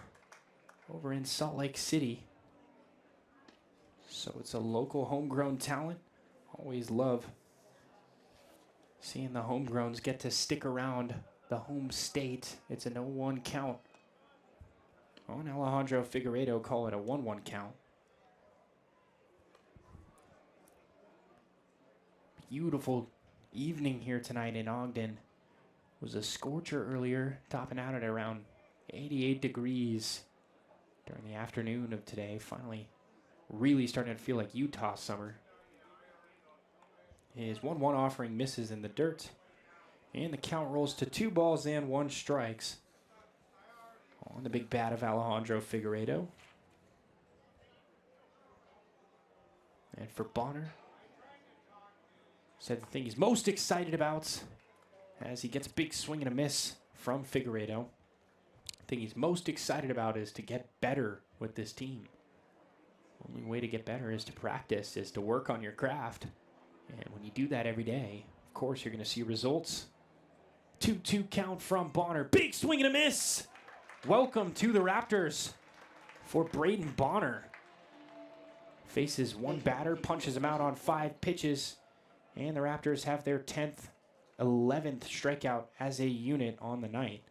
over in Salt Lake City. So it's a local homegrown talent. Always love seeing the homegrowns get to stick around the home state. It's a 0-1 count. Oh, and Alejandro Figueiredo call it a 1-1 count. Beautiful evening here tonight in Ogden. It was a scorcher earlier, topping out at around 88 degrees during the afternoon of today. Finally really starting to feel like Utah summer. His 1-1 offering misses in the dirt. And the count rolls to 2 balls and 1 strikes on the big bat of Alejandro Figueiredo. And for Bonner, said the thing he's most excited about as he gets a big swing and a miss from Figueiredo. The thing he's most excited about is to get better with this team. Only way to get better is to practice, is to work on your craft. And when you do that every day, of course, you're going to see results. 2-2 count from Bonner. Big swing and a miss. Welcome to the Raptors for Braden Bonner. Faces one batter, punches him out on 5 pitches. And the Raptors have their 10th, 11th strikeout as a unit on the night.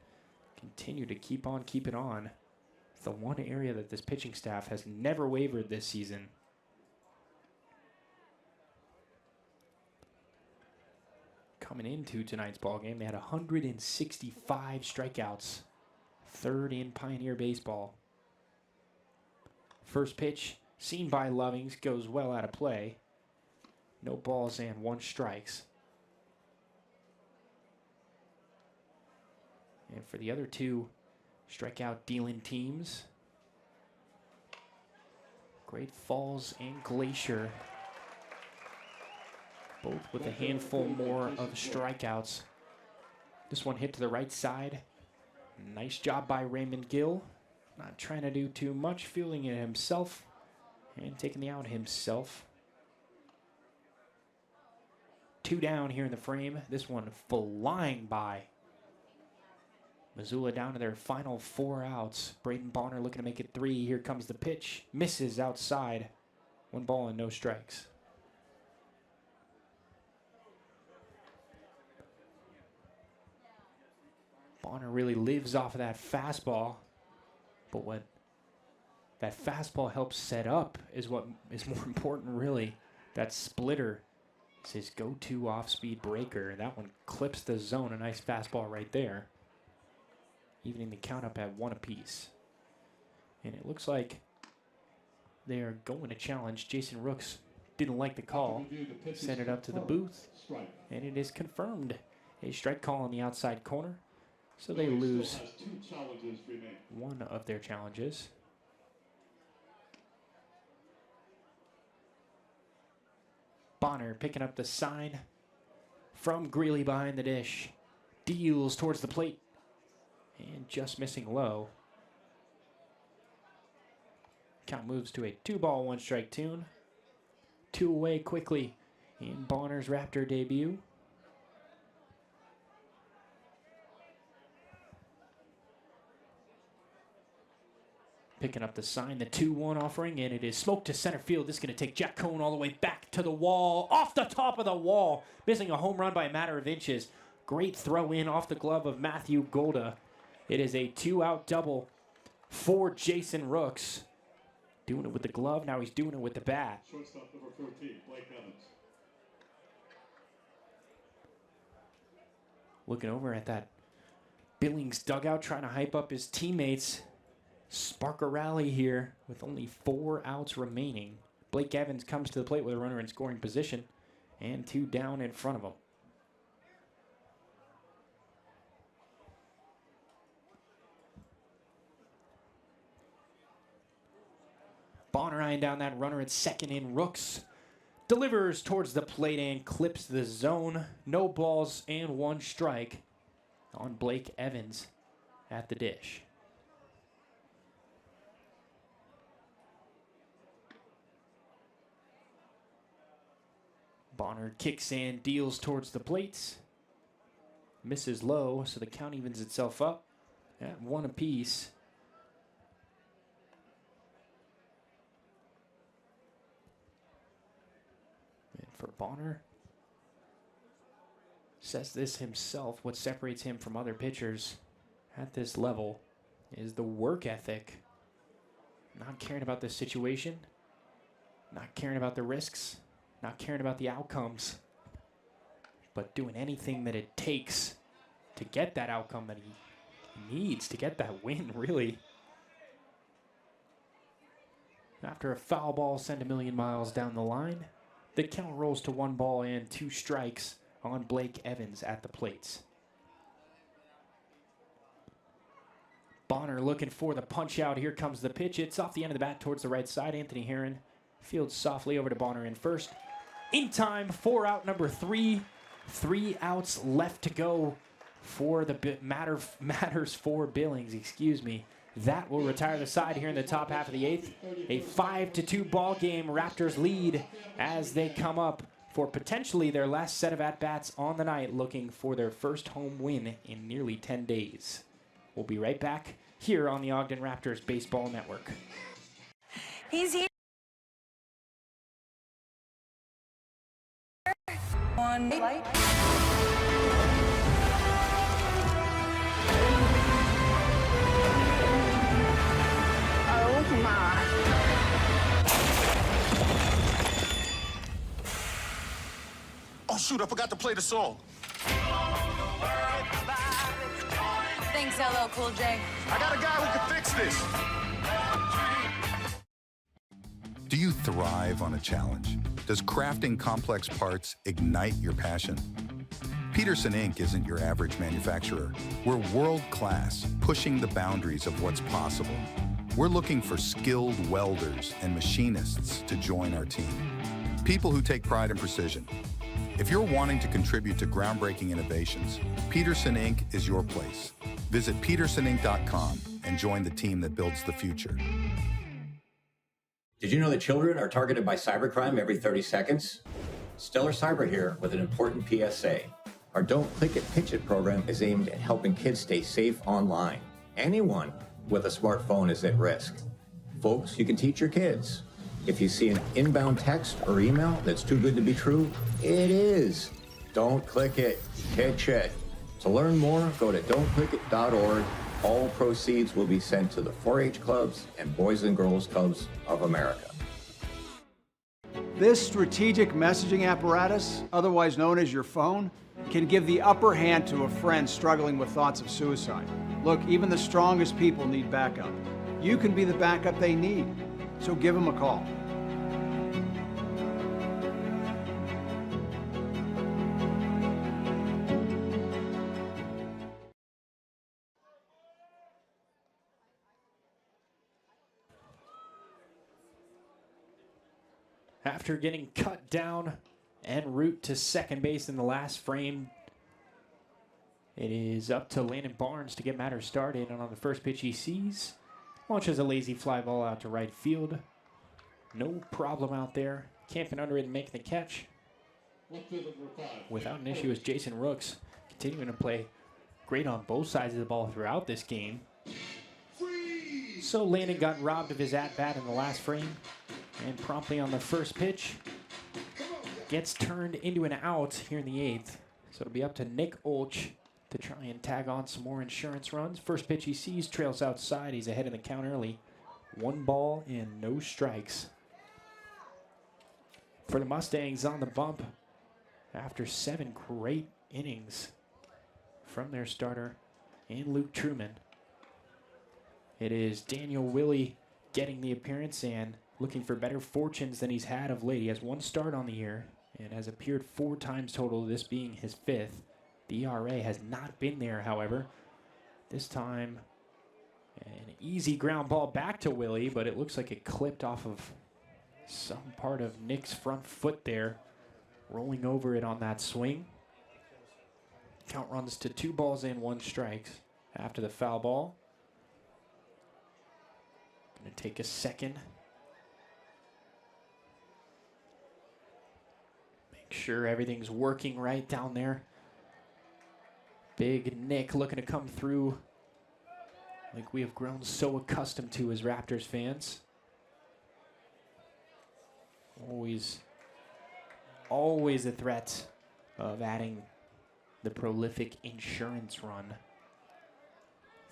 Continue to keep on keeping on. The one area that this pitching staff has never wavered this season. Coming into tonight's ball game, they had 165 strikeouts, third in Pioneer baseball. First pitch seen by Lovings goes well out of play. No balls and 1 strikes. And for the other 2 strikeout dealing teams, Great Falls and Glacier, both with a handful more of strikeouts. This one hit to the right side. Nice job by Raymond Gill. Not trying to do too much, feeling it himself and taking the out himself. 2 down here in the frame. This one flying by. Missoula down to their final 4 outs. Braden Bonner looking to make it 3. Here comes the pitch. Misses outside. 1 ball and no strikes. Bonner really lives off of that fastball. But what that fastball helps set up is what is more important, really. That splitter is his go-to off-speed breaker. That one clips the zone. A nice fastball right there. Evening the count up at 1 apiece. And it looks like they are going to challenge. Jason Rooks didn't like the call. Sent it up to the booth. And it is confirmed. A strike call on the outside corner. So they lose 1 of their challenges. Bonner picking up the sign from Greeley behind the dish. Deals towards the plate. And just missing low. Count moves to a 2-ball, 1-strike tune. 2 away quickly in Bonner's Raptor debut. Picking up the sign, the 2-1 offering, and it is smoked to center field. This is going to take Jack Cohn all the way back to the wall, off the top of the wall, missing a home run by a matter of inches. Great throw in off the glove of Matthew Golda. It is a 2-out double for Jason Rooks. Doing it with the glove, now he's doing it with the bat. Shortstop number 14, Blake Evans. Looking over at that Billings dugout, trying to hype up his teammates. Spark a rally here with only 4 outs remaining. Blake Evans comes to the plate with a runner in scoring position and 2 down in front of him. Bonner eyeing down that runner at second in. Rooks delivers towards the plate and clips the zone. No balls and 1 strike on Blake Evans at the dish. Bonner kicks in, deals towards the plates. Misses low, so the count evens itself up at 1 apiece. And for Bonner, says this himself, what separates him from other pitchers at this level is the work ethic. Not caring about the situation, not caring about the risks, not caring about the outcomes, but doing anything that it takes to get that outcome that he needs to get that win, really. After a foul ball sent a million miles down the line, the count rolls to 1 ball and 2 strikes on Blake Evans at the plates. Bonner looking for the punch out. Here comes the pitch. It's off the end of the bat towards the right side. Anthony Herron fields softly over to Bonner in first. In time, 4 out number 3. 3 outs left to go for the matters for Billings, excuse me. That will retire the side here in the top half of the 8th. A 5-2 ball game. Raptors lead as they come up for potentially their last set of at-bats on the night, looking for their first home win in nearly 10 days. We'll be right back here on the Ogden Raptors Baseball Network. He's here. One light. Oh my. Oh shoot, I forgot to play the song. Thanks, LL Cool J. I got a guy who can fix this. Do you thrive on a challenge? Does crafting complex parts ignite your passion? Peterson Inc. isn't your average manufacturer. We're world-class, pushing the boundaries of what's possible. We're looking for skilled welders and machinists to join our team. People who take pride in precision. If you're wanting to contribute to groundbreaking innovations, Peterson Inc. is your place. Visit petersoninc.com and join the team that builds the future. Did you know that children are targeted by cybercrime every 30 seconds? Stellar Cyber here with an important PSA. Our Don't Click It, Pitch It program is aimed at helping kids stay safe online. Anyone with a smartphone is at risk. Folks, you can teach your kids. If you see an inbound text or email that's too good to be true, it is. Don't click it, pitch it. To learn more, go to don'tclickit.org. All proceeds will be sent to the 4-H clubs and Boys and Girls Clubs of America. This strategic messaging apparatus, otherwise known as your phone, can give the upper hand to a friend struggling with thoughts of suicide. Look, even the strongest people need backup. You can be the backup they need, so give them a call. After getting cut down en route to second base in the last frame, it is up to Landon Barnes to get matters started. And on the first pitch he sees, launches a lazy fly ball out to right field. No problem out there. Camping under it and making the catch without an issue is Jason Rooks, continuing to play great on both sides of the ball throughout this game. So Landon got robbed of his at-bat in the last frame, and promptly on the first pitch gets turned into an out here in the 8th. So it'll be up to Nick Olch to try and tag on some more insurance runs. First pitch he sees, trails outside. He's ahead in the count early. 1 ball and no strikes. For the Mustangs on the bump after 7 great innings from their starter and Luke Truman. It is Daniel Willie getting the appearance and looking for better fortunes than he's had of late. He has 1 start on the year and has appeared 4 times total, this being his 5th. The ERA has not been there, however. This time, an easy ground ball back to Willie, but it looks like it clipped off of some part of Nick's front foot there, rolling over it on that swing. Count runs to 2 balls and 1 strike after the foul ball. Going to take a second. Make sure everything's working right down there. Big Nick looking to come through like we have grown so accustomed to as Raptors fans. Always a threat of adding the prolific insurance run.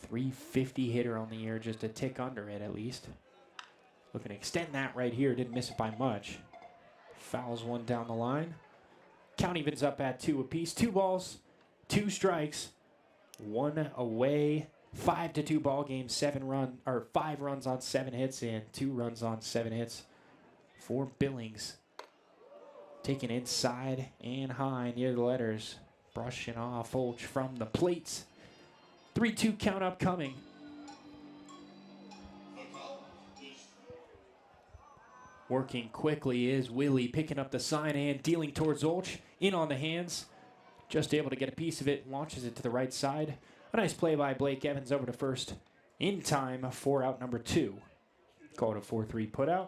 350 hitter on the year, just a tick under it at least. Looking to extend that right here, didn't miss it by much. Fouls 1 down the line. Count evens up at 2 apiece. 2 balls, 2 strikes, 1 away. 5-2 ball game. 5 runs on 7 hits and 2 runs on 7 hits for Billings. Taken inside and high near the letters. Brushing off Olch from the plates. 3-2 count upcoming. Working quickly is Willie, picking up the sign and dealing towards Olch. In on the hands. Just able to get a piece of it. Launches it to the right side. A nice play by Blake Evans over to first. In time for out number 2. Called a 4-3 putout.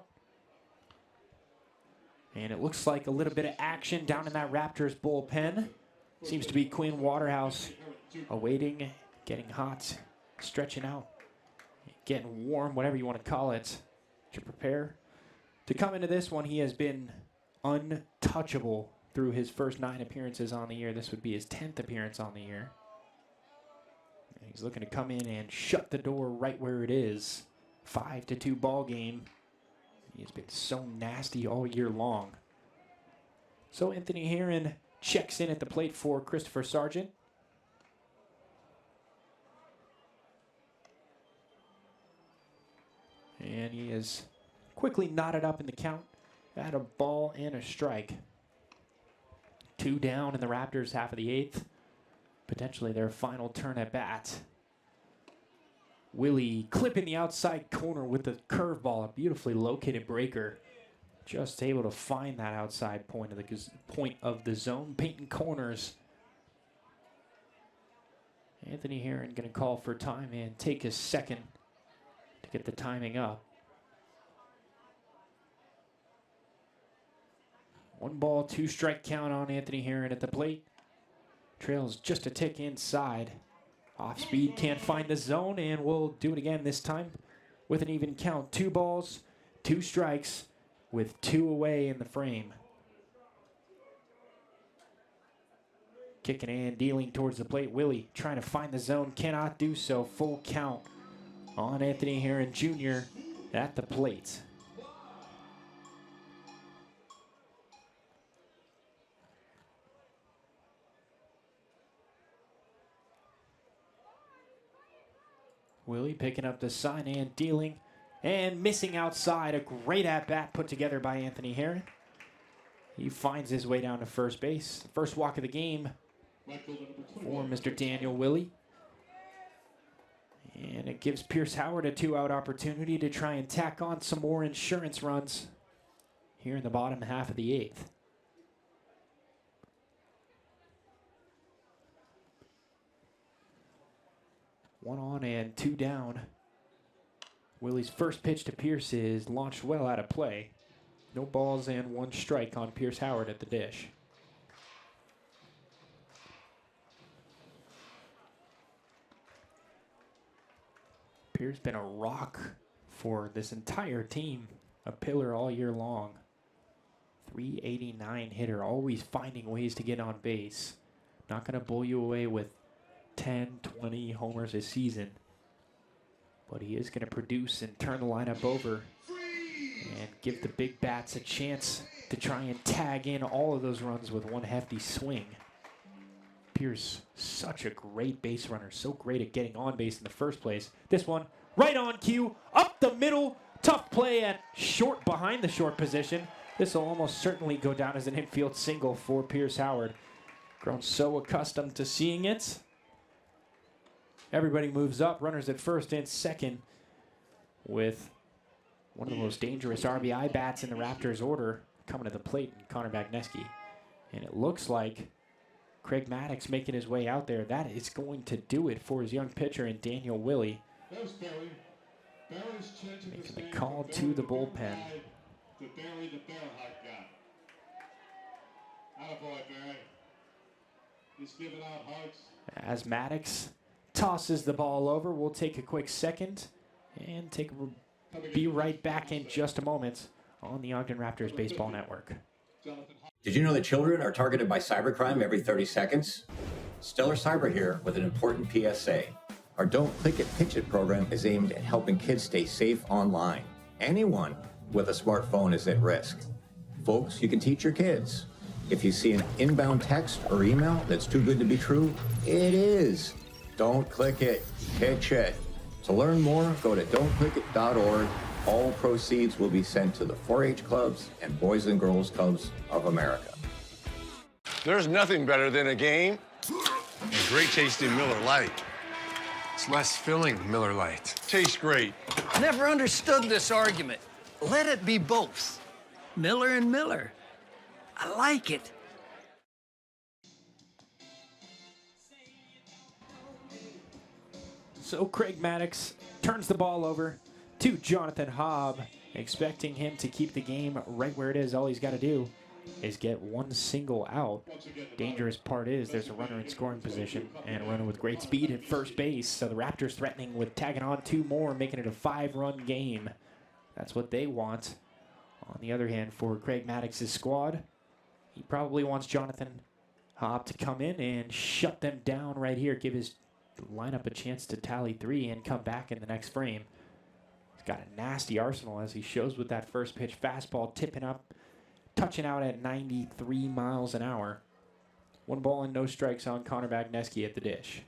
And it looks like a little bit of action down in that Raptors bullpen. Seems to be Quinn Waterhouse awaiting, getting hot, stretching out, getting warm, whatever you want to call it, to prepare. To come into this one, he has been untouchable through his first 9 appearances on the year. This would be his 10th appearance on the year. And he's looking to come in and shut the door right where it is. 5-2 ball game. He's been so nasty all year long. So Anthony Herron checks in at the plate for Christopher Sargent. And he is quickly knotted up in the count at a ball and a strike. 2 down in the Raptors half of the 8th. Potentially their final turn at bat. Willie clipping the outside corner with the curveball, a beautifully located breaker. Just able to find that outside point of the zone, painting corners. Anthony Herron going to call for time and take his second to get the timing up. 1 ball, 2 strike count on Anthony Herron at the plate. Trails just a tick inside. Off speed, can't find the zone, and we'll do it again this time with an even count. 2 balls, 2 strikes with 2 away in the frame. Kicking and dealing towards the plate. Willie trying to find the zone, cannot do so. Full count on Anthony Herron Jr. at the plate. Willie picking up the sign and dealing and missing outside. A great at-bat put together by Anthony Herron. He finds his way down to first base. The first walk of the game for Mr. Daniel Willie. And it gives Pierce Howard a 2-out opportunity to try and tack on some more insurance runs here in the bottom half of the 8th. One on and 2 down. Willie's first pitch to Pierce is launched well out of play. No balls and 1 strike on Pierce Howard at the dish. Pierce been a rock for this entire team. A pillar all year long. 389 hitter, always finding ways to get on base. Not going to blow you away with 10, 20 homers a season. But he is going to produce and turn the lineup over and give the big bats a chance to try and tag in all of those runs with 1 hefty swing. Pierce, such a great base runner, so great at getting on base in the first place. This one, right on cue, up the middle, tough play at short, behind the short position. This will almost certainly go down as an infield single for Pierce Howard. Grown so accustomed to seeing it. Everybody moves up, runners at first and second with one of the most dangerous RBI bats in the Raptors order coming to the plate, Connor Bagneski. And it looks like Craig Maddox making his way out there. That is going to do it for his young pitcher and Daniel Willie. Making the call to the bullpen. As Maddox tosses the ball over, we'll take a quick second and be right back in just a moment on the Ogden Raptors Baseball Network. Did you know that children are targeted by cybercrime every 30 seconds? Stellar Cyber here with an important PSA. Our Don't Click It, Pitch It program is aimed at helping kids stay safe online. Anyone with a smartphone is at risk. Folks, you can teach your kids. If you see an inbound text or email that's too good to be true, it is. Don't click it, pitch it. To learn more, go to don'tclickit.org. All proceeds will be sent to the 4-H clubs and Boys and Girls Clubs of America. There's nothing better than a game. A great tasting Miller Lite. It's less filling than Miller Lite. Tastes great. Never understood this argument. Let it be both. Miller and Miller. I like it. So Craig Maddox turns the ball over to Jonathan Hobb, expecting him to keep the game right where it is. All he's got to do is get 1 single out. Dangerous part is there's a runner in scoring position and a runner with great speed at first base. So the Raptors threatening with tagging on 2 more, making it a 5-run game. That's what they want. On the other hand, for Craig Maddox's squad, he probably wants Jonathan Hobb to come in and shut them down right here, give his lineup a chance to tally 3 and come back in the next frame. He's got a nasty arsenal, as he shows with that first pitch fastball tipping up, touching out at 93 miles an hour. 1 ball and no strikes on Connor Bagneski at the dish.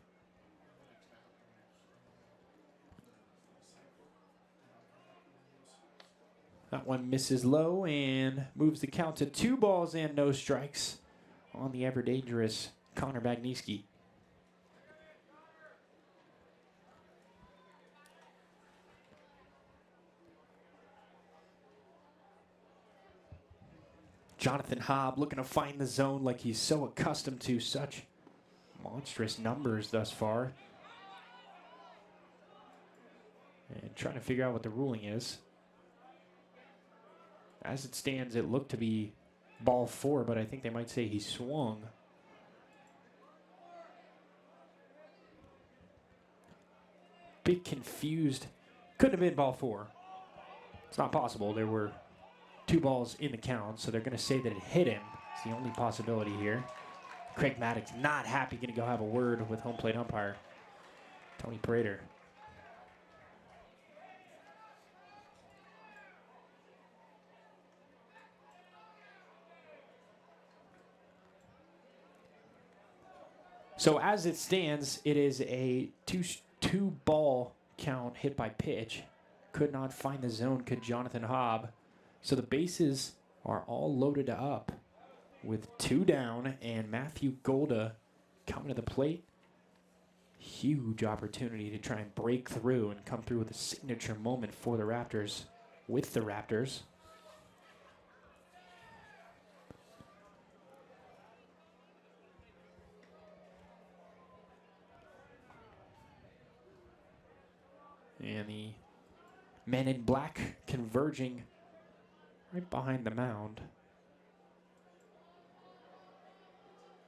That one misses low and moves the count to 2 balls and no strikes on the ever-dangerous Connor Bagniewski. Jonathan Hobb looking to find the zone like he's so accustomed to, such monstrous numbers thus far. And trying to figure out what the ruling is. As it stands, it looked to be ball 4, but I think they might say he swung. Bit confused. Couldn't have been ball 4. It's not possible. There were 2 balls in the count, so they're going to say that it hit him. It's the only possibility here. Craig Maddox not happy, going to go have a word with home plate umpire Tony Prater. So as it stands, it is a two ball count hit by pitch. Could not find the zone, could Jonathan Hobb. So the bases are all loaded up with 2 down, and Matthew Golda coming to the plate. Huge opportunity to try and break through and come through with a signature moment for the Raptors, with the Raptors. And the men in black converging right behind the mound.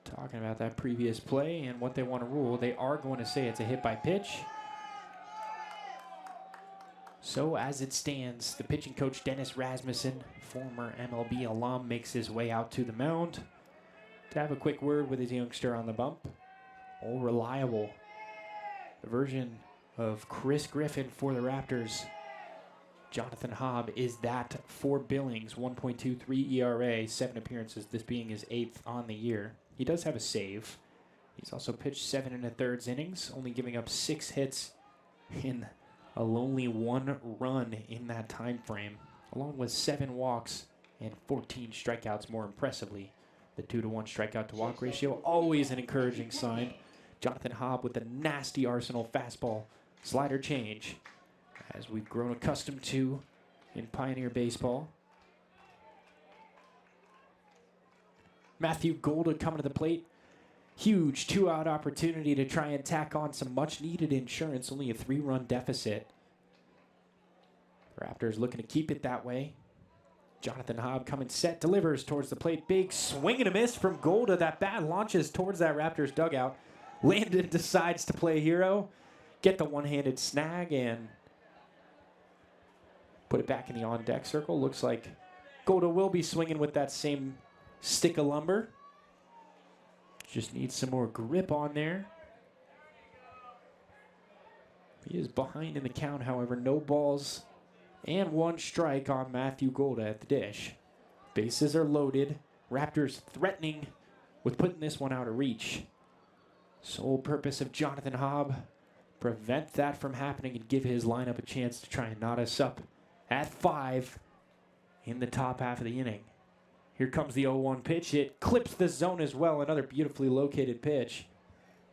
Talking about that previous play and what they want to rule. They are going to say it's a hit by pitch. So as it stands, the pitching coach Dennis Rasmussen, former MLB alum, makes his way out to the mound to have a quick word with his youngster on the bump. All reliable. The version of Chris Griffin for the Raptors. Jonathan Hobb is that for Billings. 1.23 ERA, 7 appearances, this being his 8th on the year. He does have a save. He's also pitched 7 1/3 innings, only giving up 6 hits in a lonely 1 run in that time frame, along with 7 walks and 14 strikeouts more impressively. The 2-to-1 strikeout to walk ratio, always an encouraging sign. Jonathan Hobb with the nasty Arsenal fastball slider change, as we've grown accustomed to in Pioneer Baseball. Matthew Golda coming to the plate. Huge 2-out opportunity to try and tack on some much-needed insurance. Only a 3-run deficit. Raptors looking to keep it that way. Jonathan Hobb coming set, delivers towards the plate. Big swing and a miss from Golda. That bat launches towards that Raptors dugout. Landon decides to play hero, get the one-handed snag, and put it back in the on-deck circle. Looks like Golda will be swinging with that same stick of lumber. Just needs some more grip on there. He is behind in the count, however. No balls and 1 strike on Matthew Golda at the dish. Bases are loaded. Raptors threatening with putting this one out of reach. Sole purpose of Jonathan Hobb, prevent that from happening and give his lineup a chance to try and knot us up at 5 in the top half of the inning. Here comes the 0-1 pitch. It clips the zone as well. Another beautifully located pitch.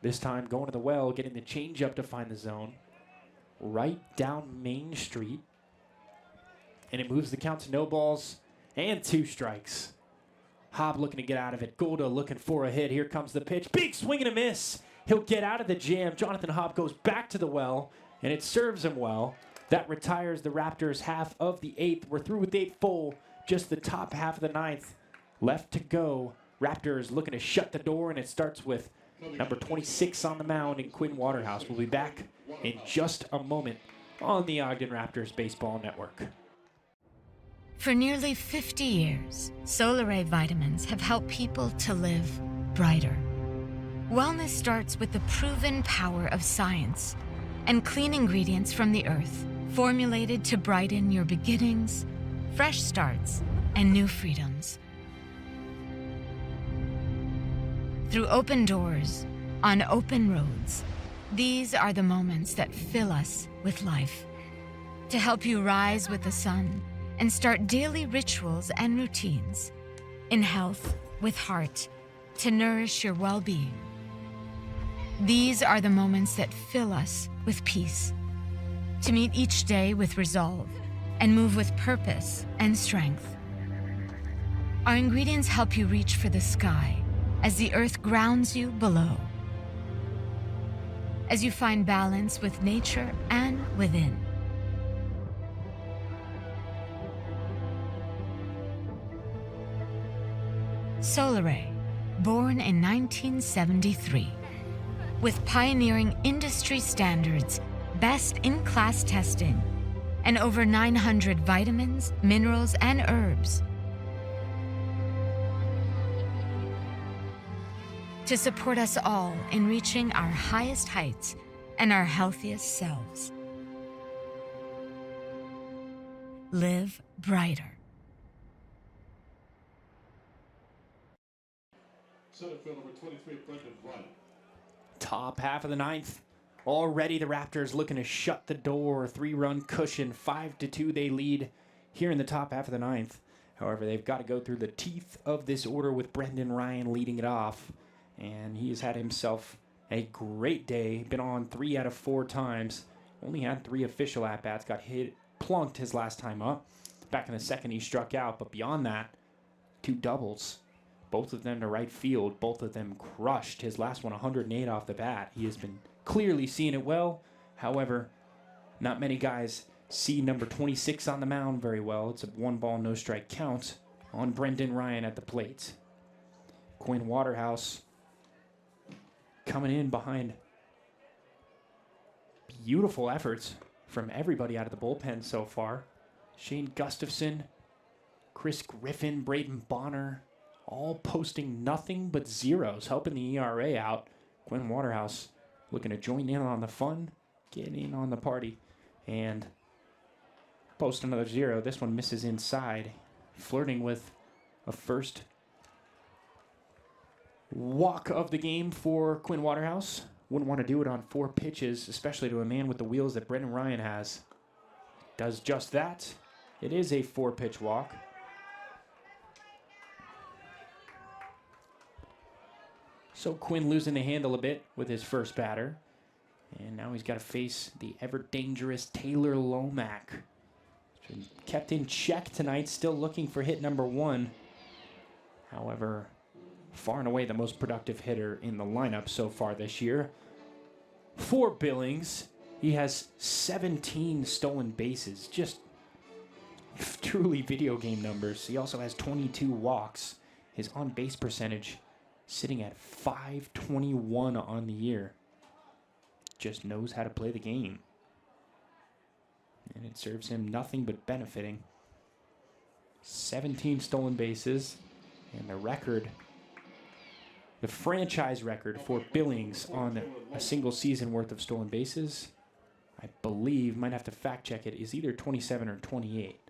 This time going to the well, getting the changeup to find the zone. Right down Main Street. And it moves the count to no balls and 2 strikes. Hobb looking to get out of it. Golda looking for a hit. Here comes the pitch. Big swing and a miss. He'll get out of the jam. Jonathan Hobb goes back to the well, and it serves him well. That retires the Raptors half of the 8th. We're through with 8 full. Just the top half of the 9th left to go. Raptors looking to shut the door, and it starts with number 26 on the mound in Quinn Waterhouse. We'll be back in just a moment on the Ogden Raptors Baseball Network. For nearly 50 years, Solar Ray vitamins have helped people to live brighter. Wellness starts with the proven power of science and clean ingredients from the earth, formulated to brighten your beginnings, fresh starts, and new freedoms. Through open doors, on open roads, these are the moments that fill us with life. To help you rise with the sun and start daily rituals and routines in health with heart to nourish your well-being. These are the moments that fill us with peace, to meet each day with resolve and move with purpose and strength. Our ingredients help you reach for the sky as the earth grounds you below, as you find balance with nature and within. Solare, born in 1973. With pioneering industry standards, best-in-class testing, and over 900 vitamins, minerals, and herbs to support us all in reaching our highest heights and our healthiest selves. Live brighter. Center field number 23, Brendan Wright. Top half of the ninth. Already the Raptors looking to shut the door. 3-run cushion. 5-2 they lead here in the top half of the ninth. However, they've got to go through the teeth of this order with Brendan Ryan leading it off. And he has had himself a great day. Been on 3 out of 4 times. Only had 3 official at-bats. Got hit, plunked his last time up. Back in the second he struck out. But beyond that, 2 doubles. Both of them to right field. Both of them crushed. His last one, 108 off the bat. He has been clearly seeing it well. However, not many guys see number 26 on the mound very well. It's a 1-ball, no strike count on Brendan Ryan at the plate. Quinn Waterhouse coming in behind beautiful efforts from everybody out of the bullpen so far. Shane Gustafson, Chris Griffin, Braden Bonner, all posting nothing but zeros, helping the ERA out. Quinn Waterhouse looking to join in on the fun, get in on the party, and post another 0. This one misses inside, flirting with a first walk of the game for Quinn Waterhouse. Wouldn't want to do it on 4 pitches, especially to a man with the wheels that Brendan Ryan has. Does just that. It is a 4-pitch walk. So Quinn losing the handle a bit with his first batter. And now he's got to face the ever-dangerous Taylor Lomack. Been kept in check tonight, still looking for hit number 1. However, far and away the most productive hitter in the lineup so far this year. For Billings, he has 17 stolen bases. Just truly video game numbers. He also has 22 walks. His on-base percentage sitting at .521 on the year. Just knows how to play the game. And it serves him nothing but benefiting. 17 stolen bases. And the record, the franchise record for Billings on a single season worth of stolen bases, I believe, might have to fact check it, is either 27 or 28.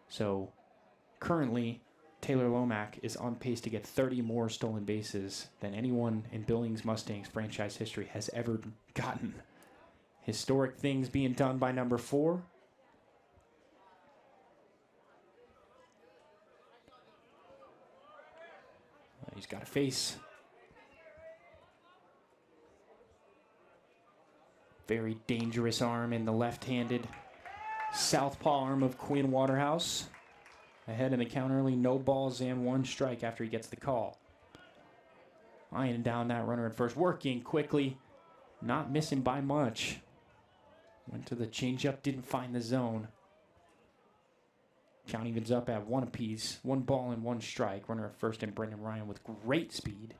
So currently, Taylor Lomack is on pace to get 30 more stolen bases than anyone in Billings Mustangs franchise history has ever gotten. Historic things being done by number 4. He's got a face. Very dangerous arm in the left-handed southpaw arm of Quinn Waterhouse. Ahead in the count early, no balls and 1 strike after he gets the call. Eyeing down that runner at first, working quickly, not missing by much. Went to the changeup, didn't find the zone. Count evens up at 1 apiece, 1 ball and 1 strike. Runner at first and Brendan Ryan with great speed.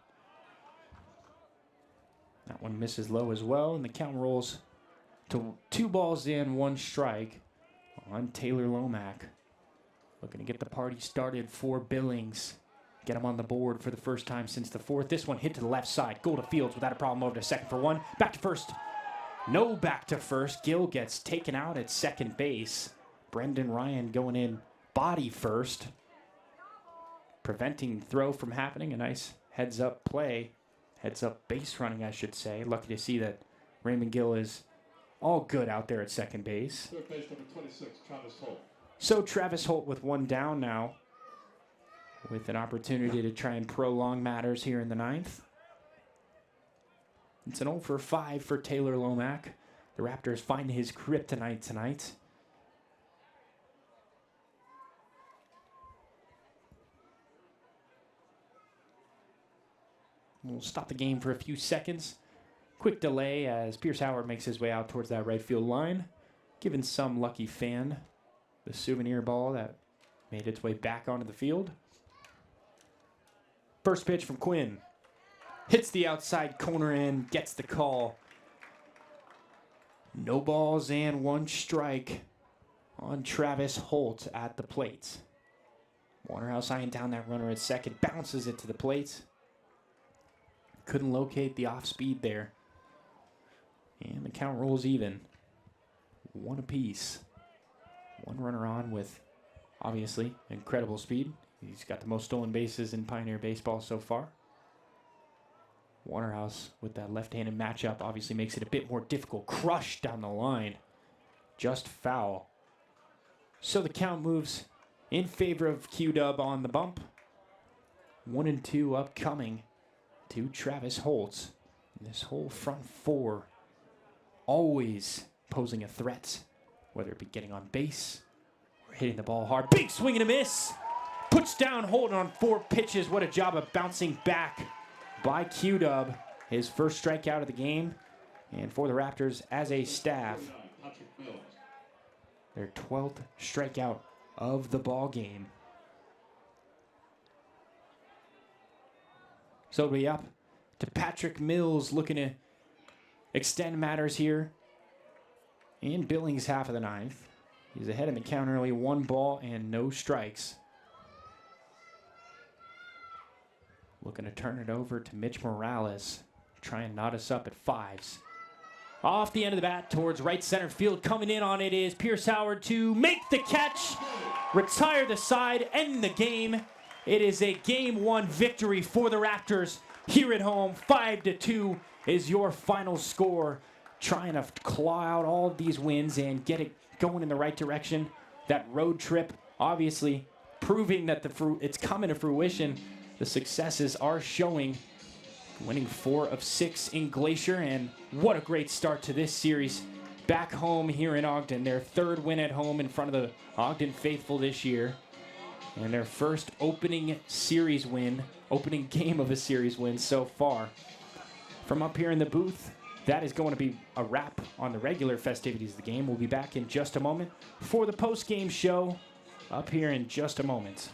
That one misses low as well, and the count rolls to 2 balls and 1 strike on Taylor Lomack. Looking to get the party started for Billings. Get him on the board for the first time since the 4th. This one hit to the left side. Go to Fields without a problem over to second for 1. Back to first. No back to first. Gill gets taken out at second base. Brendan Ryan going in body first. Preventing throw from happening. A nice heads-up play. Heads-up base running, I should say. Lucky to see that Raymond Gill is all good out there at second base. Third base number 26, Travis Holt. So Travis Holt with one down now, with an opportunity to try and prolong matters here in the 9th. It's an 0 for 5 for Taylor Lomack. The Raptors find his kryptonite tonight. We'll stop the game for a few seconds. Quick delay as Pierce Howard makes his way out towards that right field line, giving some lucky fan the souvenir ball that made its way back onto the field. First pitch from Quinn. Hits the outside corner and gets the call. No balls and 1 strike on Travis Holt at the plate. Waterhouse eyeing down that runner at second, bounces it to the plate. Couldn't locate the off speed there. And the count rolls even. 1 apiece. One runner on with, obviously, incredible speed. He's got the most stolen bases in Pioneer baseball so far. Waterhouse with that left-handed matchup obviously makes it a bit more difficult. Crushed down the line. Just foul. So the count moves in favor of Q-Dub on the bump. 1-2 upcoming to Travis Holt. This whole front four always posing a threat, whether it be getting on base or hitting the ball hard. Big swing and a miss. Puts down Holt on 4 pitches. What a job of bouncing back by Q-Dub. His first strikeout of the game. And for the Raptors as a staff, their 12th strikeout of the ball game. So it'll be up to Patrick Mills, looking to extend matters here in Billings' half of the 9th. He's ahead in the count early, 1 ball and no strikes. Looking to turn it over to Mitch Morales. Try and knot us up at 5s. Off the end of the bat towards right center field. Coming in on it is Pierce Howard to make the catch, retire the side, end the game. It is a Game 1 victory for the Raptors here at home. 5-2 is your final score. Trying to claw out all of these wins and get it going in the right direction. That road trip, obviously, proving that it's coming to fruition. The successes are showing. Winning 4 of 6 in Glacier, and what a great start to this series. Back home here in Ogden, their 3rd win at home in front of the Ogden faithful this year. And their first opening series win, opening game of a series win so far. From up here in the booth, that is going to be a wrap on the regular festivities of the game. We'll be back in just a moment for the post-game show up here in just a moment.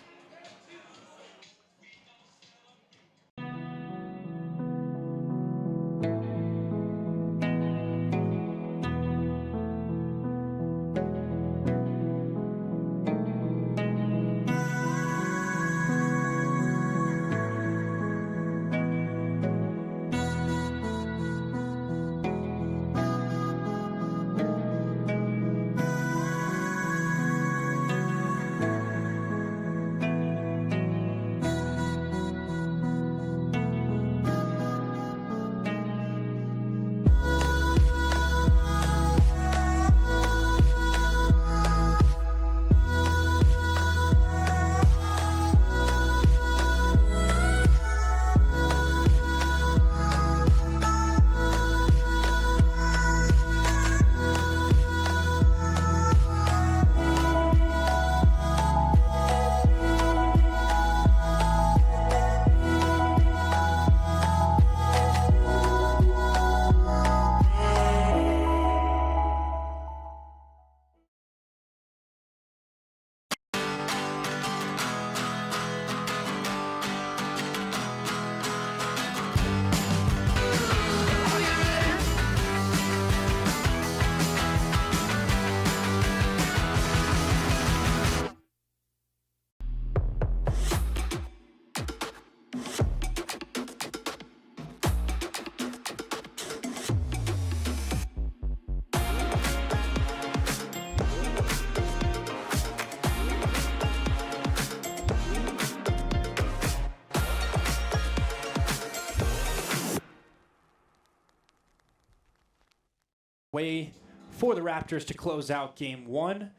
Way for the Raptors to close out Game 1.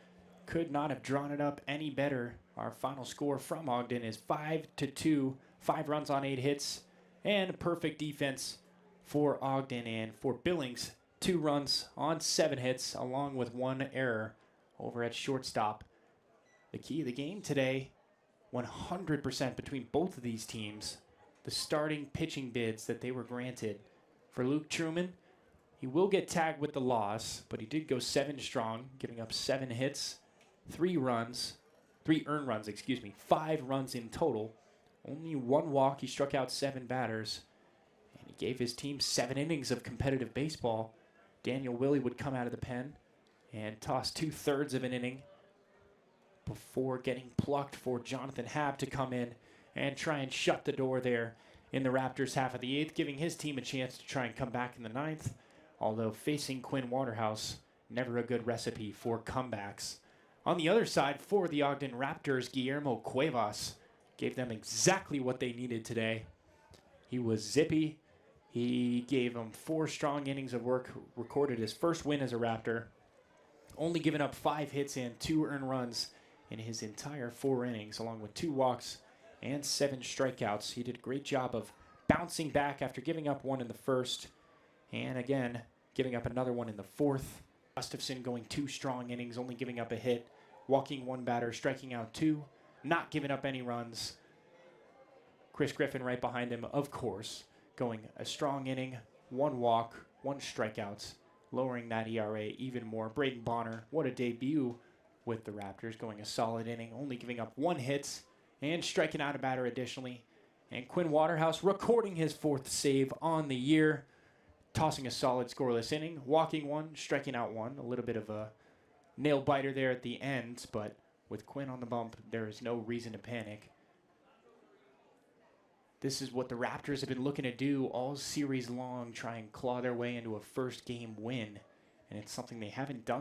could not have drawn it up any better. Our final score from Ogden is 5-2, 5 runs on 8 hits, and perfect defense for Ogden. And for Billings, 2 runs on 7 hits, along with 1 error over at shortstop. The key of the game today, 100% between both of these teams. The starting pitching bids that they were granted. For Luke Truman, he will get tagged with the loss, but he did go 7 strong, giving up 7 hits, 3 earned runs, 5 runs in total. Only 1 walk. He struck out 7 batters, and he gave his team 7 innings of competitive baseball. Daniel Willie would come out of the pen and toss 2/3 of an inning before getting plucked for Jonathan Habb to come in and try and shut the door there in the Raptors' half of the 8th, giving his team a chance to try and come back in the 9th. Although facing Quinn Waterhouse, never a good recipe for comebacks. On the other side, for the Ogden Raptors, Guillermo Cuevas gave them exactly what they needed today. He was zippy. He gave them 4 strong innings of work, recorded his first win as a Raptor, only giving up 5 hits and 2 earned runs in his entire 4 innings, along with 2 walks and 7 strikeouts. He did a great job of bouncing back after giving up 1 in the first, and again, giving up another 1 in the 4th. Gustafson going 2 strong innings, only giving up a hit, walking 1 batter, striking out 2, not giving up any runs. Chris Griffin right behind him, of course, going a strong inning, 1 walk, 1 strikeout, lowering that ERA even more. Braden Bonner, what a debut with the Raptors, going a solid inning, only giving up 1 hit and striking out a batter additionally. And Quinn Waterhouse recording his 4th save on the year, tossing a solid scoreless inning, walking 1, striking out 1. A little bit of a nail biter there at the end, but with Quinn on the bump, there is no reason to panic. This is what the Raptors have been looking to do all series long, try and claw their way into a first game win. And it's something they haven't done